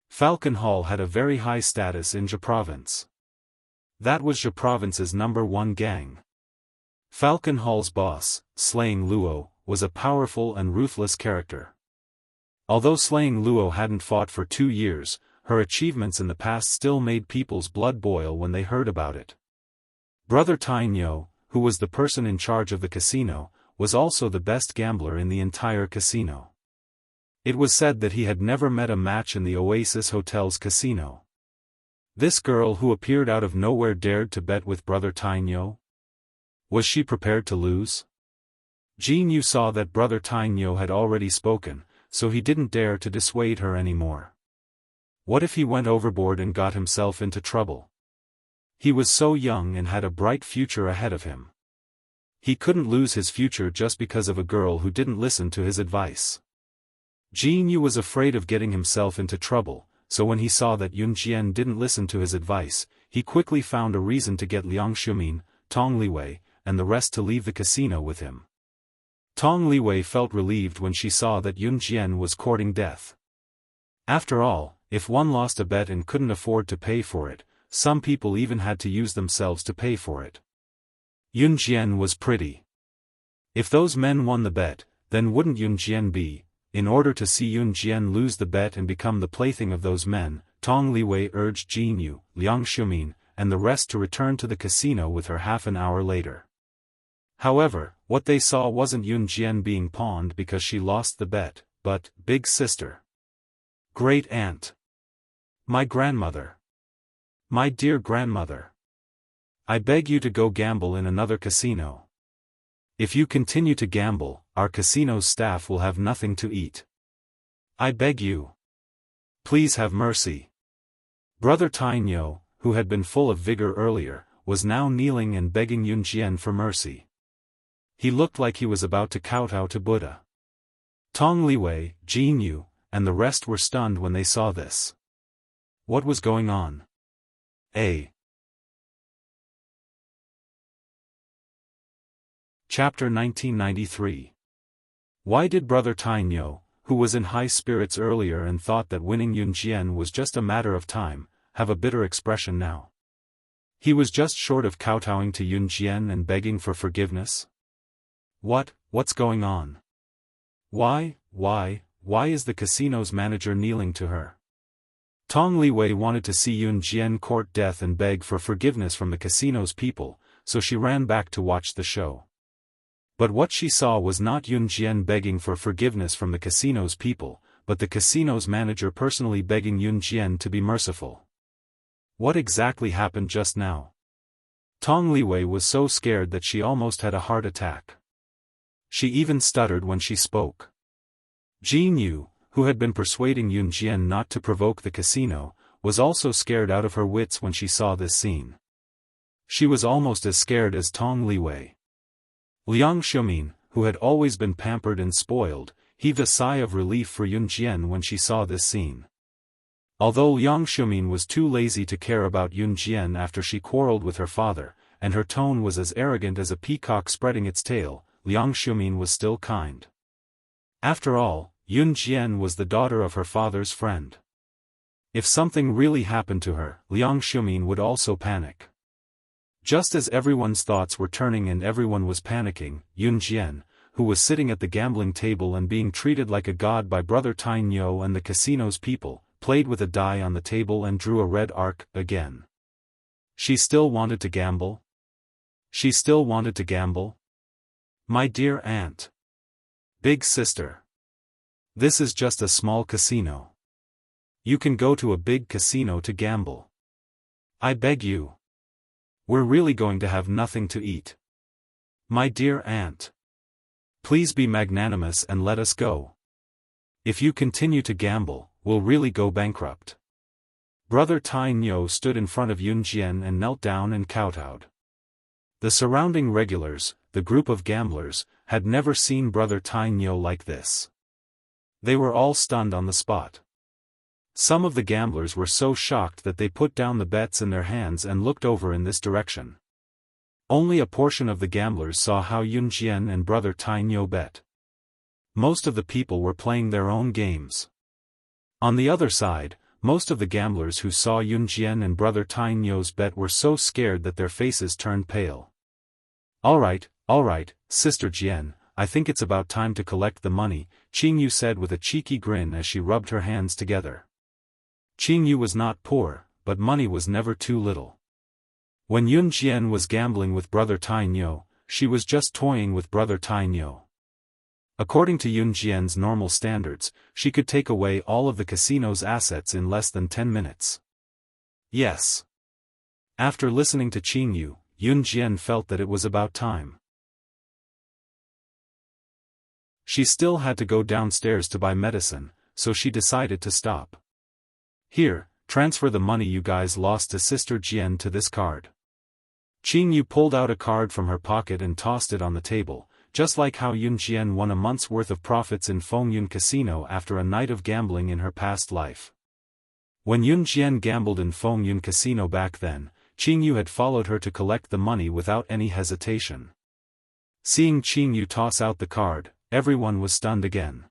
Falcon Hall had a very high status in Jia province. That was Jia province's #1 gang. Falcon Hall's boss, Slaying Luo, was a powerful and ruthless character. Although Slaying Luo hadn't fought for 2 years, her achievements in the past still made people's blood boil when they heard about it. Brother Tainyo, who was the person in charge of the casino, was also the best gambler in the entire casino. It was said that he had never met a match in the Oasis Hotel's casino. This girl who appeared out of nowhere dared to bet with Brother Tainyo? Was she prepared to lose? Jin Yu saw that Brother Tainyo had already spoken, so he didn't dare to dissuade her anymore. What if he went overboard and got himself into trouble? He was so young and had a bright future ahead of him. He couldn't lose his future just because of a girl who didn't listen to his advice. Jin Yu was afraid of getting himself into trouble, so when he saw that Yun Jian didn't listen to his advice, he quickly found a reason to get Liang Xiumin, Tong Liwei, and the rest to leave the casino with him. Tong Liwei felt relieved when she saw that Yun Jian was courting death. After all, if one lost a bet and couldn't afford to pay for it, some people even had to use themselves to pay for it. Yun Jian was pretty. If those men won the bet, then wouldn't Yun Jian be? In order to see Yun Jian lose the bet and become the plaything of those men, Tong Liwei urged Jin Yu, Liang Xiumin, and the rest to return to the casino with her half an hour later. However, what they saw wasn't Yun Jian being pawned because she lost the bet, but, big sister. Great aunt. My grandmother. My dear grandmother. I beg you to go gamble in another casino. If you continue to gamble, our casino's staff will have nothing to eat. I beg you. Please have mercy. Brother Tainyo, who had been full of vigor earlier, was now kneeling and begging Yun Jian for mercy. He looked like he was about to kowtow to Buddha. Tong Liwei, Jin Yu, and the rest were stunned when they saw this. What was going on? Chapter 1993. Why did Brother Tainyo, who was in high spirits earlier and thought that winning Yun Jian was just a matter of time, have a bitter expression now? He was just short of kowtowing to Yun Jian and begging for forgiveness? What's going on? Why is the casino's manager kneeling to her? Tong Liwei wanted to see Yun Jian court death and beg for forgiveness from the casino's people, so she ran back to watch the show. But what she saw was not Yun Jian begging for forgiveness from the casino's people, but the casino's manager personally begging Yun Jian to be merciful. What exactly happened just now? Tong Liwei was so scared that she almost had a heart attack. She even stuttered when she spoke. Jin Yu, who had been persuading Yun Jian not to provoke the casino, was also scared out of her wits when she saw this scene. She was almost as scared as Tong Liwei. Liang Xiumin, who had always been pampered and spoiled, heaved a sigh of relief for Yun Jian when she saw this scene. Although Liang Xiumin was too lazy to care about Yun Jian after she quarreled with her father, and her tone was as arrogant as a peacock spreading its tail, Liang Xiumin was still kind. After all, Yun Jian was the daughter of her father's friend. If something really happened to her, Liang Xiumin would also panic. Just as everyone's thoughts were turning and everyone was panicking, Yun Jian, who was sitting at the gambling table and being treated like a god by Brother Tainyo and the casino's people, played with a die on the table and drew a red arc again. She still wanted to gamble? She still wanted to gamble? My dear aunt. Big sister. This is just a small casino. You can go to a big casino to gamble. I beg you. We're really going to have nothing to eat. My dear aunt. Please be magnanimous and let us go. If you continue to gamble, we'll really go bankrupt. Brother Tainyo stood in front of Yun Jian and knelt down and kowtowed. The surrounding regulars, the group of gamblers, had never seen Brother Tainyo like this. They were all stunned on the spot. Some of the gamblers were so shocked that they put down the bets in their hands and looked over in this direction. Only a portion of the gamblers saw how Yun Jian and Brother Tainyo bet. Most of the people were playing their own games. On the other side, most of the gamblers who saw Yun Jian and Brother Tainyo's bet were so scared that their faces turned pale. All right, Sister Jian, I think it's about time to collect the money, Qing Yu said with a cheeky grin as she rubbed her hands together. Qing Yu was not poor, but money was never too little. When Yun Jian was gambling with Brother Tainyo, she was just toying with Brother Tainyo. According to Yun Jian's normal standards, she could take away all of the casino's assets in less than 10 minutes. Yes. After listening to Qing Yu, Yun Jian felt that it was about time. She still had to go downstairs to buy medicine, so she decided to stop. Here, transfer the money you guys lost to Sister Jian to this card. Qing Yu pulled out a card from her pocket and tossed it on the table, just like how Yun Jian won a month's worth of profits in Fengyun Casino after a night of gambling in her past life. When Yun Jian gambled in Fengyun Casino back then, Qing Yu had followed her to collect the money without any hesitation. Seeing Qing Yu toss out the card, everyone was stunned again.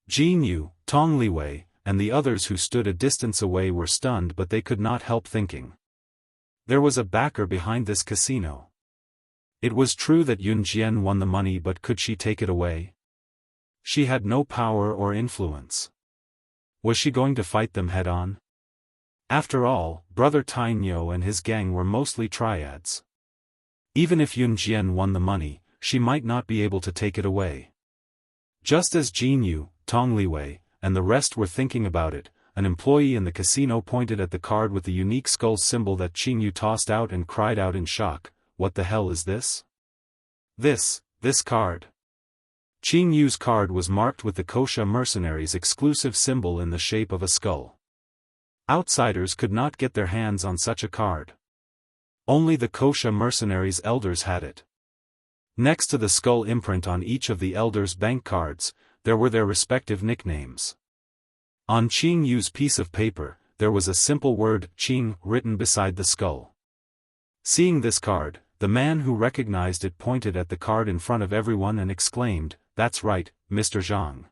Jin Yu, Tong Liwei, and the others who stood a distance away were stunned, but they could not help thinking. There was a backer behind this casino. It was true that Yun Jian won the money, but could she take it away? She had no power or influence. Was she going to fight them head-on? After all, Brother Tainyo and his gang were mostly triads. Even if Yun Jian won the money, she might not be able to take it away. Just as Jin Yu, Tong Liwei, and the rest were thinking about it, an employee in the casino pointed at the card with the unique skull symbol that Qing Yu tossed out and cried out in shock, "What the hell is this? This card." Qing Yu's card was marked with the Kosha mercenaries' exclusive symbol in the shape of a skull. Outsiders could not get their hands on such a card. Only the Kosha mercenaries' elders had it. Next to the skull imprint on each of the elders' bank cards, there were their respective nicknames. On Qing Yu's piece of paper, there was a simple word, Qing, written beside the skull. Seeing this card, the man who recognized it pointed at the card in front of everyone and exclaimed, "That's right, Mr. Zhang.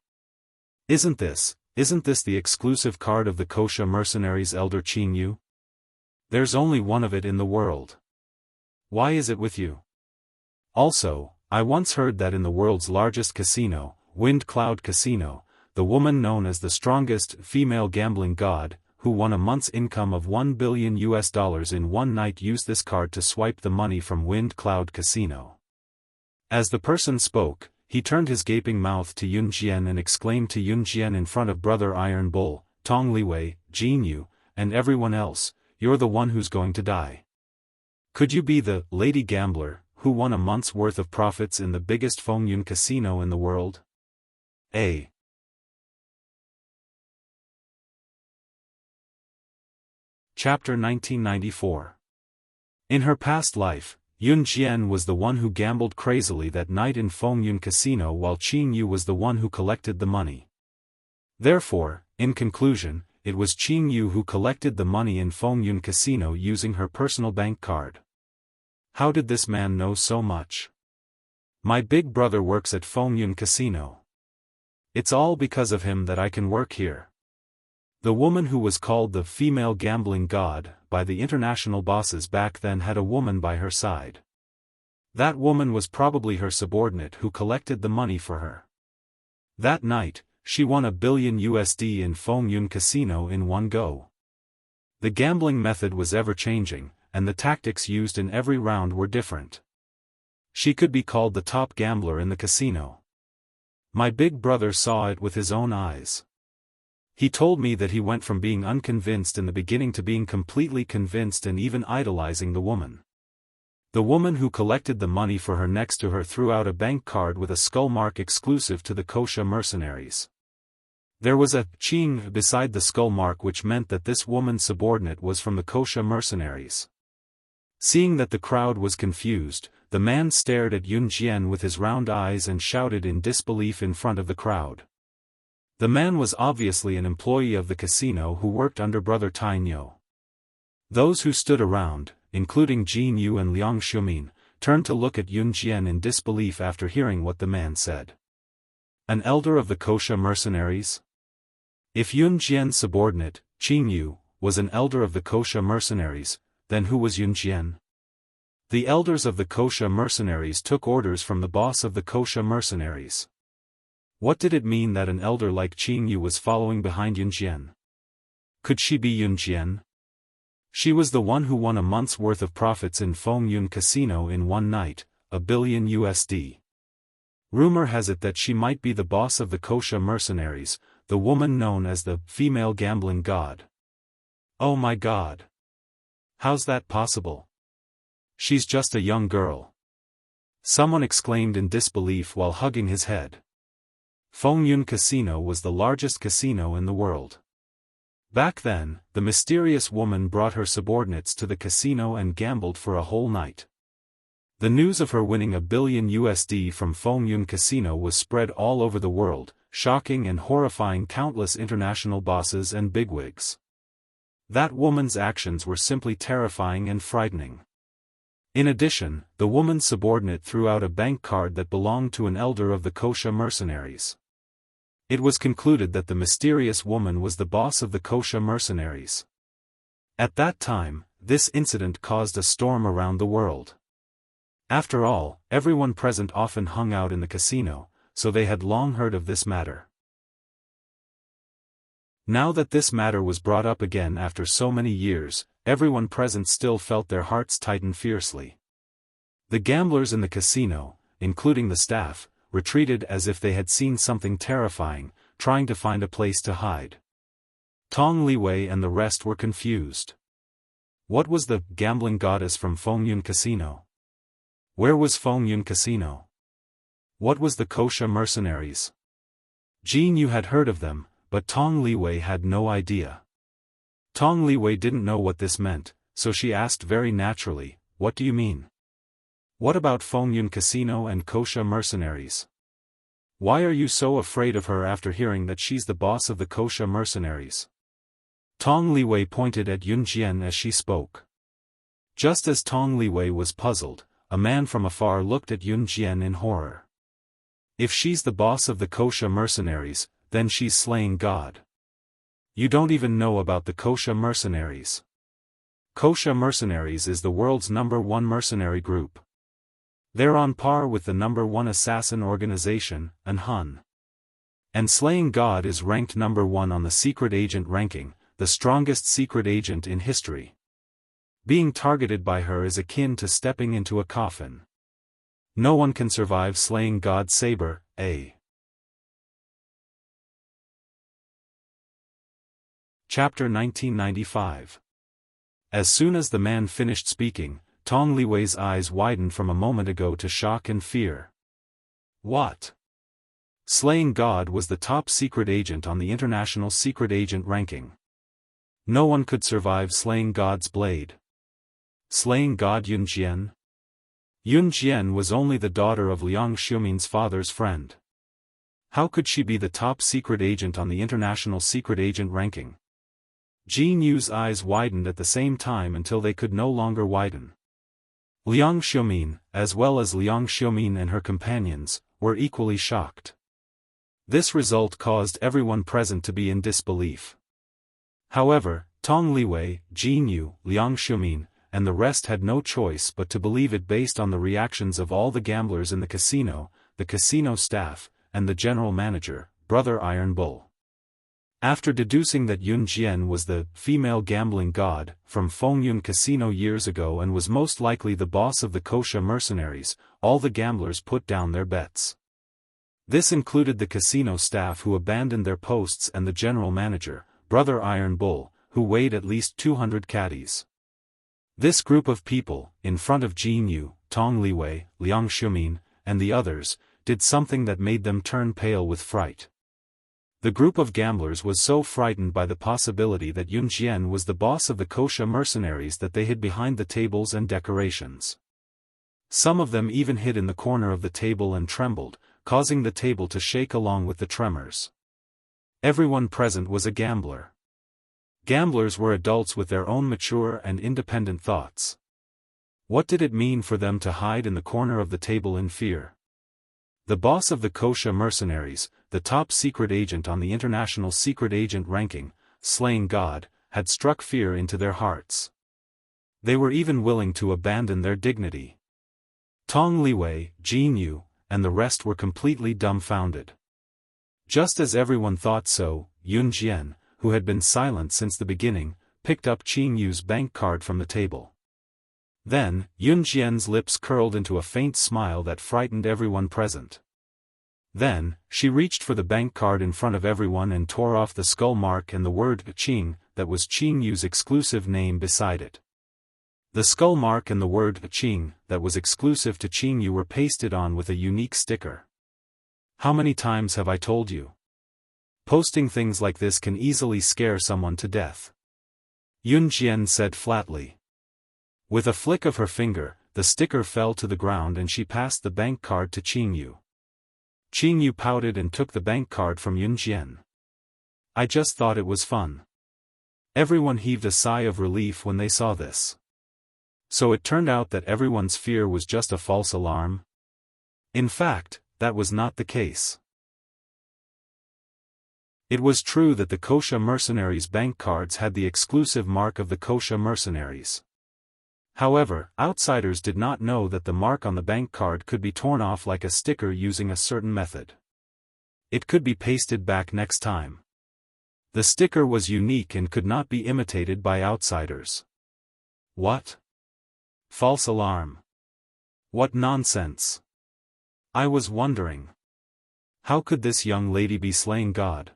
Isn't this the exclusive card of the Kosha mercenaries' elder Qing Yu? There's only one of it in the world. Why is it with you? Also, I once heard that in the world's largest casino, Wind Cloud Casino, the woman known as the strongest female gambling god, who won a month's income of $1 billion in one night, used this card to swipe the money from Wind Cloud Casino." As the person spoke, he turned his gaping mouth to Yun Jian and exclaimed to Yun Jian in front of Brother Iron Bull, Tong Liwei, Jin Yu, and everyone else, "You're the one who's going to die. Could you be the lady gambler who won a month's worth of profits in the biggest Fengyun casino in the world?" Chapter 1994. In her past life, Yun Jian was the one who gambled crazily that night in Fengyun Casino, while Qing Yu was the one who collected the money. Therefore, in conclusion, it was Qing Yu who collected the money in Fengyun Casino using her personal bank card. How did this man know so much? "My big brother works at Fengyun Casino. It's all because of him that I can work here." The woman who was called the female gambling god by the international bosses back then had a woman by her side. That woman was probably her subordinate who collected the money for her. That night, she won $1 billion in Fengyun Casino in one go. The gambling method was ever-changing, and the tactics used in every round were different. She could be called the top gambler in the casino. My big brother saw it with his own eyes. He told me that he went from being unconvinced in the beginning to being completely convinced and even idolizing the woman. The woman who collected the money for her next to her threw out a bank card with a skull mark exclusive to the Kosha mercenaries. There was a Qing beside the skull mark, which meant that this woman's subordinate was from the Kosha mercenaries. Seeing that the crowd was confused, the man stared at Yun Jian with his round eyes and shouted in disbelief in front of the crowd. The man was obviously an employee of the casino who worked under Brother Tainyo. Those who stood around, including Jin Yu and Liang Xiumin, turned to look at Yun Jian in disbelief after hearing what the man said. An elder of the Kosha mercenaries? If Yun Jian's subordinate, Qing Yu, was an elder of the Kosha mercenaries, then who was Yun Jian? The elders of the Kosha mercenaries took orders from the boss of the Kosha mercenaries. What did it mean that an elder like Qing Yu was following behind Yun Jian? Could she be Yun Jian? She was the one who won a month's worth of profits in Fengyun Casino in one night, $1 billion. Rumor has it that she might be the boss of the Kosha mercenaries, the woman known as the female gambling god. Oh my god! How's that possible? She's just a young girl. Someone exclaimed in disbelief while hugging his head. Fengyun Casino was the largest casino in the world. Back then, the mysterious woman brought her subordinates to the casino and gambled for a whole night. The news of her winning $1 billion from Fengyun Casino was spread all over the world, shocking and horrifying countless international bosses and bigwigs. That woman's actions were simply terrifying and frightening. In addition, the woman's subordinate threw out a bank card that belonged to an elder of the Wuxia mercenaries. It was concluded that the mysterious woman was the boss of the Wuxia mercenaries. At that time, this incident caused a storm around the world. After all, everyone present often hung out in the casino, so they had long heard of this matter. Now that this matter was brought up again after so many years, everyone present still felt their hearts tighten fiercely. The gamblers in the casino, including the staff, retreated as if they had seen something terrifying, trying to find a place to hide. Tong Liwei and the rest were confused. What was the gambling goddess from Fengyun Casino? Where was Fengyun Casino? What was the Wuxia mercenaries? Jin Yu had heard of them, but Tong Liwei had no idea. Tong Liwei didn't know what this meant, so she asked very naturally, "What do you mean? What about Fengyun Casino and Wuxia mercenaries? Why are you so afraid of her after hearing that she's the boss of the Wuxia mercenaries?" Tong Liwei pointed at Yun Jian as she spoke. Just as Tong Liwei was puzzled, a man from afar looked at Yun Jian in horror. If she's the boss of the Wuxia mercenaries, then she's slaying God. You don't even know about the Wuxia mercenaries. Wuxia mercenaries is the world's #1 mercenary group. They're on par with the #1 assassin organization, an Hun. And slaying God is ranked #1 on the secret agent ranking, the strongest secret agent in history. Being targeted by her is akin to stepping into a coffin. No one can survive slaying God's saber, eh? Chapter 1995. As soon as the man finished speaking, Tong Liwei's eyes widened from a moment ago to shock and fear. What? Slaying God was the top secret agent on the international secret agent ranking. No one could survive slaying God's blade. Slaying God Yun Jian? Yun Jian was only the daughter of Liang Xiumin's father's friend. How could she be the top secret agent on the international secret agent ranking? Jin Yu's eyes widened at the same time until they could no longer widen. Liang Xiumin, as well as Liang Xiumin and her companions, were equally shocked. This result caused everyone present to be in disbelief. However, Tong Liwei, Jin Yu, Liang Xiumin, and the rest had no choice but to believe it based on the reactions of all the gamblers in the casino staff, and the general manager, Brother Iron Bull. After deducing that Yun Jian was the female gambling god from Fengyun Casino years ago and was most likely the boss of the Wuxia mercenaries, all the gamblers put down their bets. This included the casino staff who abandoned their posts and the general manager, Brother Iron Bull, who weighed at least 200 caddies. This group of people, in front of Jin Yu, Tong Liwei, Liang Xiumin, and the others, did something that made them turn pale with fright. The group of gamblers was so frightened by the possibility that Yun Jian was the boss of the Wuxia mercenaries that they hid behind the tables and decorations. Some of them even hid in the corner of the table and trembled, causing the table to shake along with the tremors. Everyone present was a gambler. Gamblers were adults with their own mature and independent thoughts. What did it mean for them to hide in the corner of the table in fear? The boss of the Wuxia mercenaries, the top secret agent on the international secret agent ranking, slaying God, had struck fear into their hearts. They were even willing to abandon their dignity. Tong Liwei, Jin Yu, and the rest were completely dumbfounded. Just as everyone thought so, Yun Jian, who had been silent since the beginning, picked up Jin Yu's bank card from the table. Then, Yun Jian's lips curled into a faint smile that frightened everyone present. Then, she reached for the bank card in front of everyone and tore off the skull mark and the word Qing, that was Jin Yu's exclusive name, beside it. The skull mark and the word Qing, that was exclusive to Jin Yu, were pasted on with a unique sticker. How many times have I told you? Posting things like this can easily scare someone to death. Yun Jian said flatly. With a flick of her finger, the sticker fell to the ground and she passed the bank card to Qingyu. Qingyu pouted and took the bank card from Yun Jian. I just thought it was fun. Everyone heaved a sigh of relief when they saw this. So it turned out that everyone's fear was just a false alarm? In fact, that was not the case. It was true that the Kosha mercenaries' bank cards had the exclusive mark of the Kosha mercenaries. However, outsiders did not know that the mark on the bank card could be torn off like a sticker using a certain method. It could be pasted back next time. The sticker was unique and could not be imitated by outsiders. What? False alarm. What nonsense. I was wondering. How could this young lady be slaying God?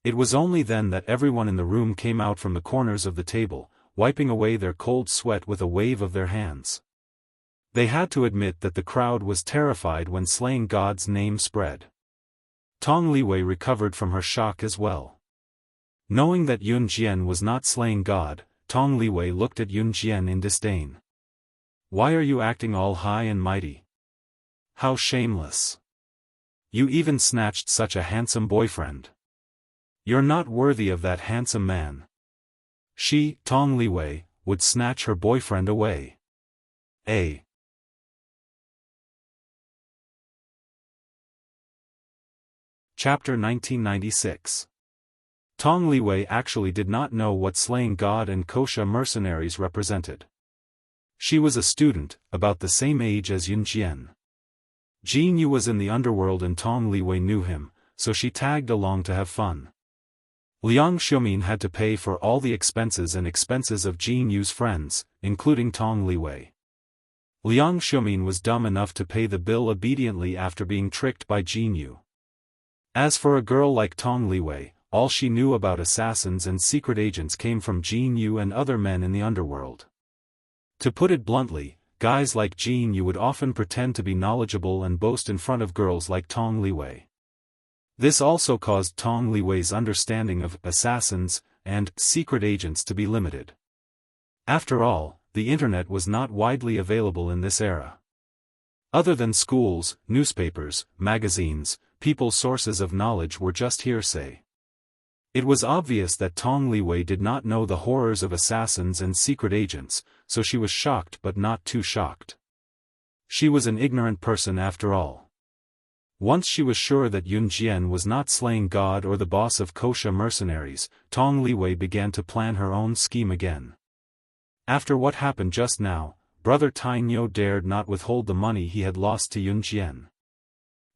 It was only then that everyone in the room came out from the corners of the table, wiping away their cold sweat with a wave of their hands. They had to admit that the crowd was terrified when slaying God's name spread. Tong Liwei recovered from her shock as well. Knowing that Yun Jian was not slaying God, Tong Liwei looked at Yun Jian in disdain. Why are you acting all high and mighty? How shameless. You even snatched such a handsome boyfriend. You're not worthy of that handsome man. She, Tong Liwei, would snatch her boyfriend away. Chapter 1996. Tong Liwei actually did not know what slaying God and Kosha mercenaries represented. She was a student, about the same age as Yun Jian. Jin Yu was in the underworld and Tong Liwei knew him, so she tagged along to have fun. Liang Xiumin had to pay for all the expenses of Jin Yu's friends, including Tong Liwei. Liang Xiumin was dumb enough to pay the bill obediently after being tricked by Jin Yu. As for a girl like Tong Liwei, all she knew about assassins and secret agents came from Jin Yu and other men in the underworld. To put it bluntly, guys like Jin Yu would often pretend to be knowledgeable and boast in front of girls like Tong Liwei. This also caused Tong Liwei's understanding of assassins and secret agents to be limited. After all, the internet was not widely available in this era. Other than schools, newspapers, magazines, people's sources of knowledge were just hearsay. It was obvious that Tong Liwei did not know the horrors of assassins and secret agents, so she was shocked but not too shocked. She was an ignorant person after all. Once she was sure that Yun Jian was not slaying God or the boss of Kosha mercenaries, Tong Liwei began to plan her own scheme again. After what happened just now, Brother Tainyo dared not withhold the money he had lost to Yun Jian.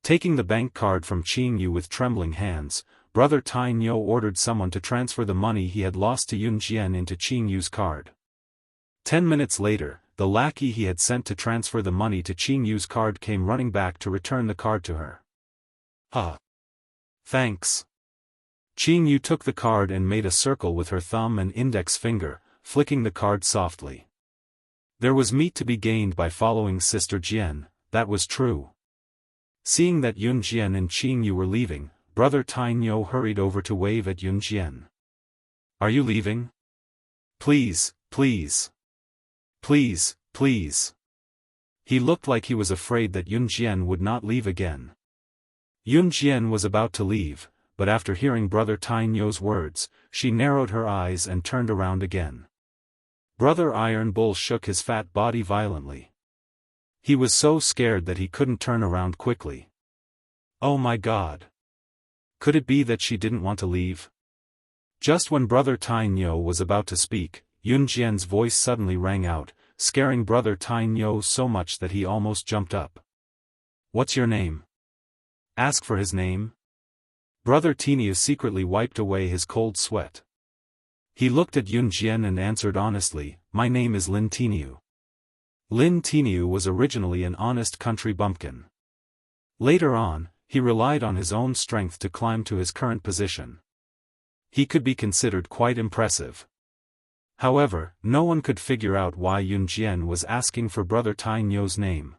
Taking the bank card from Qingyu with trembling hands, Brother Tainyo ordered someone to transfer the money he had lost to Yun Jian into Qingyu's card. 10 minutes later, the lackey he had sent to transfer the money to Qingyu's card came running back to return the card to her. Thanks. Qingyu took the card and made a circle with her thumb and index finger, flicking the card softly. There was meat to be gained by following Sister Jian, that was true. Seeing that Yun Jian and Qingyu were leaving, Brother Tainyo hurried over to wave at Yun Jian. Are you leaving? Please, please. Please, please. He looked like he was afraid that Yun Jian would not leave again. Yun Jian was about to leave, but after hearing Brother Tainyo's words, she narrowed her eyes and turned around again. Brother Iron Bull shook his fat body violently. He was so scared that he couldn't turn around quickly. Oh my God! Could it be that she didn't want to leave? Just when Brother Tainyo was about to speak, Yun Jian's voice suddenly rang out, scaring Brother Tainyo so much that he almost jumped up. What's your name? Ask for his name? Brother Tainyo secretly wiped away his cold sweat. He looked at Yun Jian and answered honestly, my name is Lin Tainyo. Lin Tainyo was originally an honest country bumpkin. Later on, he relied on his own strength to climb to his current position. He could be considered quite impressive. However, no one could figure out why Yun Jian was asking for Brother Tainyo's name.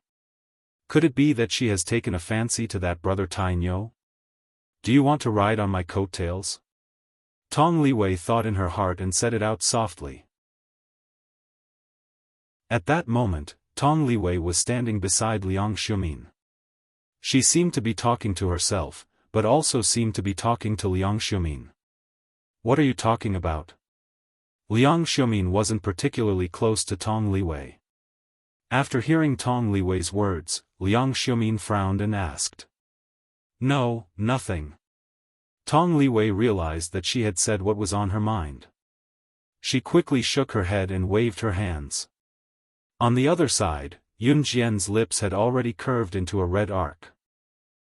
Could it be that she has taken a fancy to that Brother Tainyo? Do you want to ride on my coattails? Tong Liwei thought in her heart and said it out softly. At that moment, Tong Liwei was standing beside Liang Xiumin. She seemed to be talking to herself, but also seemed to be talking to Liang Xiumin. What are you talking about? Liang Xiumin wasn't particularly close to Tong Liwei. After hearing Tong Liwei's words, Liang Xiumin frowned and asked. No, nothing. Tong Liwei realized that she had said what was on her mind. She quickly shook her head and waved her hands. On the other side, Yun Jian's lips had already curved into a red arc.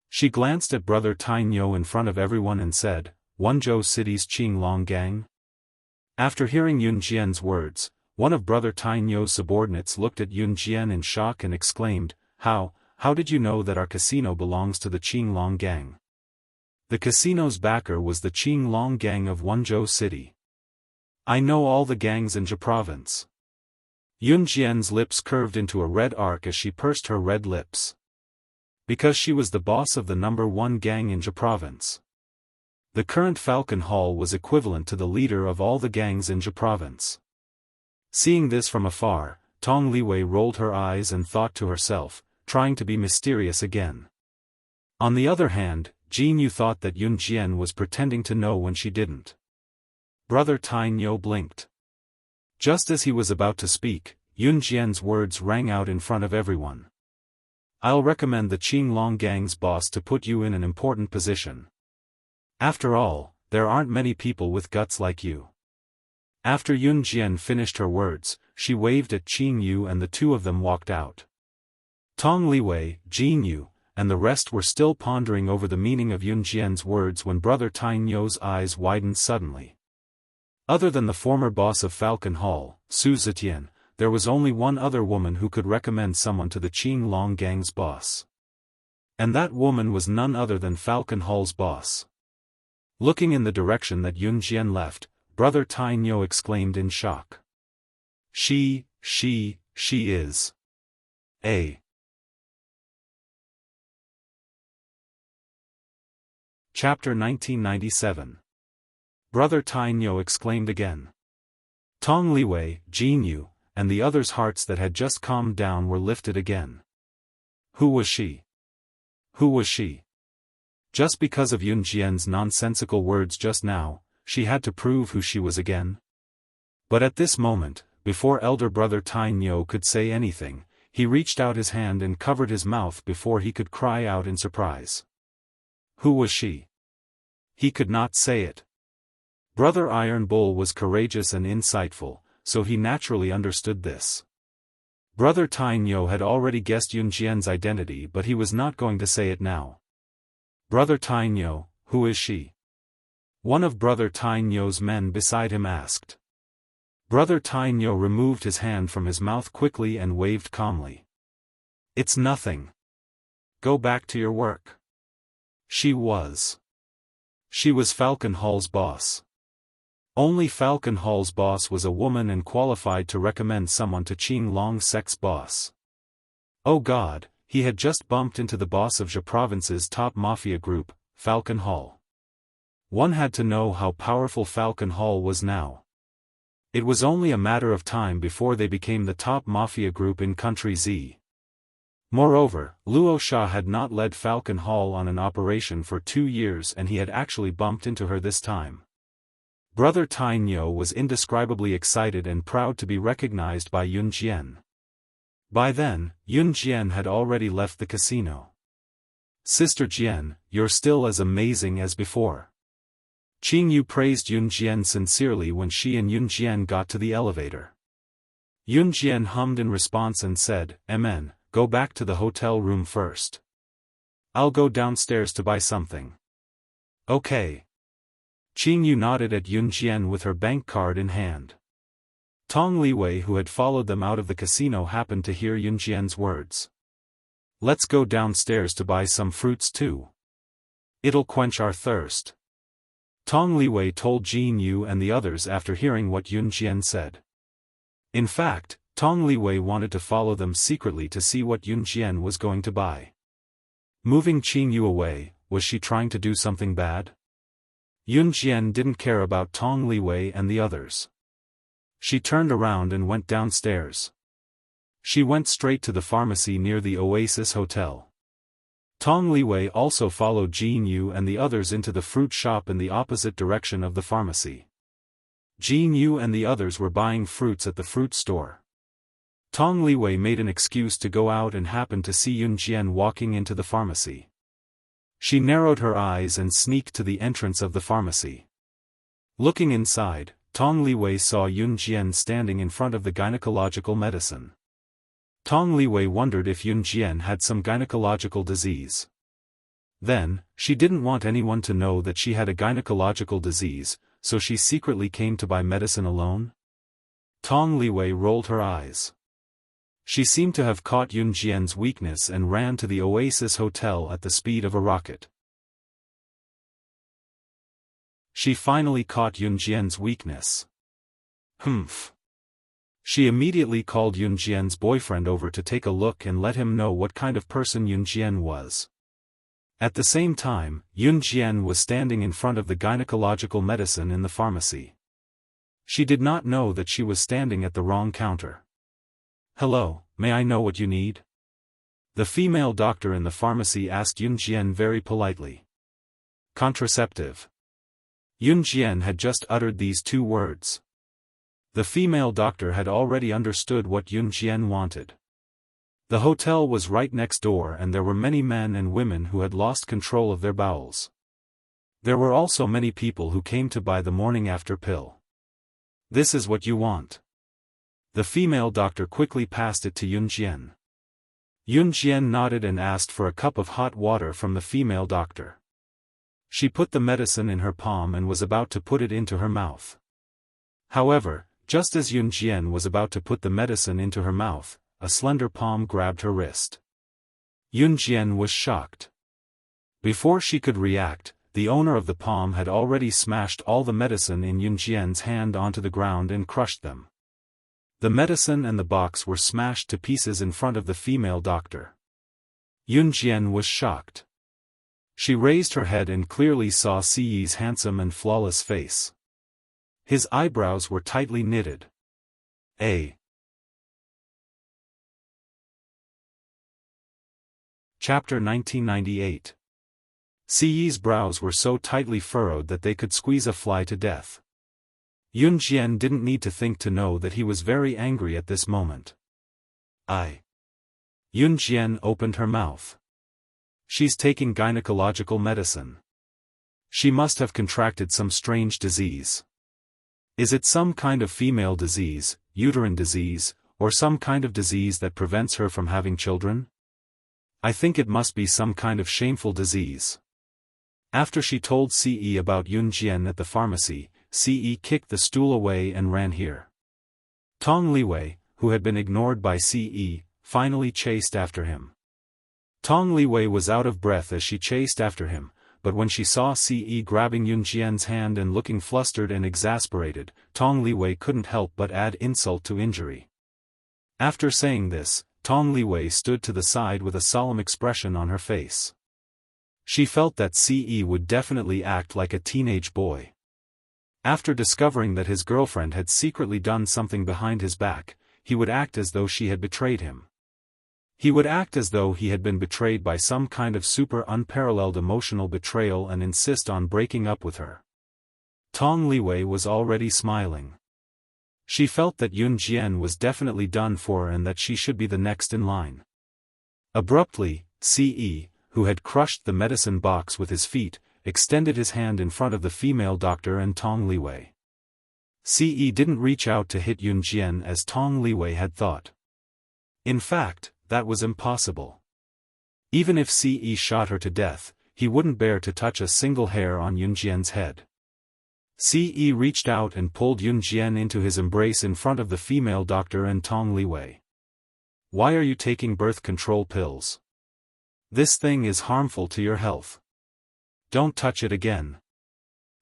She glanced at Brother Tainyo in front of everyone and said, Wenzhou City's Qinglong gang? After hearing Yun Jian's words, one of Brother Tainyo's subordinates looked at Yun Jian in shock and exclaimed, How did you know that our casino belongs to the Qinglong gang? The casino's backer was the Qinglong gang of Wenzhou City. I know all the gangs in Zhe province. Yun Jian's lips curved into a red arc as she pursed her red lips. Because she was the boss of the #1 gang in Zhe province. The current Falcon Hall was equivalent to the leader of all the gangs in Zhe province. Seeing this from afar, Tong Liwei rolled her eyes and thought to herself, trying to be mysterious again. On the other hand, Jin Yu thought that Yun Jian was pretending to know when she didn't. Brother Tainyo blinked. Just as he was about to speak, Yun Jian's words rang out in front of everyone. I'll recommend the Qinglong gang's boss to put you in an important position. After all, there aren't many people with guts like you. After Yun Jian finished her words, she waved at Jin Yu and the two of them walked out. Tong Liwei, Jin Yu, and the rest were still pondering over the meaning of Yun Jian's words when Brother Tainyo's eyes widened suddenly. Other than the former boss of Falcon Hall, Su Zetian, there was only one other woman who could recommend someone to the Qinglong gang's boss. And that woman was none other than Falcon Hall's boss. Looking in the direction that Yun Jian left, Brother Tainyo exclaimed in shock. She is. Chapter 1997. Brother Tainyo exclaimed again. Tong Liwei, Jin Yu, and the others' hearts that had just calmed down were lifted again. Who was she? Who was she? Just because of Yun Jian's nonsensical words just now, she had to prove who she was again? But at this moment, before elder brother Tainyo could say anything, he reached out his hand and covered his mouth before he could cry out in surprise. Who was she? He could not say it. Brother Iron Bull was courageous and insightful, so he naturally understood this. Brother Tainyo had already guessed Yun Jian's identity, but he was not going to say it now. Brother Tainyo, who is she? One of Brother Tainyo's men beside him asked. Brother Tainyo removed his hand from his mouth quickly and waved calmly. It's nothing. Go back to your work. She was Falcon Hall's boss. Only Falcon Hall's boss was a woman and qualified to recommend someone to Qinglong sect's boss. Oh God, he had just bumped into the boss of Zhe province's top mafia group, Falcon Hall. One had to know how powerful Falcon Hall was now. It was only a matter of time before they became the top mafia group in Country Z. Moreover, Luo Sha had not led Falcon Hall on an operation for 2 years and he had actually bumped into her this time. Brother Tainyo was indescribably excited and proud to be recognized by Yun Jian. By then, Yun Jian had already left the casino. Sister Jian, you're still as amazing as before. Qing Yu praised Yun Jian sincerely when she and Yun Jian got to the elevator. Yun Jian hummed in response and said, Amen. Go back to the hotel room first. I'll go downstairs to buy something. Okay. Qing Yu nodded at Yun Jian with her bank card in hand. Tong Liwei, who had followed them out of the casino, happened to hear Yun Jian's words. Let's go downstairs to buy some fruits too. It'll quench our thirst. Tong Liwei told Jin Yu and the others after hearing what Yun Jian said. In fact, Tong Liwei wanted to follow them secretly to see what Yun Jian was going to buy. Moving Qing Yu away, was she trying to do something bad? Yun Jian didn't care about Tong Liwei and the others. She turned around and went downstairs. She went straight to the pharmacy near the Oasis Hotel. Tong Liwei also followed Jin Yu and the others into the fruit shop in the opposite direction of the pharmacy. Jin Yu and the others were buying fruits at the fruit store. Tong Liwei made an excuse to go out and happened to see Yun Jian walking into the pharmacy. She narrowed her eyes and sneaked to the entrance of the pharmacy. Looking inside, Tong Liwei saw Yun Jian standing in front of the gynecological medicine. Tong Liwei wondered if Yun Jian had some gynecological disease. Then, she didn't want anyone to know that she had a gynecological disease, so she secretly came to buy medicine alone? Tong Liwei rolled her eyes. She seemed to have caught Yun Jian's weakness and ran to the Oasis Hotel at the speed of a rocket. She finally caught Yun Jian's weakness. Humph. She immediately called Yun Jian's boyfriend over to take a look and let him know what kind of person Yun Jian was. At the same time, Yun Jian was standing in front of the gynecological medicine in the pharmacy. She did not know that she was standing at the wrong counter. "Hello, may I know what you need?" The female doctor in the pharmacy asked Yun Jian very politely. "Contraceptive." Yun Jian had just uttered these two words. The female doctor had already understood what Yun Jian wanted. The hotel was right next door and there were many men and women who had lost control of their bowels. There were also many people who came to buy the morning after pill. "This is what you want." The female doctor quickly passed it to Yun Jian. Yun Jian nodded and asked for a cup of hot water from the female doctor. She put the medicine in her palm and was about to put it into her mouth. However, just as Yun Jian was about to put the medicine into her mouth, a slender palm grabbed her wrist. Yun Jian was shocked. Before she could react, the owner of the palm had already smashed all the medicine in Yun Jian's hand onto the ground and crushed them. The medicine and the box were smashed to pieces in front of the female doctor. Yun Jian was shocked. She raised her head and clearly saw Siyi's handsome and flawless face. His eyebrows were tightly knitted. Chapter 1998. Siyi's brows were so tightly furrowed that they could squeeze a fly to death. Yun Jian didn't need to think to know that he was very angry at this moment. Yun Jian opened her mouth. She's taking gynecological medicine. She must have contracted some strange disease. Is it some kind of female disease, uterine disease, or some kind of disease that prevents her from having children? I think it must be some kind of shameful disease. After she told Ce about Yun Jian at the pharmacy, Ce kicked the stool away and ran here. Tong Liwei, who had been ignored by Ce, finally chased after him. Tong Liwei was out of breath as she chased after him, but when she saw Ce grabbing Yun Jian's hand and looking flustered and exasperated, Tong Liwei couldn't help but add insult to injury. After saying this, Tong Liwei stood to the side with a solemn expression on her face. She felt that Ce would definitely act like a teenage boy. After discovering that his girlfriend had secretly done something behind his back, he would act as though she had betrayed him. He would act as though he had been betrayed by some kind of super unparalleled emotional betrayal and insist on breaking up with her. Tong Liwei was already smiling. She felt that Yun Jian was definitely done for and that she should be the next in line. Abruptly, Ce, who had crushed the medicine box with his feet, extended his hand in front of the female doctor and Tong Liwei. Ce didn't reach out to hit Yun Jian as Tong Liwei had thought. In fact, that was impossible. Even if Ce shot her to death, he wouldn't bear to touch a single hair on Yun Jian's head. Ce reached out and pulled Yun Jian into his embrace in front of the female doctor and Tong Liwei. "Why are you taking birth control pills? This thing is harmful to your health. Don't touch it again,"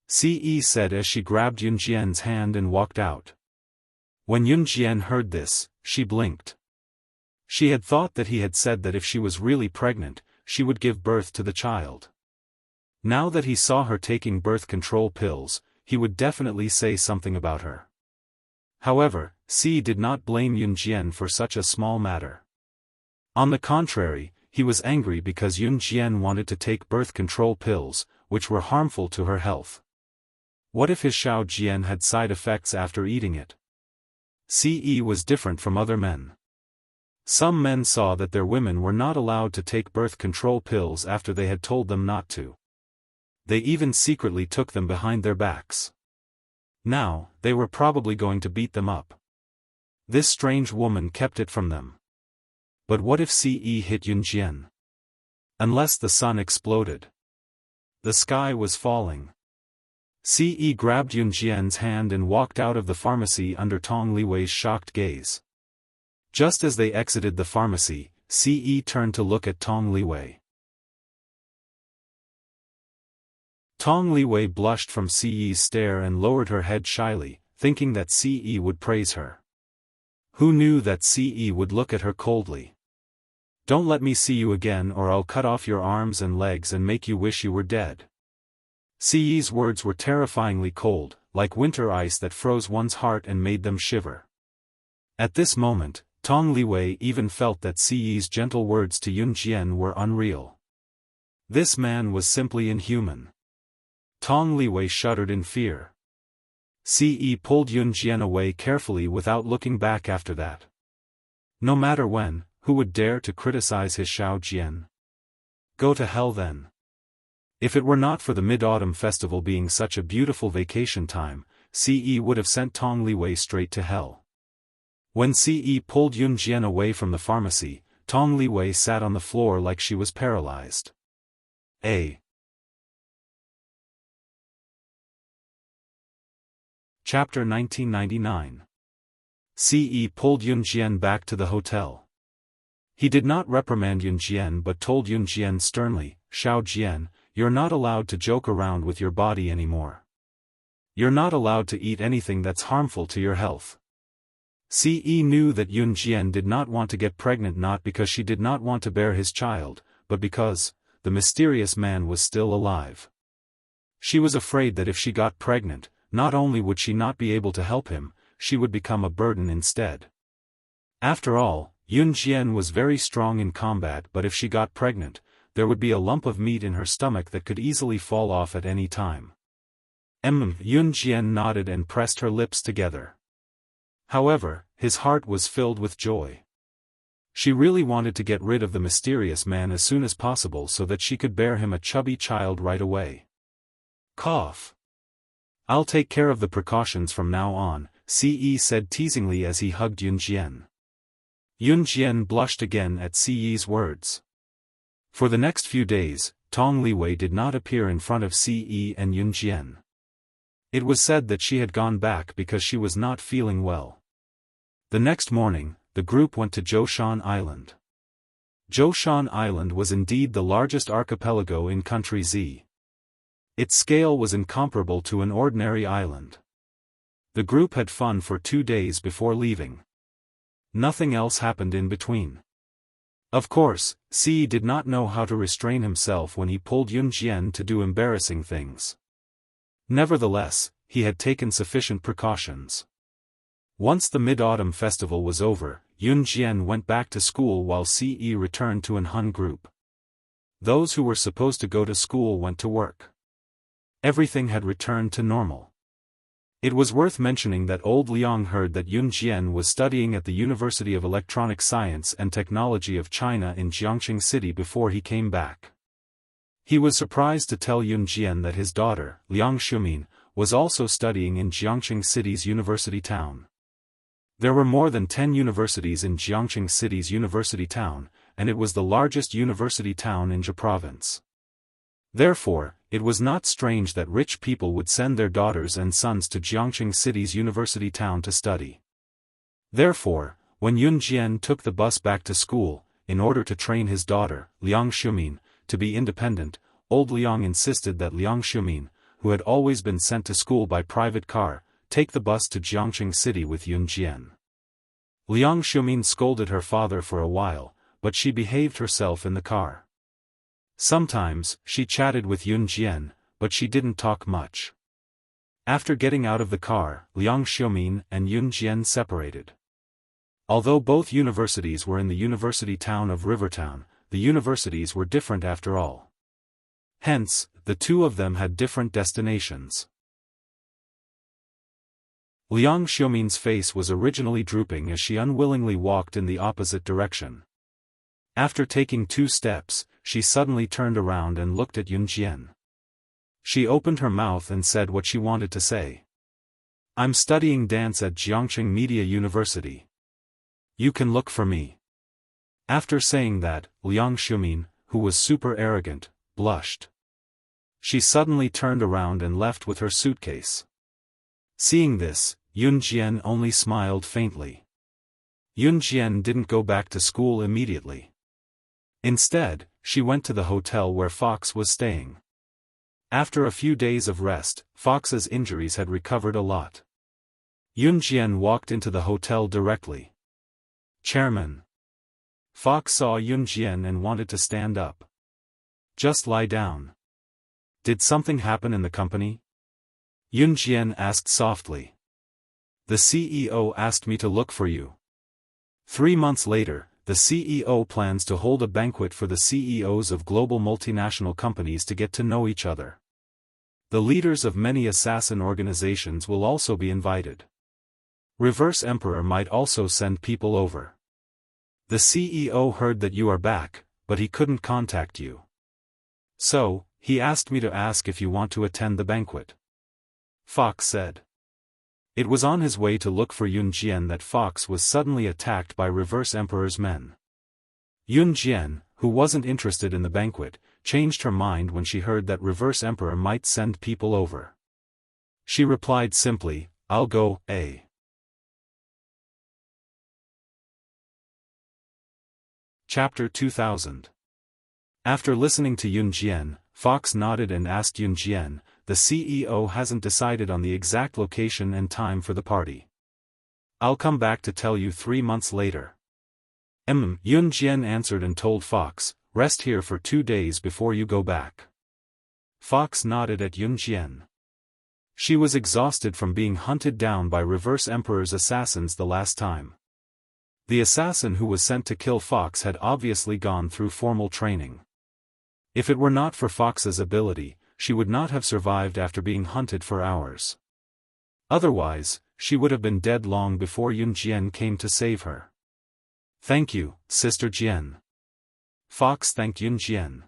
Ce said as she grabbed Yun Jian's hand and walked out. When Yun Jian heard this, she blinked. She had thought that he had said that if she was really pregnant, she would give birth to the child. Now that he saw her taking birth control pills, he would definitely say something about her. However, C did not blame Yunjian for such a small matter. On the contrary, he was angry because Yunjian wanted to take birth control pills, which were harmful to her health. What if his Xiaojian had side effects after eating it? Ce was different from other men. Some men saw that their women were not allowed to take birth control pills after they had told them not to. They even secretly took them behind their backs. Now, they were probably going to beat them up. This strange woman kept it from them. But what if Ce hit Yunjian? Unless the sun exploded. The sky was falling. Ce grabbed Yunjian's hand and walked out of the pharmacy under Tong Liwei's shocked gaze. Just as they exited the pharmacy, Ce turned to look at Tong Liwei. Tong Liwei blushed from Ce's stare and lowered her head shyly, thinking that Ce would praise her. Who knew that Ce would look at her coldly? Don't let me see you again or I'll cut off your arms and legs and make you wish you were dead. Ce's words were terrifyingly cold, like winter ice that froze one's heart and made them shiver. At this moment, Tong Liwei even felt that Ce's gentle words to Yunjian were unreal. This man was simply inhuman. Tong Liwei shuddered in fear. Ce pulled Yunjian away carefully without looking back after that. No matter when, who would dare to criticize his Xiaojian? Go to hell then. If it were not for the Mid-Autumn Festival being such a beautiful vacation time, Ce would have sent Tong Liwei straight to hell. When Ce pulled Yunjian away from the pharmacy, Tong Liwei sat on the floor like she was paralyzed. Chapter 1999. Ce pulled Yunjian back to the hotel. He did not reprimand Yunjian but told Yunjian sternly, "Xiaojian, you're not allowed to joke around with your body anymore. You're not allowed to eat anything that's harmful to your health." Ce knew that Yunjian did not want to get pregnant not because she did not want to bear his child, but because the mysterious man was still alive. She was afraid that if she got pregnant, not only would she not be able to help him, she would become a burden instead. After all, Yunjian was very strong in combat, but if she got pregnant, there would be a lump of meat in her stomach that could easily fall off at any time. Yunjian nodded and pressed her lips together. However, his heart was filled with joy. She really wanted to get rid of the mysterious man as soon as possible so that she could bear him a chubby child right away. Cough. I'll take care of the precautions from now on, Ce said teasingly as he hugged Yunjian. Yunjian blushed again at Ce's words. For the next few days, Tong Liwei did not appear in front of Ce and Yunjian. It was said that she had gone back because she was not feeling well. The next morning, the group went to Zhoushan Island. Zhoushan Island was indeed the largest archipelago in country Z. Its scale was incomparable to an ordinary island. The group had fun for 2 days before leaving. Nothing else happened in between. Of course, Ce did not know how to restrain himself when he pulled Yunjian to do embarrassing things. Nevertheless, he had taken sufficient precautions. Once the Mid-Autumn Festival was over, Yunjian went back to school while Ce returned to an Hun group. Those who were supposed to go to school went to work. Everything had returned to normal. It was worth mentioning that old Liang heard that Yunjian was studying at the University of Electronic Science and Technology of China in Jiangxing City before he came back. He was surprised to tell Yunjian that his daughter, Liang Xiumin, was also studying in Jiangxing City's university town. There were more than 10 universities in Jiangxing City's university town, and it was the largest university town in Zhe province. Therefore, it was not strange that rich people would send their daughters and sons to Jiangxing City's university town to study. Therefore, when Yunjian took the bus back to school, in order to train his daughter, Liang Xiumin, to be independent, old Liang insisted that Liang Xiumin, who had always been sent to school by private car, take the bus to Jiangxing City with Yunjian. Liang Xiumin scolded her father for a while, but she behaved herself in the car. Sometimes, she chatted with Yun Jian, but she didn't talk much. After getting out of the car, Liang Xiaomin and Yun Jian separated. Although both universities were in the university town of Rivertown, the universities were different after all. Hence, the two of them had different destinations. Liang Xiaomin's face was originally drooping as she unwillingly walked in the opposite direction. After taking 2 steps, she suddenly turned around and looked at Yun Jian. She opened her mouth and said what she wanted to say. "I'm studying dance at Jiangxing Media University. You can look for me." After saying that, Liang Xiaomin, who was super arrogant, blushed. She suddenly turned around and left with her suitcase. Seeing this, Yun Jian only smiled faintly. Yun Jian didn't go back to school immediately. Instead, she went to the hotel where Fox was staying. After a few days of rest, Fox's injuries had recovered a lot. Yun Jian walked into the hotel directly. "Chairman." Fox saw Yun Jian and wanted to stand up. "Just lie down." "Did something happen in the company?" Yun Jian asked softly. "The CEO asked me to look for you." 3 months later, the CEO plans to hold a banquet for the CEOs of global multinational companies to get to know each other. The leaders of many assassin organizations will also be invited. Reverse Emperor might also send people over. The CEO heard that you are back, but he couldn't contact you. So, he asked me to ask if you want to attend the banquet. Fox said. It was on his way to look for Yun Jian that Fox was suddenly attacked by Reverse Emperor's men. Yun Jian, who wasn't interested in the banquet, changed her mind when she heard that Reverse Emperor might send people over. She replied simply, "I'll go, eh?" Chapter 2000. After listening to Yun Jian, Fox nodded and asked Yun Jian, "The CEO hasn't decided on the exact location and time for the party. I'll come back to tell you 3 months later." Yun Jian answered and told Fox, "Rest here for 2 days before you go back." Fox nodded at Yun Jian. She was exhausted from being hunted down by Reverse Emperor's assassins the last time. The assassin who was sent to kill Fox had obviously gone through formal training. If it were not for Fox's ability, she would not have survived after being hunted for hours. Otherwise, she would have been dead long before Yun Jian came to save her. "Thank you, Sister Jian." Fox thanked Yun Jian.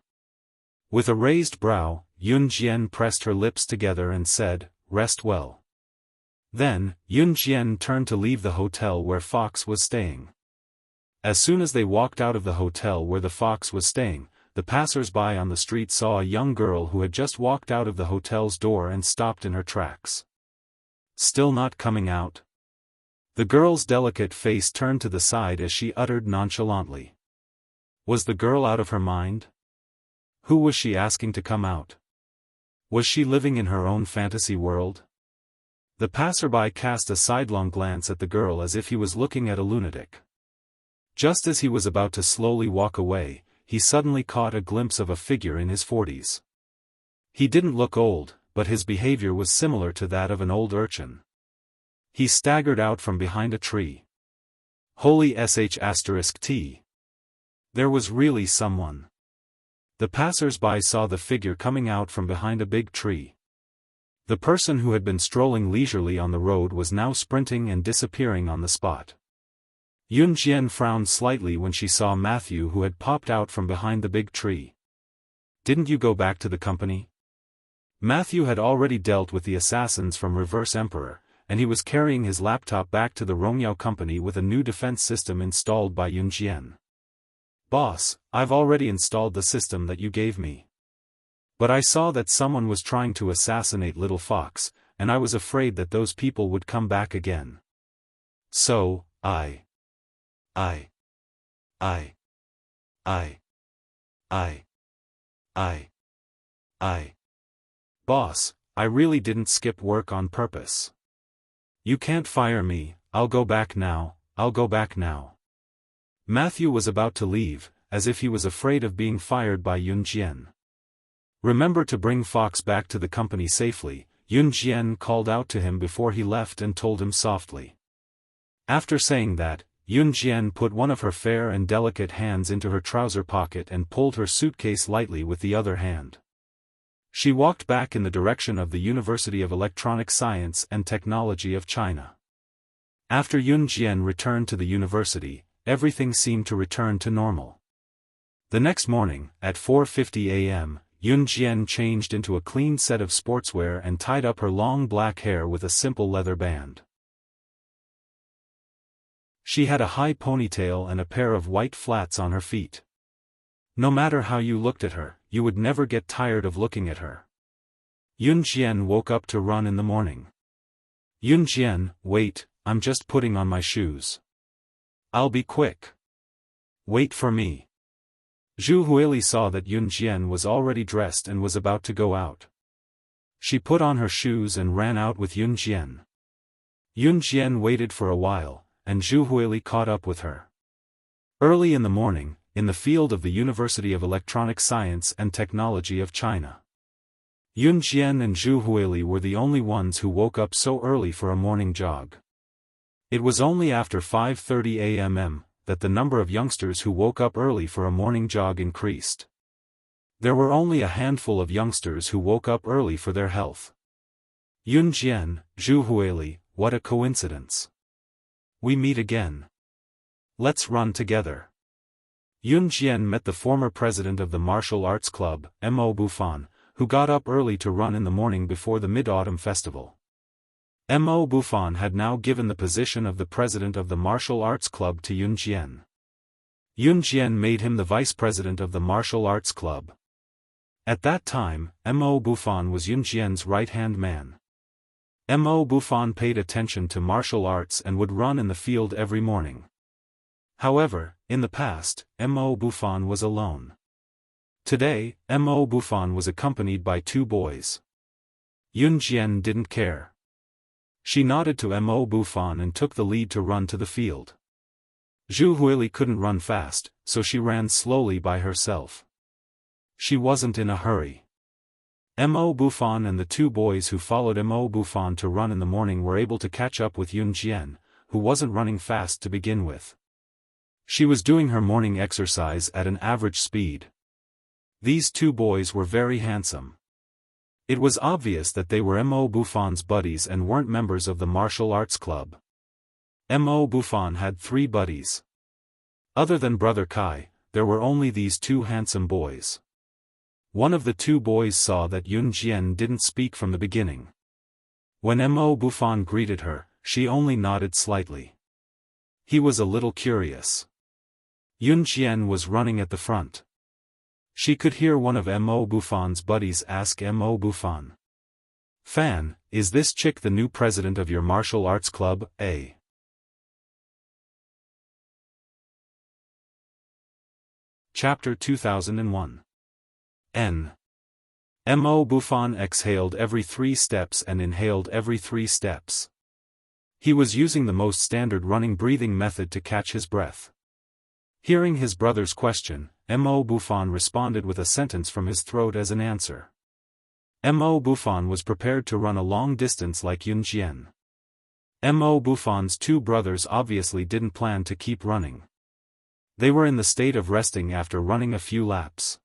With a raised brow, Yun Jian pressed her lips together and said, "Rest well." Then, Yun Jian turned to leave the hotel where Fox was staying. As soon as they walked out of the hotel where the Fox was staying, the passers-by on the street saw a young girl who had just walked out of the hotel's door and stopped in her tracks. "Still not coming out?" The girl's delicate face turned to the side as she uttered nonchalantly. Was the girl out of her mind? Who was she asking to come out? Was she living in her own fantasy world? The passerby cast a sidelong glance at the girl as if he was looking at a lunatic. Just as he was about to slowly walk away, he suddenly caught a glimpse of a figure in his 40s. He didn't look old, but his behavior was similar to that of an old urchin. He staggered out from behind a tree. Holy sh*t. There was really someone. The passers-by saw the figure coming out from behind a big tree. The person who had been strolling leisurely on the road was now sprinting and disappearing on the spot. Yun Jian frowned slightly when she saw Matthew, who had popped out from behind the big tree. "Didn't you go back to the company?" Matthew had already dealt with the assassins from Reverse Emperor, and he was carrying his laptop back to the Rongyao company with a new defense system installed by Yun Jian. "Boss, I've already installed the system that you gave me. But I saw that someone was trying to assassinate Little Fox, and I was afraid that those people would come back again. So, I. Boss, I really didn't skip work on purpose. You can't fire me, I'll go back now, I'll go back now." Matthew was about to leave, as if he was afraid of being fired by Yun Jian. "Remember to bring Fox back to the company safely," Yun Jian called out to him before he left and told him softly. After saying that, Yun Jian put one of her fair and delicate hands into her trouser pocket and pulled her suitcase lightly with the other hand. She walked back in the direction of the University of Electronic Science and Technology of China. After Yun Jian returned to the university, everything seemed to return to normal. The next morning, at 4:50 a.m., Yun Jian changed into a clean set of sportswear and tied up her long black hair with a simple leather band. She had a high ponytail and a pair of white flats on her feet. No matter how you looked at her, you would never get tired of looking at her. Yun Jian woke up to run in the morning. "Yun Jian, wait, I'm just putting on my shoes. I'll be quick. Wait for me." Zhu Huili saw that Yun Jian was already dressed and was about to go out. She put on her shoes and ran out with Yun Jian. Yun Jian waited for a while, and Zhu Huili caught up with her. Early in the morning, in the field of the University of Electronic Science and Technology of China. Yun Jian and Zhu Huili were the only ones who woke up so early for a morning jog. It was only after 5:30 a.m. that the number of youngsters who woke up early for a morning jog increased. There were only a handful of youngsters who woke up early for their health. Yun Jian, Zhu Huili, what a coincidence. We meet again. Let's run together. Yun Jian met the former president of the martial arts club, Mo Bufan, who got up early to run in the morning before the Mid-Autumn Festival. Mo Bufan had now given the position of the president of the martial arts club to Yun Jian. Yun Jian made him the vice president of the martial arts club. At that time, Mo Bufan was Yun Jian's right-hand man. Mo Bufan paid attention to martial arts and would run in the field every morning. However, in the past, Mo Bufan was alone. Today, Mo Bufan was accompanied by two boys. Yun Jian didn't care. She nodded to Mo Bufan and took the lead to run to the field. Zhu Huili couldn't run fast, so she ran slowly by herself. She wasn't in a hurry. Mo Bufan and the two boys who followed Mo Bufan to run in the morning were able to catch up with Yun Jian, who wasn't running fast to begin with. She was doing her morning exercise at an average speed. These two boys were very handsome. It was obvious that they were Mo Bufan's buddies and weren't members of the martial arts club. Mo Bufan had 3 buddies. Other than Brother Kai, there were only these two handsome boys. One of the two boys saw that Yun Jian didn't speak from the beginning. When Mo Bufan greeted her, she only nodded slightly. He was a little curious. Yun Jian was running at the front. She could hear one of Mo Bufan's buddies ask Mo Bufan. "Fan, is this chick the new president of your martial arts club, eh?" Chapter 2001. Mo Bufan exhaled every 3 steps and inhaled every 3 steps. He was using the most standard running breathing method to catch his breath. Hearing his brother's question, Mo Bufan responded with a sentence from his throat as an answer. Mo Bufan was prepared to run a long distance like Yun Jian. Mo Bufan's 2 brothers obviously didn't plan to keep running. They were in the state of resting after running a few laps.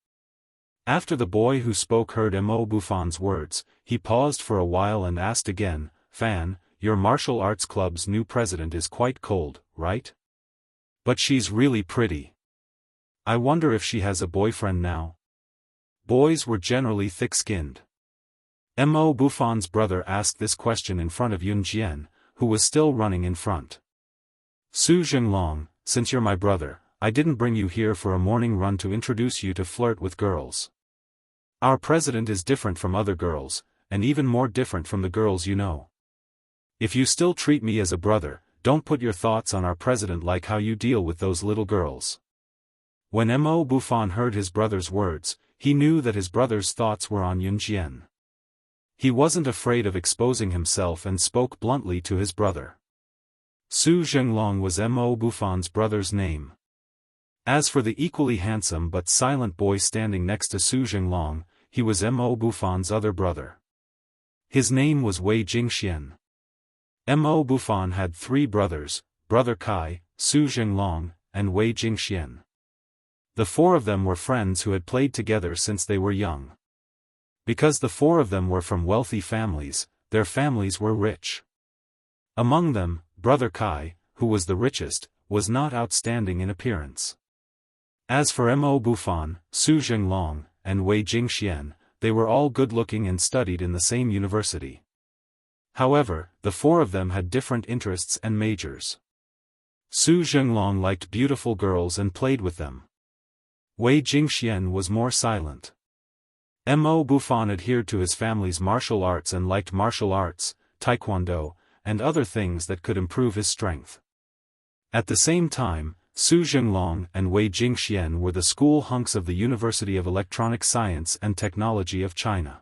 After the boy who spoke heard Mo Bufan's words, he paused for a while and asked again, "Fan, your martial arts club's new president is quite cold, right? But she's really pretty. I wonder if she has a boyfriend now." Boys were generally thick-skinned. Mo Bufan's brother asked this question in front of Yun Jian, who was still running in front. "Su Zhenglong, since you're my brother, I didn't bring you here for a morning run to introduce you to flirt with girls. Our president is different from other girls, and even more different from the girls you know. If you still treat me as a brother, don't put your thoughts on our president like how you deal with those little girls." When Mo Bufan heard his brother's words, he knew that his brother's thoughts were on Yun Jian. He wasn't afraid of exposing himself and spoke bluntly to his brother. Su Zhenglong was Mo Bufan's brother's name. As for the equally handsome but silent boy standing next to Su Jinglong, he was Mo Bufan's other brother. His name was Wei Jingxian. Mo Bufan had 3 brothers, Brother Kai, Su Jinglong, and Wei Jingxian. The 4 of them were friends who had played together since they were young. Because the 4 of them were from wealthy families, their families were rich. Among them, Brother Kai, who was the richest, was not outstanding in appearance. As for Mo Bufan, Su Jinglong, and Wei Jingxian, they were all good-looking and studied in the same university. However, the 4 of them had different interests and majors. Su Jinglong liked beautiful girls and played with them. Wei Jingxian was more silent. Mo Bufan adhered to his family's martial arts and liked martial arts, taekwondo, and other things that could improve his strength. At the same time, Su Jinglong and Wei Jingxian were the school hunks of the University of Electronic Science and Technology of China.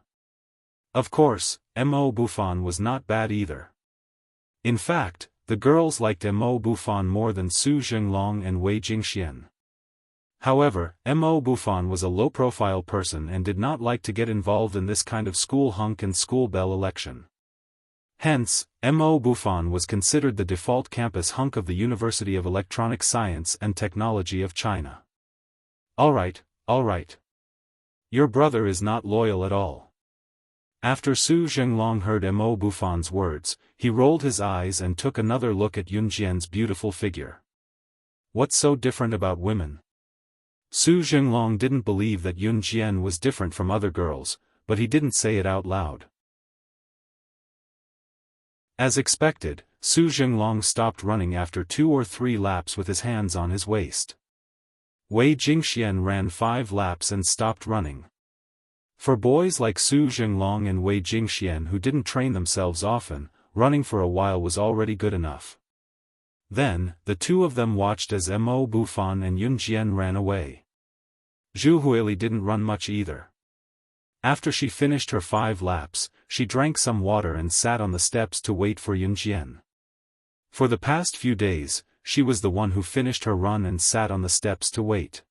Of course, Mo Bufan was not bad either. In fact, the girls liked Mo Bufan more than Su Jinglong and Wei Jingxian. However, Mo Bufan was a low-profile person and did not like to get involved in this kind of school hunk and school bell election. Hence, Mo Bufan was considered the default campus hunk of the University of Electronic Science and Technology of China. Alright. Your brother is not loyal at all. After Su Jinglong heard Mo Bufan's words, he rolled his eyes and took another look at Yunjian's beautiful figure. What's so different about women? Su Jinglong didn't believe that Yunjian was different from other girls, but he didn't say it out loud. As expected, Su Jinglong stopped running after 2 or 3 laps with his hands on his waist. Wei Jingxian ran 5 laps and stopped running. For boys like Su Jinglong and Wei Jingxian who didn't train themselves often, running for a while was already good enough. Then, the 2 of them watched as Mo Bufan and Yunjian ran away. Zhu Huili didn't run much either. After she finished her 5 laps, she drank some water and sat on the steps to wait for Yunjian. For the past few days, she was the one who finished her run and sat on the steps to wait.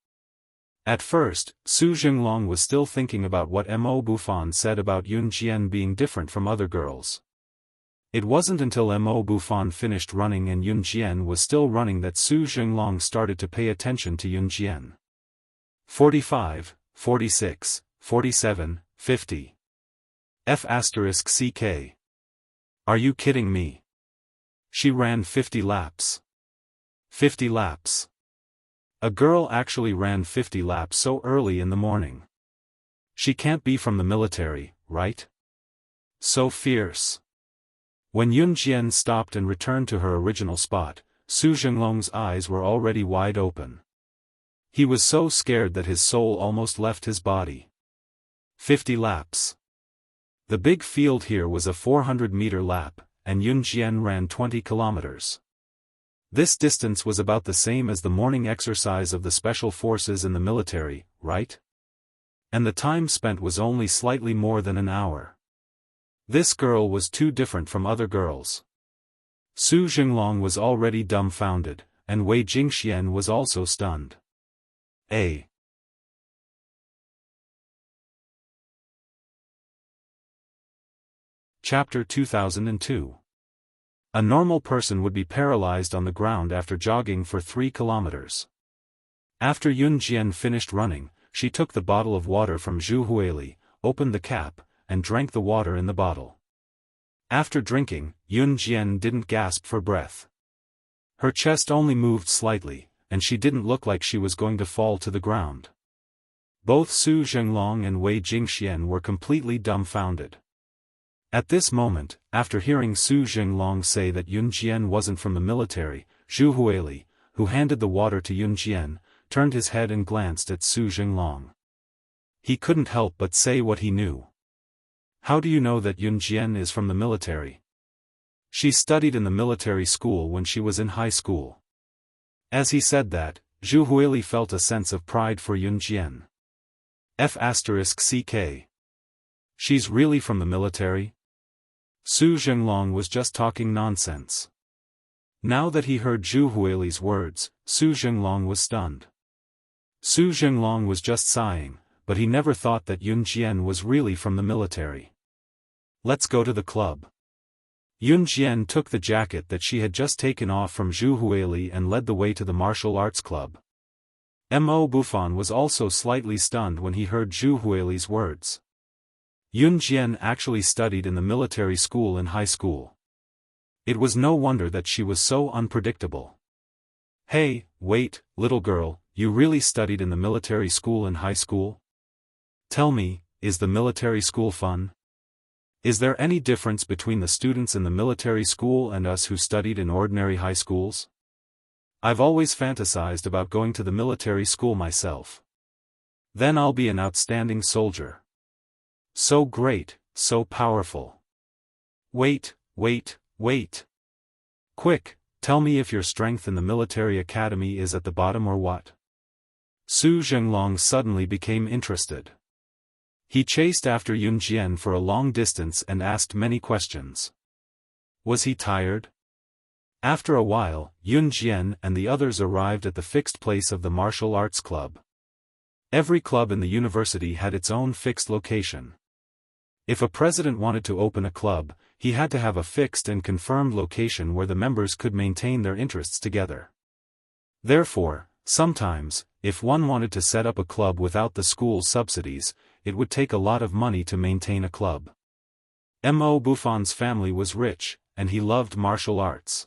At first, Su Jinglong was still thinking about what Mo Bufan said about Yunjian being different from other girls. It wasn't until Mo Bufan finished running and Yunjian was still running that Su Jinglong started to pay attention to Yunjian. 45, 46, 47, 50. F***CK. Are you kidding me? She ran 50 laps. 50 laps. A girl actually ran 50 laps so early in the morning. She can't be from the military, right? So fierce. When Yunjian stopped and returned to her original spot, Su Jinglong's eyes were already wide open. He was so scared that his soul almost left his body. 50 laps. The big field here was a 400-meter lap, and Yunjian ran 20 kilometers. This distance was about the same as the morning exercise of the special forces in the military, right? And the time spent was only slightly more than an hour. This girl was too different from other girls. Su Jinglong was already dumbfounded, and Wei Jingxian was also stunned. Chapter 2002. A normal person would be paralyzed on the ground after jogging for 3 kilometers. After Yunjian finished running, she took the bottle of water from Zhu Huili, opened the cap, and drank the water in the bottle. After drinking, Yunjian didn't gasp for breath. Her chest only moved slightly, and she didn't look like she was going to fall to the ground. Both Su Jinglong and Wei Jingxian were completely dumbfounded. At this moment, after hearing Su Jinglong say that Yunjian wasn't from the military, Zhu Huili, who handed the water to Yunjian, turned his head and glanced at Su Jinglong. He couldn't help but say what he knew. How do you know that Yunjian is from the military? She studied in the military school when she was in high school. As he said that, Zhu Huili felt a sense of pride for Yunjian. F***CK. She's really from the military? Su Jinglong was just talking nonsense. Now that he heard Zhu Huili's words, Su Jinglong was stunned. Su Zhenglong was just sighing, but he never thought that Yun Jian was really from the military. Let's go to the club. Yun Jian took the jacket that she had just taken off from Zhu Huili and led the way to the martial arts club. Mo Bufan was also slightly stunned when he heard Zhu Huili's words. Yun Jian actually studied in the military school in high school. It was no wonder that she was so unpredictable. Hey, wait, little girl, you really studied in the military school in high school? Tell me, is the military school fun? Is there any difference between the students in the military school and us who studied in ordinary high schools? I've always fantasized about going to the military school myself. Then I'll be an outstanding soldier. So great, so powerful. Wait. Quick, tell me if your strength in the military academy is at the bottom or what? Su Zhenglong suddenly became interested. He chased after Yun Jian for a long distance and asked many questions. Was he tired? After a while, Yun Jian and the others arrived at the fixed place of the martial arts club. Every club in the university had its own fixed location. If a president wanted to open a club, he had to have a fixed and confirmed location where the members could maintain their interests together. Therefore, sometimes, if one wanted to set up a club without the school's subsidies, it would take a lot of money to maintain a club. Mo Bufan's family was rich, and he loved martial arts.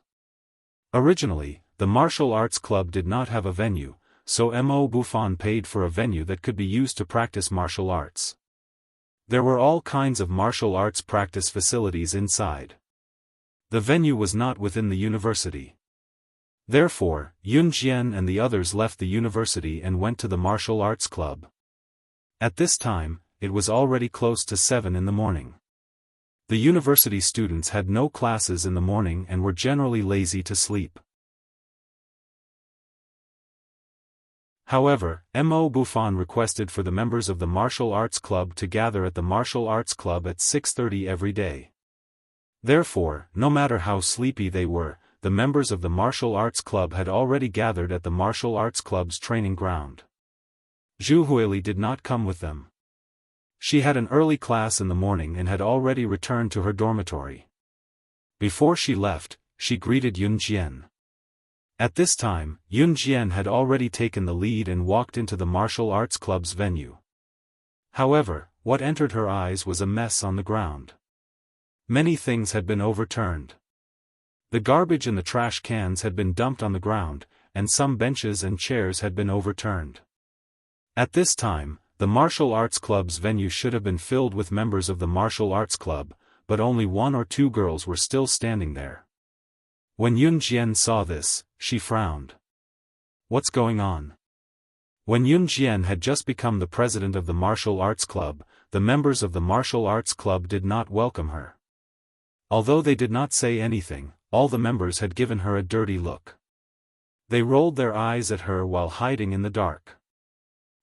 Originally, the martial arts club did not have a venue, so Mo Bufan paid for a venue that could be used to practice martial arts. There were all kinds of martial arts practice facilities inside. The venue was not within the university. Therefore, Yun Jian and the others left the university and went to the martial arts club. At this time, it was already close to 7 in the morning. The university students had no classes in the morning and were generally lazy to sleep. However, Mo Bufan requested for the members of the martial arts club to gather at the martial arts club at 6:30 every day. Therefore, no matter how sleepy they were, the members of the martial arts club had already gathered at the martial arts club's training ground. Zhu Huili did not come with them. She had an early class in the morning and had already returned to her dormitory. Before she left, she greeted Yun Jian. At this time, Yun Jian had already taken the lead and walked into the martial arts club's venue. However, what entered her eyes was a mess on the ground. Many things had been overturned. The garbage and the trash cans had been dumped on the ground, and some benches and chairs had been overturned. At this time, the martial arts club's venue should have been filled with members of the martial arts club, but only 1 or 2 girls were still standing there. When Yun Jian saw this, she frowned. What's going on? When Yun Jian had just become the president of the martial arts club, the members of the martial arts club did not welcome her. Although they did not say anything, all the members had given her a dirty look. They rolled their eyes at her while hiding in the dark.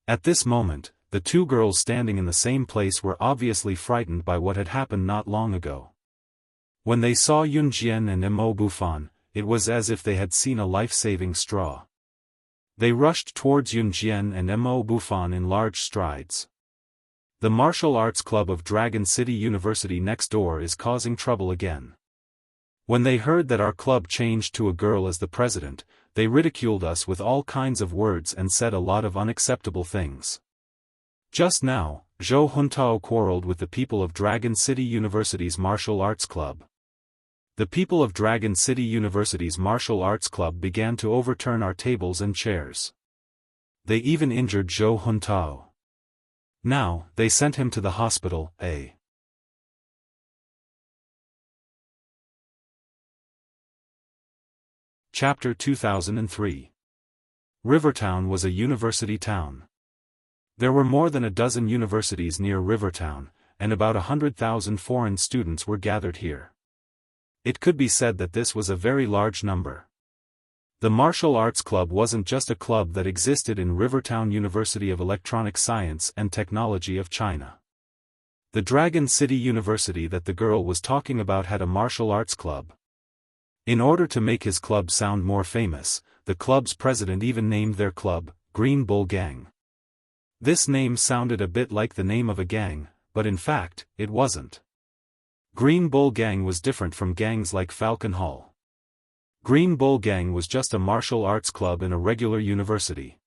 At this moment, the 2 girls standing in the same place were obviously frightened by what had happened not long ago. When they saw Yun Jian and Mo Bufan, it was as if they had seen a life-saving straw. They rushed towards Yun Jian and Mo Bufan in large strides. The martial arts club of Dragon City University next door is causing trouble again. When they heard that our club changed to a girl as the president, they ridiculed us with all kinds of words and said a lot of unacceptable things. Just now, Zhou Huntao quarreled with the people of Dragon City University's martial arts club. The people of Dragon City University's martial arts club began to overturn our tables and chairs. They even injured Zhou Huntao. Now, they sent him to the hospital, Chapter 2003. Rivertown was a university town. There were more than a dozen universities near Rivertown, and about 100,000 foreign students were gathered here. It could be said that this was a very large number. The Martial Arts Club wasn't just a club that existed in Rivertown University of Electronic Science and Technology of China. The Dragon City University that the girl was talking about had a martial arts club. In order to make his club sound more famous, the club's president even named their club, Green Bull Gang. This name sounded a bit like the name of a gang, but in fact, it wasn't. Green Bull Gang was different from gangs like Falcon Hall. Green Bull Gang was just a martial arts club in a regular university.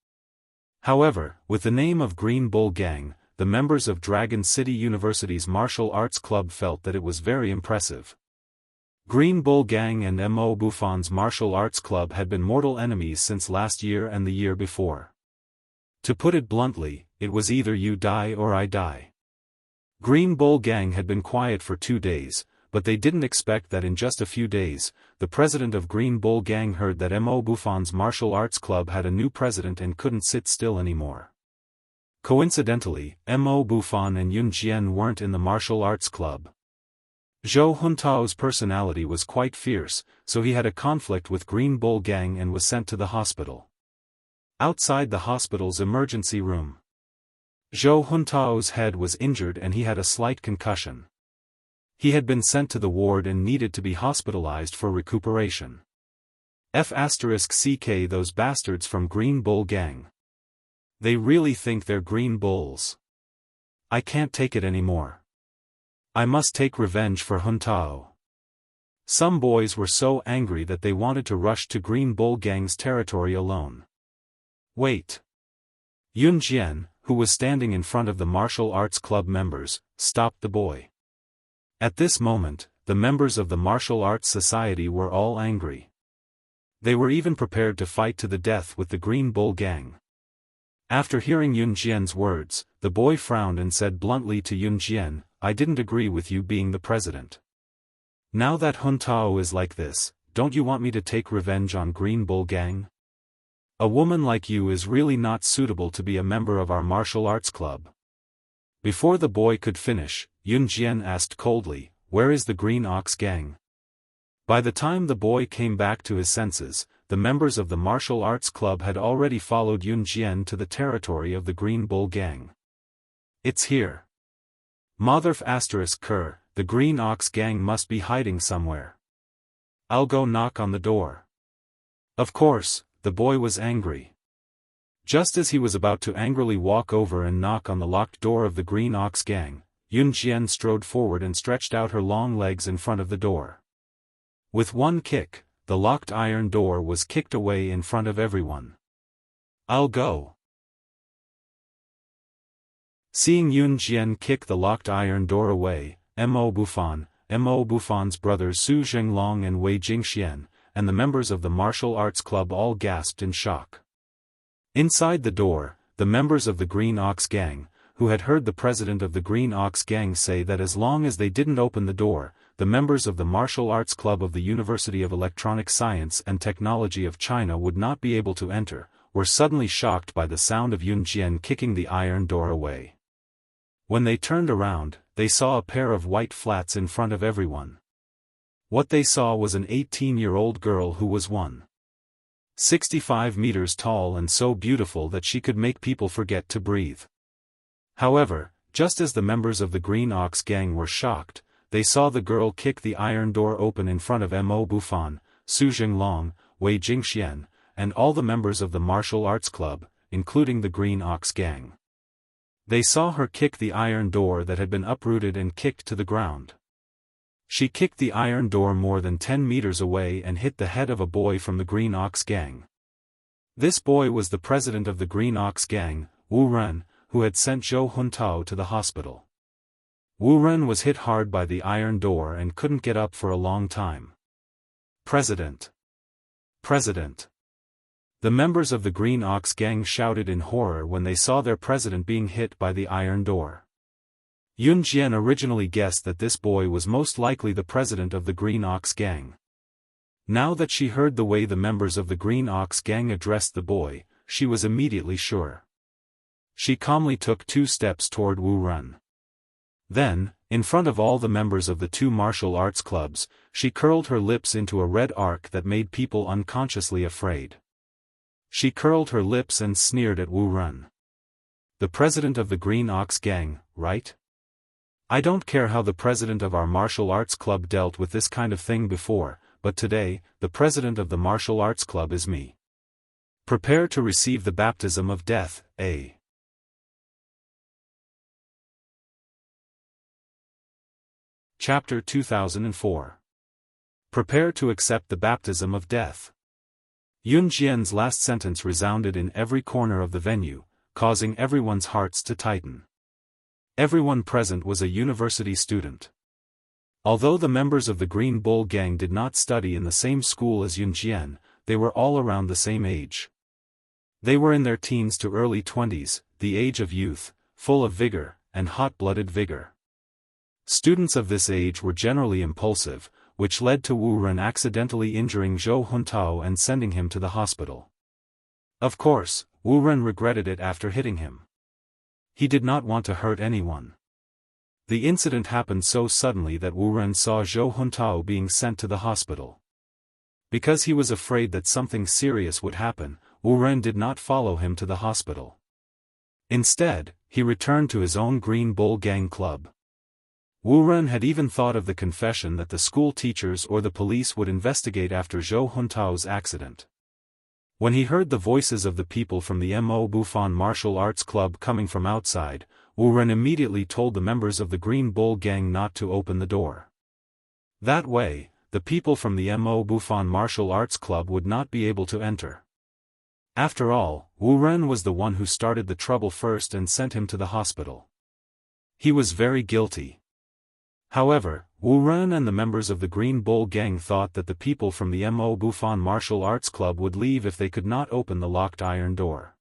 However, with the name of Green Bull Gang, the members of Dragon City University's martial arts club felt that it was very impressive. Green Bull Gang and Mo Bufan's martial arts club had been mortal enemies since last year and the year before. To put it bluntly, it was either you die or I die. Green Bull Gang had been quiet for 2 days, but they didn't expect that in just a few days, the president of Green Bull Gang heard that Mo Bufan's martial arts club had a new president and couldn't sit still anymore. Coincidentally, Mo Bufan and Yun Jian weren't in the martial arts club. Zhou Huntao's personality was quite fierce, so he had a conflict with Green Bull Gang and was sent to the hospital. Outside the hospital's emergency room, Zhou Huntao's head was injured and he had a slight concussion. He had been sent to the ward and needed to be hospitalized for recuperation. F***ck those bastards from Green Bull Gang. They really think they're green bulls. I can't take it anymore. I must take revenge for Huntao. Some boys were so angry that they wanted to rush to Green Bull Gang's territory alone. Wait. Yun Jian, who was standing in front of the martial arts club members, stopped the boy. At this moment, the members of the martial arts society were all angry. They were even prepared to fight to the death with the Green Bull Gang. After hearing Yun Jian's words, the boy frowned and said bluntly to Yun Jian, I didn't agree with you being the president. Now that Huntao is like this, don't you want me to take revenge on Green Bull Gang? A woman like you is really not suitable to be a member of our martial arts club. Before the boy could finish, Yun Jian asked coldly, where is the Green Ox Gang? By the time the boy came back to his senses, the members of the martial arts club had already followed Yun Jian to the territory of the Green Bull Gang. It's here. Motherf***ker, the Green Ox Gang must be hiding somewhere. I'll go knock on the door. Of course, the boy was angry. Just as he was about to angrily walk over and knock on the locked door of the Green Ox Gang, Yun Jian strode forward and stretched out her long legs in front of the door. With one kick, the locked iron door was kicked away in front of everyone. I'll go. Seeing Yun Jian kick the locked iron door away, Mo Bufan's brothers Su Zhenglong and Wei Jingxian, and the members of the martial arts club all gasped in shock. Inside the door, the members of the Green Ox Gang, who had heard the president of the Green Ox Gang say that as long as they didn't open the door, the members of the martial arts club of the University of Electronic Science and Technology of China would not be able to enter, were suddenly shocked by the sound of Yun Jian kicking the iron door away. When they turned around, they saw a pair of white flats in front of everyone. What they saw was an 18-year-old girl who was 165 meters tall and so beautiful that she could make people forget to breathe. However, just as the members of the Green Ox Gang were shocked, they saw the girl kick the iron door open in front of Mo Bufan, Su Zhenglong, Wei Jingxian, and all the members of the martial arts club, including the Green Ox Gang. They saw her kick the iron door that had been uprooted and kicked to the ground. She kicked the iron door more than 10 meters away and hit the head of a boy from the Green Ox Gang. This boy was the president of the Green Ox Gang, Wu Ren, who had sent Zhou Huntao to the hospital. Wu Ren was hit hard by the iron door and couldn't get up for a long time. President! President! The members of the Green Ox Gang shouted in horror when they saw their president being hit by the iron door. Yun Jian originally guessed that this boy was most likely the president of the Green Ox Gang. Now that she heard the way the members of the Green Ox Gang addressed the boy, she was immediately sure. She calmly took 2 steps toward Wu Ren. Then, in front of all the members of the 2 martial arts clubs, she curled her lips into a red arc that made people unconsciously afraid. She curled her lips and sneered at Wu Ren. The president of the Green Ox Gang, right? I don't care how the president of our martial arts club dealt with this kind of thing before, but today, the president of the martial arts club is me. Prepare to receive the baptism of death, A. Chapter 2004. Prepare to accept the baptism of death. Yun Jian's last sentence resounded in every corner of the venue, causing everyone's hearts to tighten. Everyone present was a university student. Although the members of the Green Bull gang did not study in the same school as Yun Jian, they were all around the same age. They were in their teens to early 20s, the age of youth, full of vigor, and hot-blooded vigor. Students of this age were generally impulsive, which led to Wu Ren accidentally injuring Zhou Huntao and sending him to the hospital. Of course, Wu Ren regretted it after hitting him. He did not want to hurt anyone. The incident happened so suddenly that Wu Ren saw Zhou Huntao being sent to the hospital. Because he was afraid that something serious would happen, Wu Ren did not follow him to the hospital. Instead, he returned to his own Green Bull gang club. Wu Ren had even thought of the confession that the school teachers or the police would investigate after Zhou Huntao's accident. When he heard the voices of the people from the Mo Bufan martial arts club coming from outside, Wu Ren immediately told the members of the Green Bull gang not to open the door. That way, the people from the Mo Bufan martial arts club would not be able to enter. After all, Wu Ren was the one who started the trouble first and sent him to the hospital. He was very guilty. However, Wu Ren and the members of the Green Bull gang thought that the people from the Mo Bufan martial arts club would leave if they could not open the locked iron door.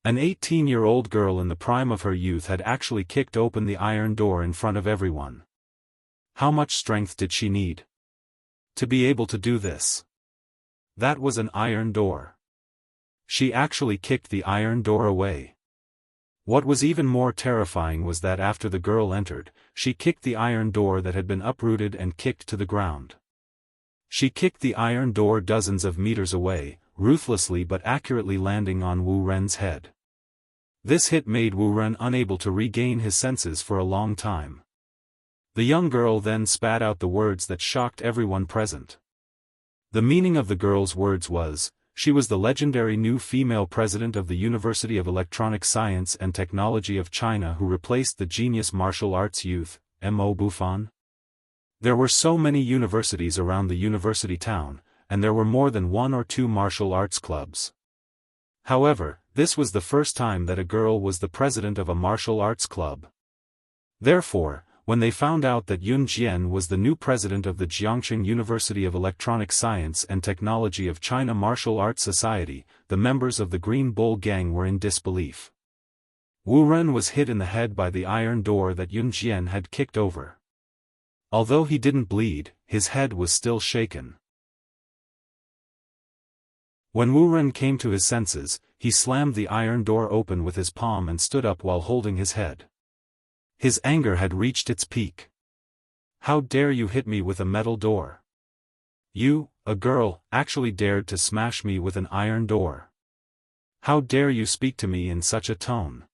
An 18-year-old girl in the prime of her youth had actually kicked open the iron door in front of everyone. How much strength did she need to be able to do this? That was an iron door. She actually kicked the iron door away. What was even more terrifying was that after the girl entered, she kicked the iron door that had been uprooted and kicked to the ground. She kicked the iron door dozens of meters away, ruthlessly but accurately landing on Wu Ren's head. This hit made Wu Ren unable to regain his senses for a long time. The young girl then spat out the words that shocked everyone present. The meaning of the girl's words was, she was the legendary new female president of the University of Electronic Science and Technology of China who replaced the genius martial arts youth, Mo Bufan. There were so many universities around the university town, and there were more than 1 or 2 martial arts clubs. However, this was the first time that a girl was the president of a martial arts club. Therefore, when they found out that Yun Jian was the new president of the Jiangxing University of Electronic Science and Technology of China Martial Arts Society, the members of the Green Bull gang were in disbelief. Wu Ren was hit in the head by the iron door that Yun Jian had kicked over. Although he didn't bleed, his head was still shaken. When Wu Ren came to his senses, he slammed the iron door open with his palm and stood up while holding his head. His anger had reached its peak. How dare you hit me with a metal door? You, a girl, actually dared to smash me with an iron door. How dare you speak to me in such a tone?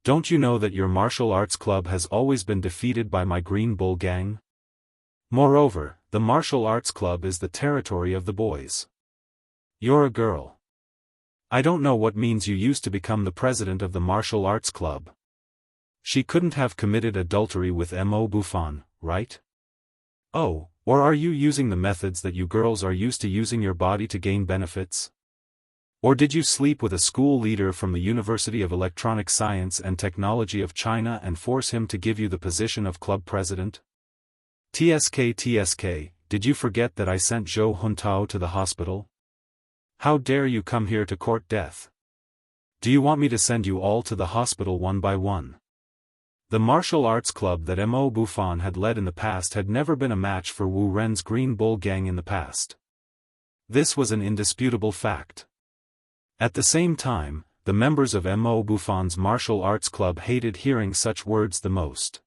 Don't you know that your martial arts club has always been defeated by my Green Bull gang? Moreover, the martial arts club is the territory of the boys. You're a girl. I don't know what means you used to become the president of the martial arts club. She couldn't have committed adultery with Mo Bufan, right? Oh, or are you using the methods that you girls are used to using your body to gain benefits? Or did you sleep with a school leader from the University of Electronic Science and Technology of China and force him to give you the position of club president? TSK, did you forget that I sent Zhou Huntao to the hospital? How dare you come here to court death? Do you want me to send you all to the hospital one by one? The martial arts club that Mo Bufan had led in the past had never been a match for Wu Ren's Green Bull gang in the past. This was an indisputable fact. At the same time, the members of Mo Bufan's martial arts club hated hearing such words the most.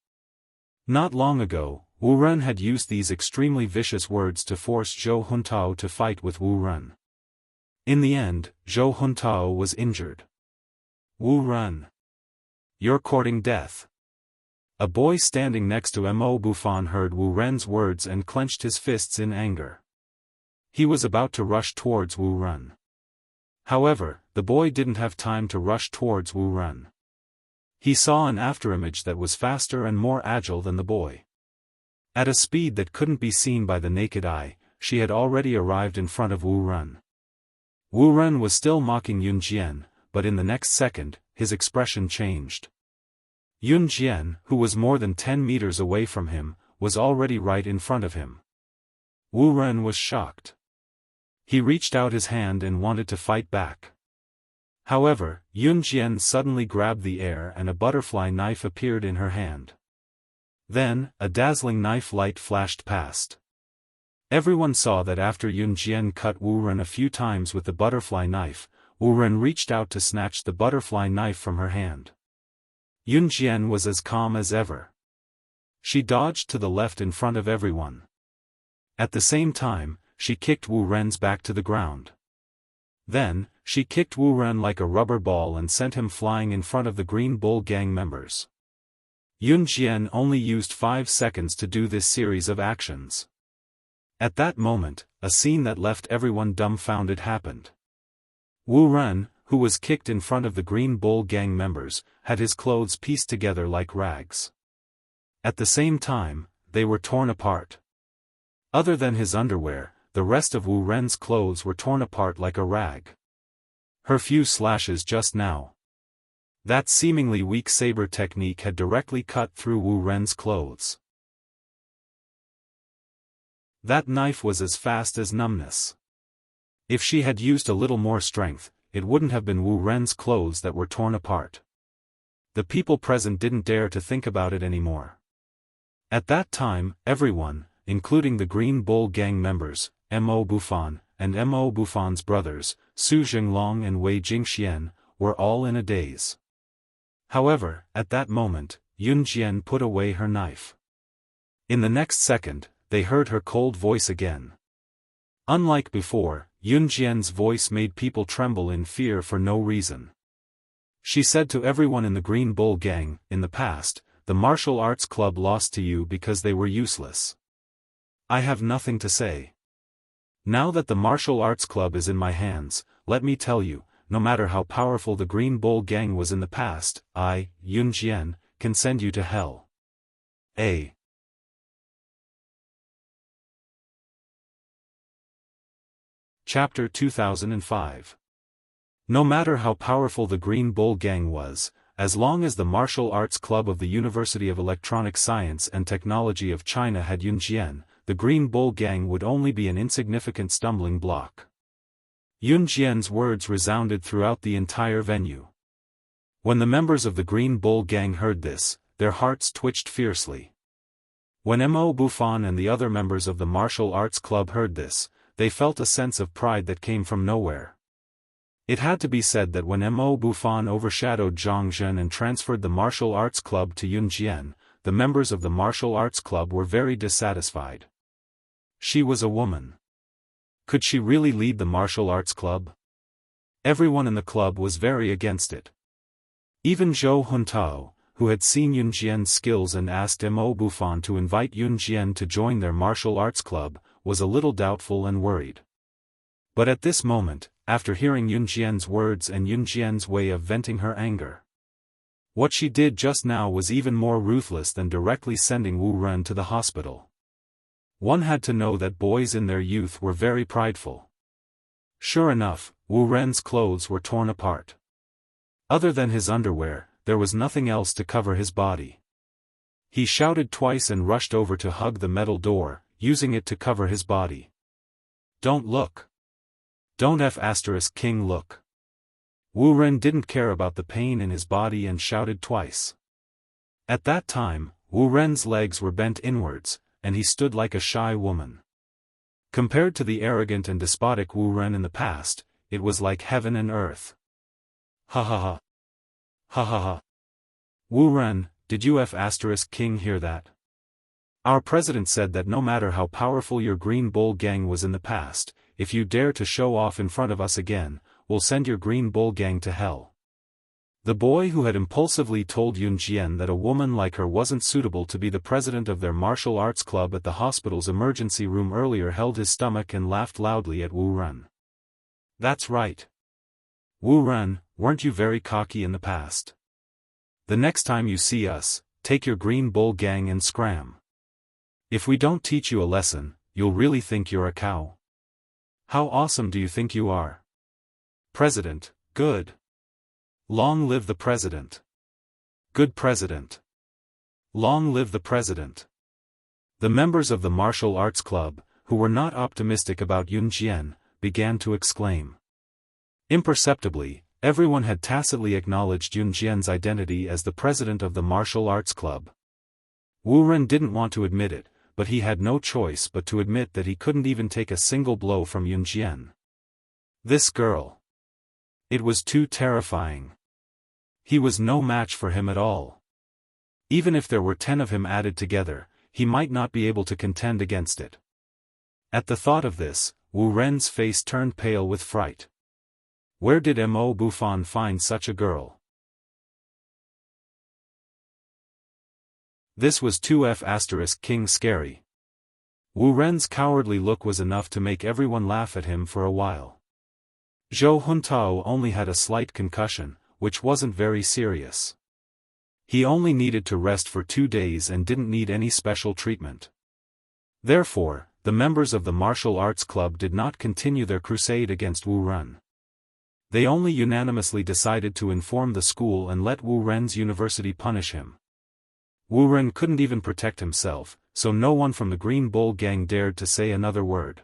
Not long ago, Wu Ren had used these extremely vicious words to force Zhou Huntao to fight with Wu Ren. In the end, Zhou Huntao was injured. Wu Ren, you're courting death. A boy standing next to Mo Bufan heard Wu Ren's words and clenched his fists in anger. He was about to rush towards Wu Ren. However, the boy didn't have time to rush towards Wu Ren. He saw an afterimage that was faster and more agile than the boy. At a speed that couldn't be seen by the naked eye, she had already arrived in front of Wu Ren. Wu Ren was still mocking Yun Jian, but in the next second, his expression changed. Yun Jian, who was more than 10 meters away from him, was already right in front of him. Wu Ren was shocked. He reached out his hand and wanted to fight back. However, Yun Jian suddenly grabbed the air and a butterfly knife appeared in her hand. Then, a dazzling knife light flashed past. Everyone saw that after Yun Jian cut Wu Ren a few times with the butterfly knife, Wu Ren reached out to snatch the butterfly knife from her hand. Yun Jian was as calm as ever. She dodged to the left in front of everyone. At the same time, she kicked Wu Ren's back to the ground. Then, she kicked Wu Ren like a rubber ball and sent him flying in front of the Green Bull gang members. Yun Jian only used 5 seconds to do this series of actions. At that moment, a scene that left everyone dumbfounded happened. Wu Ren, who was kicked in front of the Green Bull gang members, had his clothes pieced together like rags. At the same time, they were torn apart. Other than his underwear, the rest of Wu Ren's clothes were torn apart like a rag. Her few slashes just now. That seemingly weak saber technique had directly cut through Wu Ren's clothes. That knife was as fast as numbness. If she had used a little more strength, it wouldn't have been Wu Ren's clothes that were torn apart. The people present didn't dare to think about it anymore. At that time, everyone, including the Green Bull gang members, Mo Bufan, and Mo Bufan's brothers, Su Jinglong and Wei Jingxian, were all in a daze. However, at that moment, Yun Jian put away her knife. In the next second, they heard her cold voice again. Unlike before, Yun Jian's voice made people tremble in fear for no reason. She said to everyone in the Green Bull gang, in the past, the martial arts club lost to you because they were useless. I have nothing to say. Now that the martial arts club is in my hands, let me tell you, no matter how powerful the Green Bull gang was in the past, I, Yun Jian, can send you to hell. A. Chapter 2005. No matter how powerful the Green Bull gang was, as long as the Martial Arts Club of the University of Electronic Science and Technology of China had Yun Jian, the Green Bull gang would only be an insignificant stumbling block. Yun Jian's words resounded throughout the entire venue. When the members of the Green Bull gang heard this, their hearts twitched fiercely. When Mo Bufan and the other members of the Martial Arts Club heard this, they felt a sense of pride that came from nowhere. It had to be said that when Mo Bufan overshadowed Zhang Zhen and transferred the Martial Arts Club to Yun Jian, the members of the Martial Arts Club were very dissatisfied. She was a woman. Could she really lead the Martial Arts Club? Everyone in the club was very against it. Even Zhou Huntao, who had seen Yun Jian's skills and asked Mo Bufan to invite Yun Jian to join their martial arts club, was a little doubtful and worried. But at this moment, after hearing Yun Jian's words and Yun Jian's way of venting her anger, what she did just now was even more ruthless than directly sending Wu Ren to the hospital. One had to know that boys in their youth were very prideful. Sure enough, Wu Ren's clothes were torn apart. Other than his underwear, there was nothing else to cover his body. He shouted twice and rushed over to hug the metal door, using it to cover his body. Don't look. Don't King look. Wu Ren didn't care about the pain in his body and shouted twice. At that time, Wu Ren's legs were bent inwards, and he stood like a shy woman. Compared to the arrogant and despotic Wu Ren in the past, it was like heaven and earth. Ha ha ha. Ha ha ha. Wu Ren, did you King hear that? Our president said that no matter how powerful your Green Bull gang was in the past, if you dare to show off in front of us again, we'll send your Green Bull gang to hell. The boy who had impulsively told Yun Jian that a woman like her wasn't suitable to be the president of their martial arts club at the hospital's emergency room earlier held his stomach and laughed loudly at Wu Ren. That's right. Wu Ren, weren't you very cocky in the past? The next time you see us, take your Green Bull gang and scram. If we don't teach you a lesson, you'll really think you're a cow. How awesome do you think you are? President, good. Long live the president. Good president. Long live the president. The members of the martial arts club, who were not optimistic about Yun Jian, began to exclaim. Imperceptibly, everyone had tacitly acknowledged Yun Jian's identity as the president of the martial arts club. Wu Ren didn't want to admit it, but he had no choice but to admit that he couldn't even take a single blow from Yun Jian. This girl. It was too terrifying. He was no match for him at all. Even if there were 10 of him added together, he might not be able to contend against it. At the thought of this, Wu Ren's face turned pale with fright. Where did Mo Bufan find such a girl? This was 2F** King scary. Wu Ren's cowardly look was enough to make everyone laugh at him for a while. Zhou Huntao only had a slight concussion, which wasn't very serious. He only needed to rest for 2 days and didn't need any special treatment. Therefore, the members of the martial arts club did not continue their crusade against Wu Ren. They only unanimously decided to inform the school and let Wu Ren's university punish him. Wu Ren couldn't even protect himself, so no one from the Green Bull gang dared to say another word.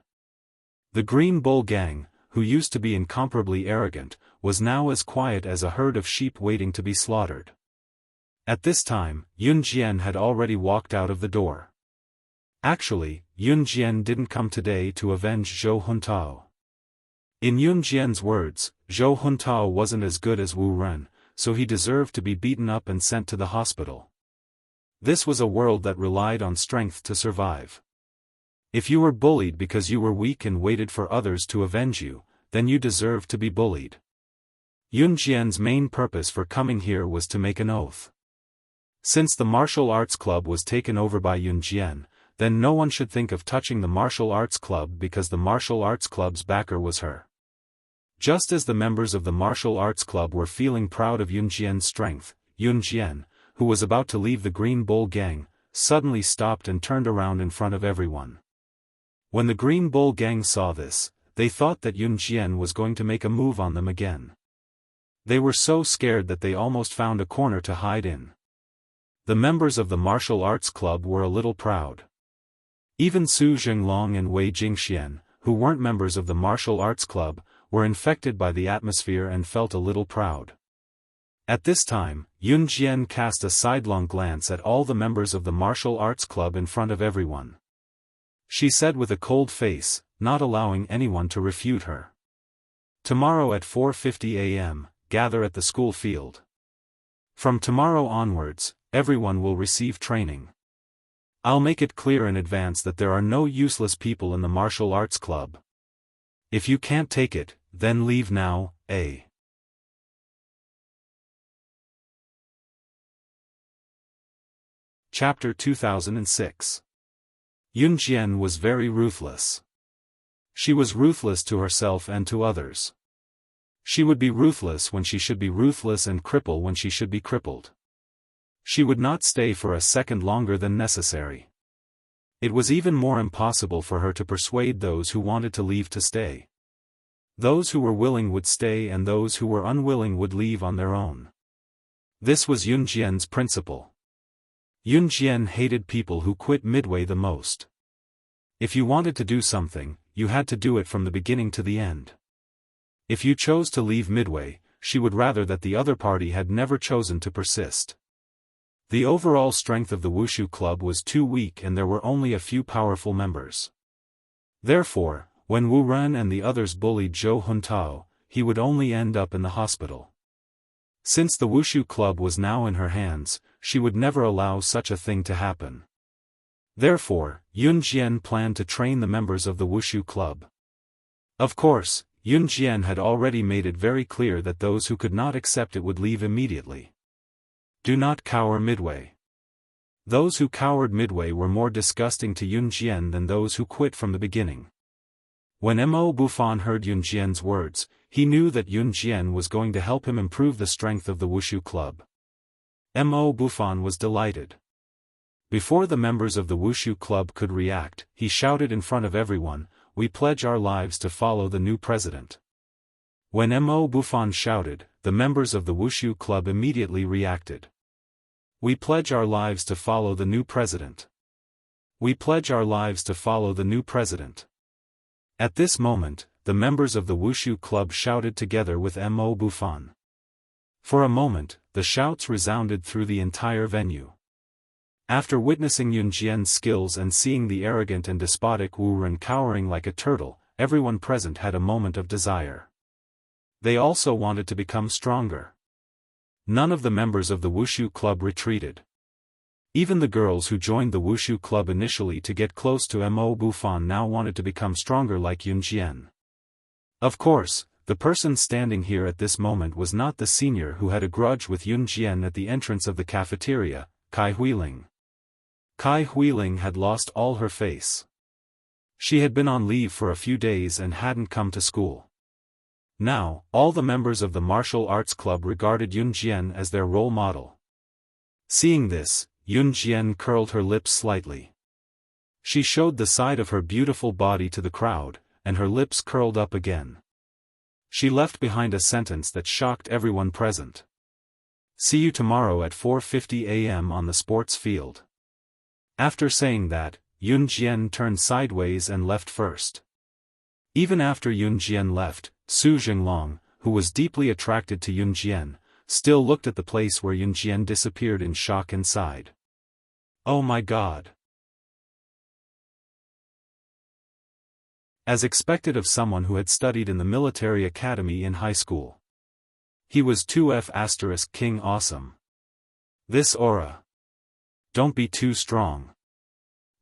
The Green Bull gang, who used to be incomparably arrogant, was now as quiet as a herd of sheep waiting to be slaughtered. At this time, Yun Jian had already walked out of the door. Actually, Yun Jian didn't come today to avenge Zhou Huntao. In Yun Jian's words, Zhou Huntao wasn't as good as Wu Ren, so he deserved to be beaten up and sent to the hospital. This was a world that relied on strength to survive. If you were bullied because you were weak and waited for others to avenge you, then you deserved to be bullied. Yun Jian's main purpose for coming here was to make an oath. Since the martial arts club was taken over by Yun Jian, then no one should think of touching the martial arts club because the martial arts club's backer was her. Just as the members of the martial arts club were feeling proud of Yun Jian's strength, Yun Jian, who was about to leave the Green Bull gang, suddenly stopped and turned around in front of everyone. When the Green Bull gang saw this, they thought that Yun Jian was going to make a move on them again. They were so scared that they almost found a corner to hide in. The members of the martial arts club were a little proud. Even Su Jinglong and Wei Jingxian, who weren't members of the martial arts club, were infected by the atmosphere and felt a little proud. At this time, Yun Jian cast a sidelong glance at all the members of the martial arts club in front of everyone. She said with a cold face, not allowing anyone to refute her. Tomorrow at 4:50 a.m., gather at the school field. From tomorrow onwards, everyone will receive training. I'll make it clear in advance that there are no useless people in the martial arts club. If you can't take it, then leave now, eh? Chapter 2006. Yun Jian was very ruthless. She was ruthless to herself and to others. She would be ruthless when she should be ruthless and cripple when she should be crippled. She would not stay for a second longer than necessary. It was even more impossible for her to persuade those who wanted to leave to stay. Those who were willing would stay and those who were unwilling would leave on their own. This was Yun Jian's principle. Yun Jian hated people who quit midway the most. If you wanted to do something, you had to do it from the beginning to the end. If you chose to leave midway, she would rather that the other party had never chosen to persist. The overall strength of the Wushu club was too weak and there were only a few powerful members. Therefore, when Wu Ren and the others bullied Zhou Huntao, he would only end up in the hospital. Since the Wushu club was now in her hands, she would never allow such a thing to happen. Therefore, Yun Jian planned to train the members of the Wushu club. Of course, Yun Jian had already made it very clear that those who could not accept it would leave immediately. Do not cower midway. Those who cowered midway were more disgusting to Yun Jian than those who quit from the beginning. When Mo Bufan heard Yun Jian's words, he knew that Yun Jian was going to help him improve the strength of the Wushu club. Mo Bufan was delighted. Before the members of the Wushu club could react, he shouted in front of everyone, "We pledge our lives to follow the new president." When Mo Bufan shouted, the members of the Wushu club immediately reacted. "We pledge our lives to follow the new president. We pledge our lives to follow the new president." At this moment, the members of the Wushu club shouted together with Mo Bufan. For a moment, the shouts resounded through the entire venue. After witnessing Yun Jian's skills and seeing the arrogant and despotic Wu Ren cowering like a turtle, everyone present had a moment of desire. They also wanted to become stronger. None of the members of the Wushu club retreated. Even the girls who joined the Wushu club initially to get close to Mo Bufan now wanted to become stronger like Yun Jian. Of course, the person standing here at this moment was not the senior who had a grudge with Yun Jian at the entrance of the cafeteria, Kai Huiling. Kai Huiling had lost all her face. She had been on leave for a few days and hadn't come to school. Now, all the members of the martial arts club regarded Yun Jian as their role model. Seeing this, Yun Jian curled her lips slightly. She showed the side of her beautiful body to the crowd, and her lips curled up again. She left behind a sentence that shocked everyone present. "See you tomorrow at 4:50 a.m. on the sports field." After saying that, Yun Jian turned sideways and left first. Even after Yun Jian left, Su Jinglong, who was deeply attracted to Yun Jian, still looked at the place where Yun Jian disappeared in shock and sighed. "Oh my God." As expected of someone who had studied in the military academy in high school. He was 2F** King awesome. This aura. Don't be too strong.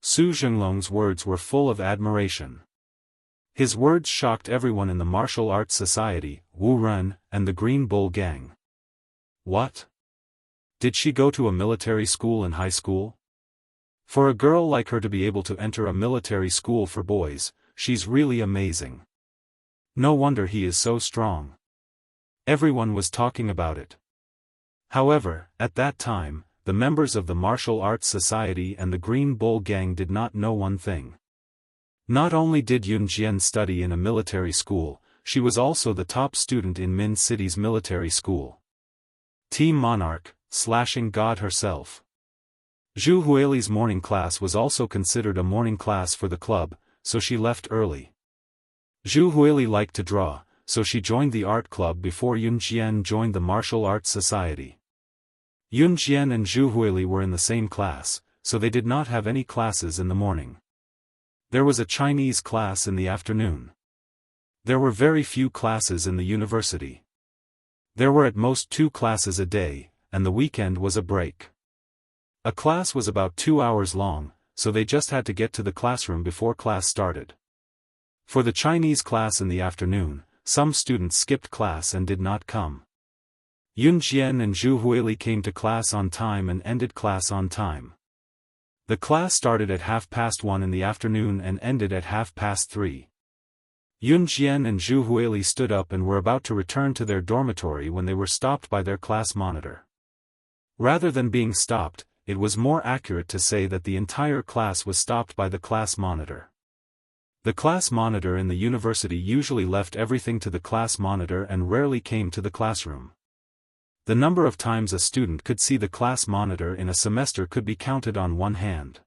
Su Jinglong's words were full of admiration. His words shocked everyone in the martial arts society, Wu Ren, and the Green Bull gang. What? Did she go to a military school in high school? For a girl like her to be able to enter a military school for boys, she's really amazing. No wonder he is so strong. Everyone was talking about it. However, at that time, the members of the Martial Arts Society and the Green Bull Gang did not know one thing. Not only did Yun Jian study in a military school, she was also the top student in Min City's military school. Team Monarch, slashing God herself. Zhu Huili's morning class was also considered a morning class for the club, so she left early. Zhu Huili liked to draw, so she joined the art club before Yun Jian joined the Martial Arts Society. Yun Jian and Zhu Huili were in the same class, so they did not have any classes in the morning. There was a Chinese class in the afternoon. There were very few classes in the university. There were at most 2 classes a day, and the weekend was a break. A class was about 2 hours long, so they just had to get to the classroom before class started. For the Chinese class in the afternoon, some students skipped class and did not come. Yun Jian and Zhu Huili came to class on time and ended class on time. The class started at 1:30 in the afternoon and ended at 3:30. Yun Jian and Zhu Huili stood up and were about to return to their dormitory when they were stopped by their class monitor. Rather than being stopped, it was more accurate to say that the entire class was stopped by the class monitor. The class monitor in the university usually left everything to the class monitor and rarely came to the classroom. The number of times a student could see the class monitor in a semester could be counted on one hand.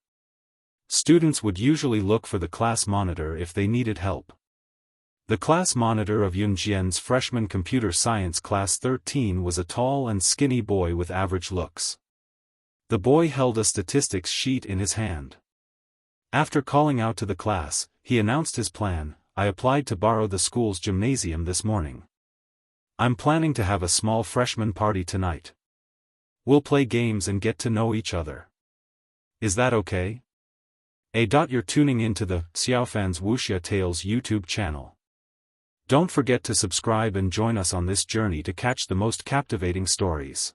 Students would usually look for the class monitor if they needed help. The class monitor of Yun Jian's freshman computer science class 13 was a tall and skinny boy with average looks. The boy held a statistics sheet in his hand. After calling out to the class, he announced his plan: "I applied to borrow the school's gymnasium this morning. I'm planning to have a small freshman party tonight. We'll play games and get to know each other. Is that okay?" You're tuning in to the Xiaofan's Wuxia Tales YouTube channel. Don't forget to subscribe and join us on this journey to catch the most captivating stories.